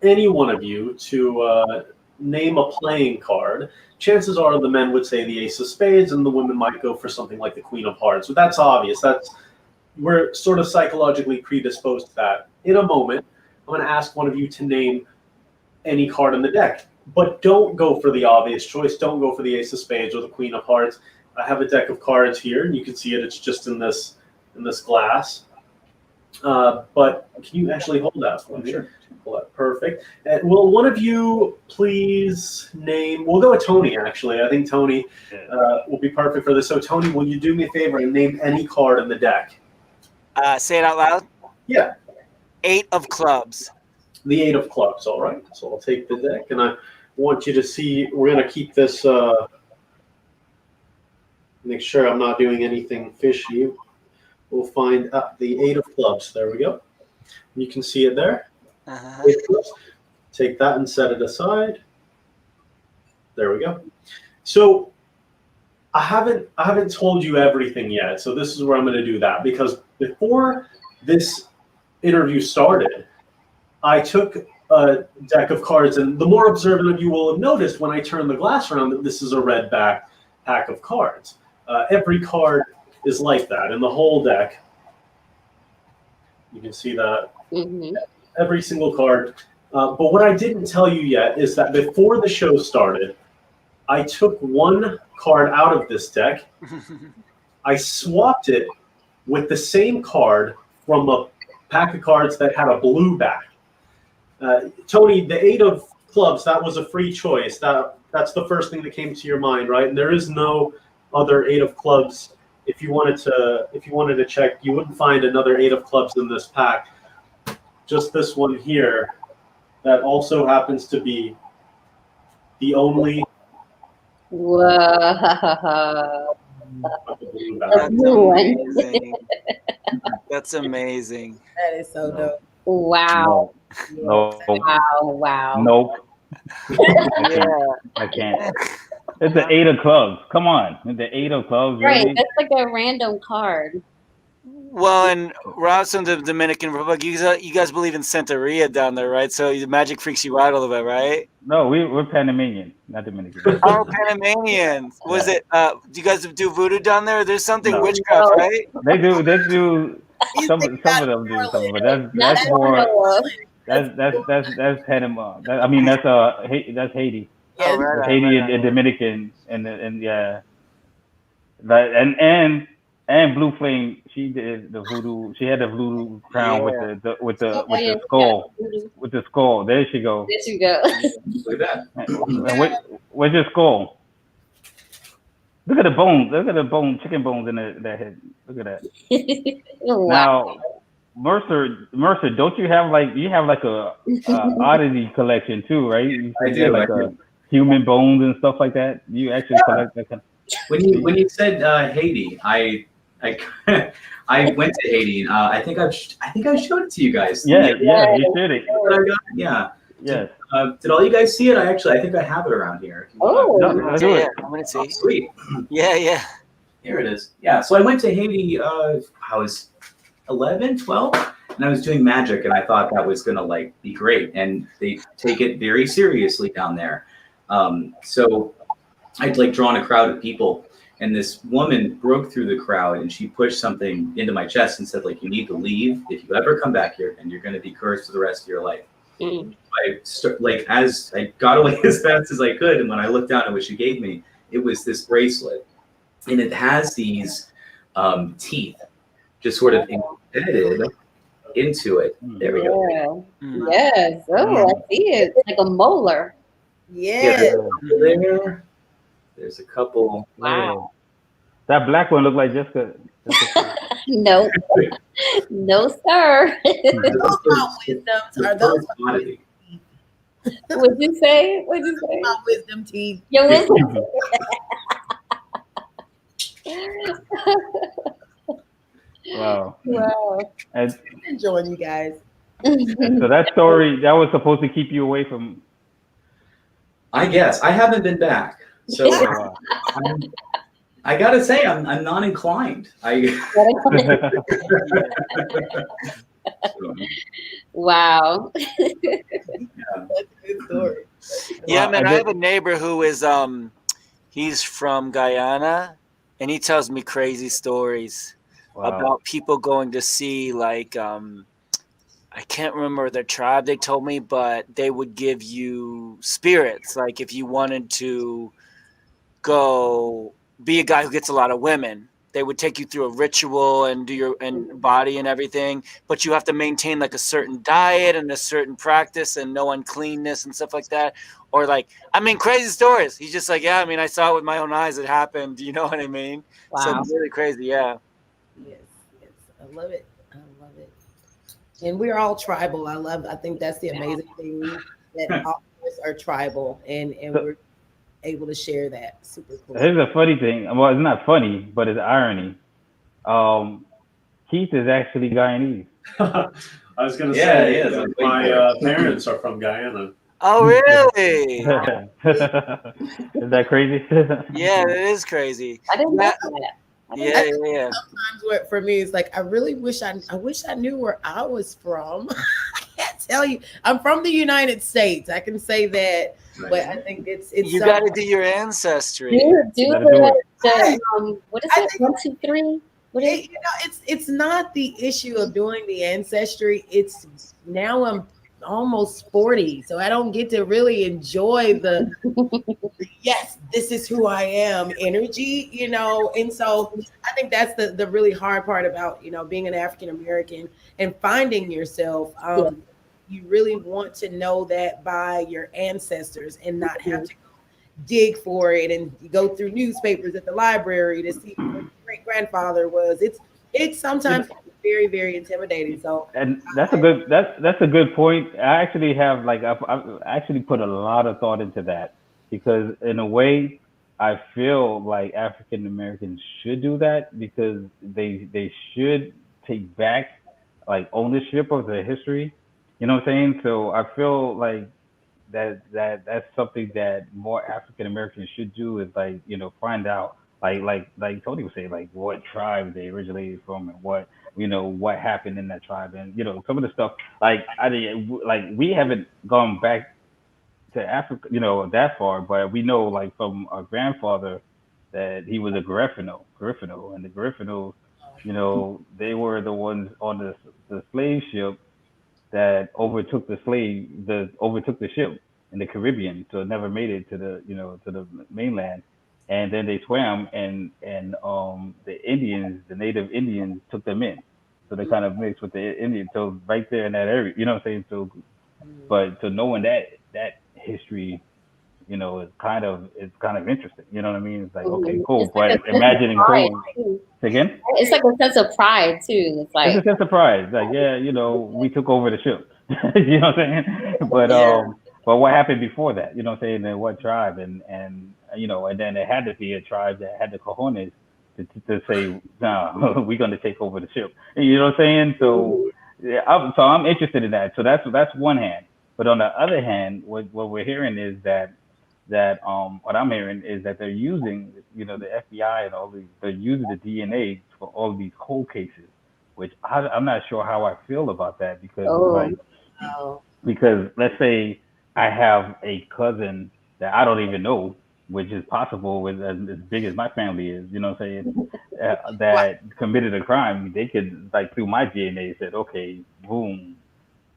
any one of you to name a playing card, chances are the men would say the Ace of Spades and the women might go for something like the Queen of Hearts. So that's obvious. We're sort of psychologically predisposed to that. In a moment, I'm going to ask one of you to name any card in the deck. But don't go for the obvious choice. Don't go for the Ace of Spades or the Queen of Hearts. I have a deck of cards here, and you can see it. It's just in this glass. But can you actually hold that for me? Sure. Hold that. Perfect. Will one of you please name? We'll go with Tony. Actually, I think Tony will be perfect for this. So, Tony, will you do me a favor and name any card in the deck? Say it out loud. Yeah. 8 of clubs. The 8 of clubs. All right. So I'll take the deck, and I want you to see. We're going to keep this. Make sure I'm not doing anything fishy. We'll find the 8 of clubs. There we go. You can see it there. Take that and set it aside. There we go. So I haven't told you everything yet. So this is where I'm going to do that, because before this interview started, I took a deck of cards, and the more observant of you will have noticed when I turn the glass around that this is a red back pack of cards. Every card is like that in the whole deck. You can see that. Every single card. But what I didn't tell you yet is that before the show started, I took one card out of this deck. I swapped it with the same card from a pack of cards that had a blue back. Tony, the 8 of clubs, that was a free choice. That's the first thing that came to your mind, right? And there is no other 8 of clubs. If you wanted to check, you wouldn't find another 8 of clubs in this pack. Just this one here, that also happens to be the only. Whoa. That's amazing. That's amazing. That is so dope. Wow. No. Wow. Nope. I can't. It's the 8 of clubs. Come on. The 8 of clubs. Right. Really? That's like a random card. Well, and Rob's from the Dominican Republic. You guys believe in Santeria down there, right? So the magic freaks you out a little bit, right? No, we're Panamanian, not Dominican. Oh, Panamanians. Was it? Do you guys do voodoo down there? There's something witchcraft, right? They do. Some of them do something, but that's more. That's Panama. That's Haiti. Oh, right, Haiti and Dominican and yeah. And Blue Flame, she did the voodoo. She had the voodoo crown with the skull. With the skull. There she goes. There you go. Look at that. Where's your skull? Look at the bones. Look at the chicken bones in that head. Look at that. Wow. Now, Mercer, don't you have a oddity collection too, right? I do. Like human bones and stuff like that. You actually collect that kind of. When you said Haiti, I went to Haiti. And, I think I showed it to you guys. Yeah, you did it. Yeah. Yes. Did all you guys see it? I think I have it around here. Oh, let's do it. I'm gonna see. Oh, sweet. Yeah. Here it is. Yeah. So I went to Haiti. I was 11, 12, and I was doing magic, and I thought that was gonna be great. And they take it very seriously down there. So I'd drawn a crowd of people, and this woman broke through the crowd, and she pushed something into my chest and said, you need to leave if you ever come back here, and you're going to be cursed for the rest of your life. As I got away as fast as I could, and when I looked down at what she gave me, it was this bracelet, and it has these teeth just sort of embedded into it. There we go. Yes. Oh, I see it. Like a molar. Yeah. There's a couple. Wow. That black one looked like Jessica. No. No, sir. Those are wisdoms. Are those What'd you say? my wisdom teeth? Your wisdom. Wow. I'm enjoying you guys. And so that story, that was supposed to keep you away from. I guess I haven't been back, so I gotta say I'm not inclined. Wow. That's a good story. Yeah, man. I have a neighbor who is he's from Guyana, and he tells me crazy stories about people going to see I can't remember their tribe they told me, but they would give you spirits. If you wanted to go be a guy who gets a lot of women. They would take you through a ritual and do your body and everything, but you have to maintain like a certain diet and a certain practice and no uncleanness and stuff like that. Or like, I mean, crazy stories. He's just like, yeah, I mean, I saw it with my own eyes. It happened. You know what I mean? Wow. So it's really crazy. Yeah. Yes, yes, I love it. I love it. And we're all tribal. I think that's the amazing thing, that all of us are tribal, and we're able to share that. Super cool. Here's a funny thing. Well, it's not funny, but it's irony. Keith is actually Guyanese. I was going to Yeah, say, he is. my parents are from Guyana. Oh, really? Is that crazy? Yeah, it is crazy. I didn't know that. Yeah. Sometimes what for me is like, I really wish I knew where I was from. I can't tell you. I'm from the United States. I can say that, but I think it's you got to do your ancestry. Do what is it? 1, 2, 3. It's not the issue of doing the ancestry. It's now I'm almost 40, so I don't get to really enjoy the yes, this is who I am energy, and so I think that's the really hard part about being an African American and finding yourself. You really want to know that by your ancestors and not have to go dig for it and go through newspapers at the library to see who your great grandfather was. It's sometimes very, very intimidating. So, and that's a good point. I actually have I've actually put a lot of thought into that, because in a way I feel like African Americans should do that, because they should take back like ownership of their history. You know what I'm saying? So I feel like that's something that more African Americans should do, is find out like Tony was saying, like what tribe they originated from and what happened in that tribe, and some of the stuff we haven't gone back to Africa that far, but we know like from our grandfather that he was a Garifano, and the Garifanos, they were the ones on the slave ship that overtook the ship in the Caribbean, so it never made it to the mainland. And then they swam, and the native Indians took them in, so they kind of mixed with the Indians. So right there in that area, you know what I'm saying. So, but so knowing that history, is kind of interesting. You know what I mean? It's like, okay, cool. But imagining going again, it's like a sense of pride too. It's like it's a sense of pride. Like, yeah, we took over the ship. You know what I'm saying? But what happened before that? You know what I'm saying? And what tribe? And then it had to be a tribe that had the cojones to say, no, we're going to take over the ship. You know what I'm saying? So, yeah, I'm interested in that. So that's one hand. But on the other hand, what we're hearing is that what I'm hearing is that they're using, the FBI and all these, they're using the DNA for all these cold cases, which I'm not sure how I feel about that, because because let's say I have a cousin that I don't even know, which is possible with as big as my family is, you know what I'm saying, that committed a crime. They could, through my DNA, said, okay, boom,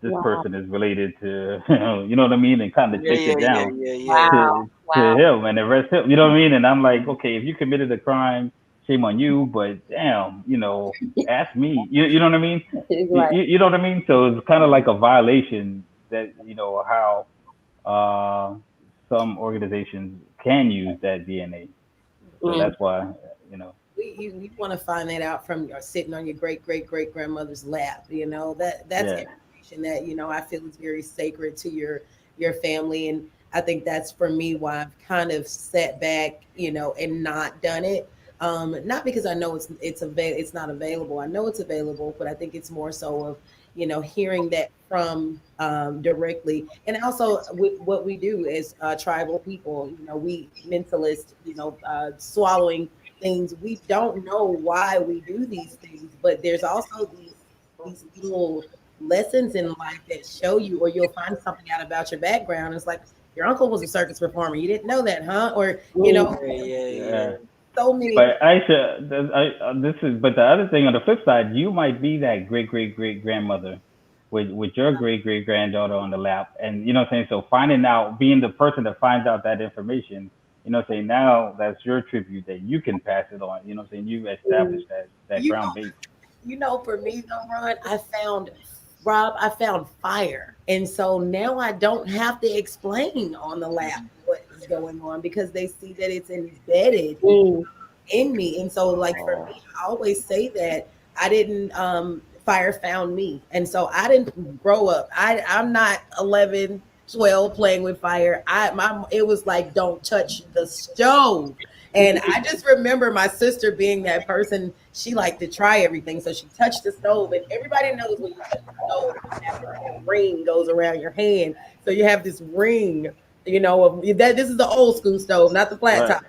this person is related to, you know what I mean, and kind of take it down to him and arrest him, you know what I mean? And I'm like, okay, if you committed a crime, shame on you, but damn, ask me, you know what I mean? You know what I mean? So it's kind of like a violation that, how some organizations can use that DNA. So that's why, you want to find that out from sitting on your great grandmother's lap. That's information that I feel is very sacred to your family, and I think that's for me why I've kind of sat back, and not done it. Not because I know it's not available. I know it's available, but I think it's more so of hearing that from directly, and also with what we do as tribal people. We mentalists, swallowing things. We don't know why we do these things, but there's also these little lessons in life that show you, or you'll find something out about your background. It's like, your uncle was a circus performer. You didn't know that, huh? Or so many. But Aisha, but the other thing on the flip side, you might be that great grandmother with your great granddaughter on the lap, and you know what I'm saying. So being the person that finds out that information, you know what I'm saying, now that's your tribute that you can pass it on. You know what I'm saying? You've established that You ground know, base. for me though, Ron, I found fire. And so now I don't have to explain on the lap what is going on because they see that it's embedded in me. And so like for me, I always say that I didn't fire found me. And so I didn't grow up. I'm not 11, 12 playing with fire. It was like, don't touch the stove. And I just remember my sister being that person. She liked to try everything. So she touched the stove, and everybody knows when you touch the stove, a ring goes around your hand. So you have this ring, of that. This is the old school stove, not the flat top.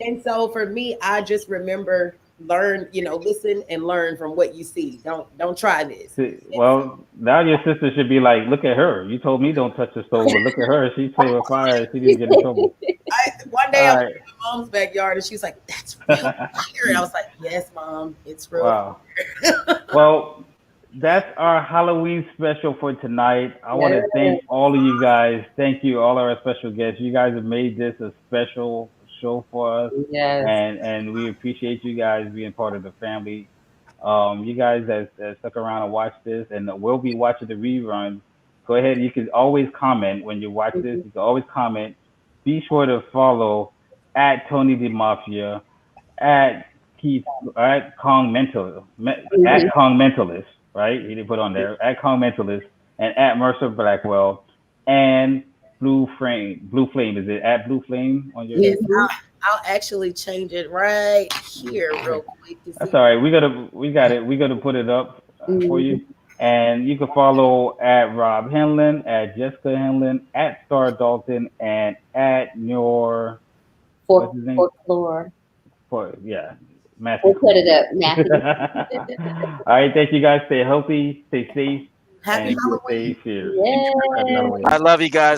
And so for me, I just remember listen and learn from what you see. Don't try this. Well, now your sister should be like, look at her. You told me don't touch the stove, but look at her. She's playing with fire. She didn't get in trouble. One day I was in my mom's backyard and she was like, that's real fire. And I was like, yes, Mom, it's real fire. Well, that's our Halloween special for tonight. I want to thank all of you guys. Thank you, all our special guests. You guys have made this a special show for us. Yes. And we appreciate you guys being part of the family. You guys that stuck around and watched this, and we'll be watching the rerun. Go ahead. You can always comment when you watch this. You can always comment. Be sure to follow at Tony the Mafia, at Keith, at Kong Mentalist, at Kong Mentalist, right? He didn't put on there. At Kong Mentalist, and at Mercer Blackwell, and Blue Flame. Is it at Blue Flame on your? Yes, I'll actually change it right here real quick. That's all right. We got it. We got to put it up for you. And you can follow at Rob Henlon, at Jessica Henlon, at Starr Dalton, and at your what's his name? Folklore. Matthew. We'll put it up, Matthew. All right, thank you guys. Stay healthy, stay safe, Happy and Halloween. stay serious. Yay. I love you guys.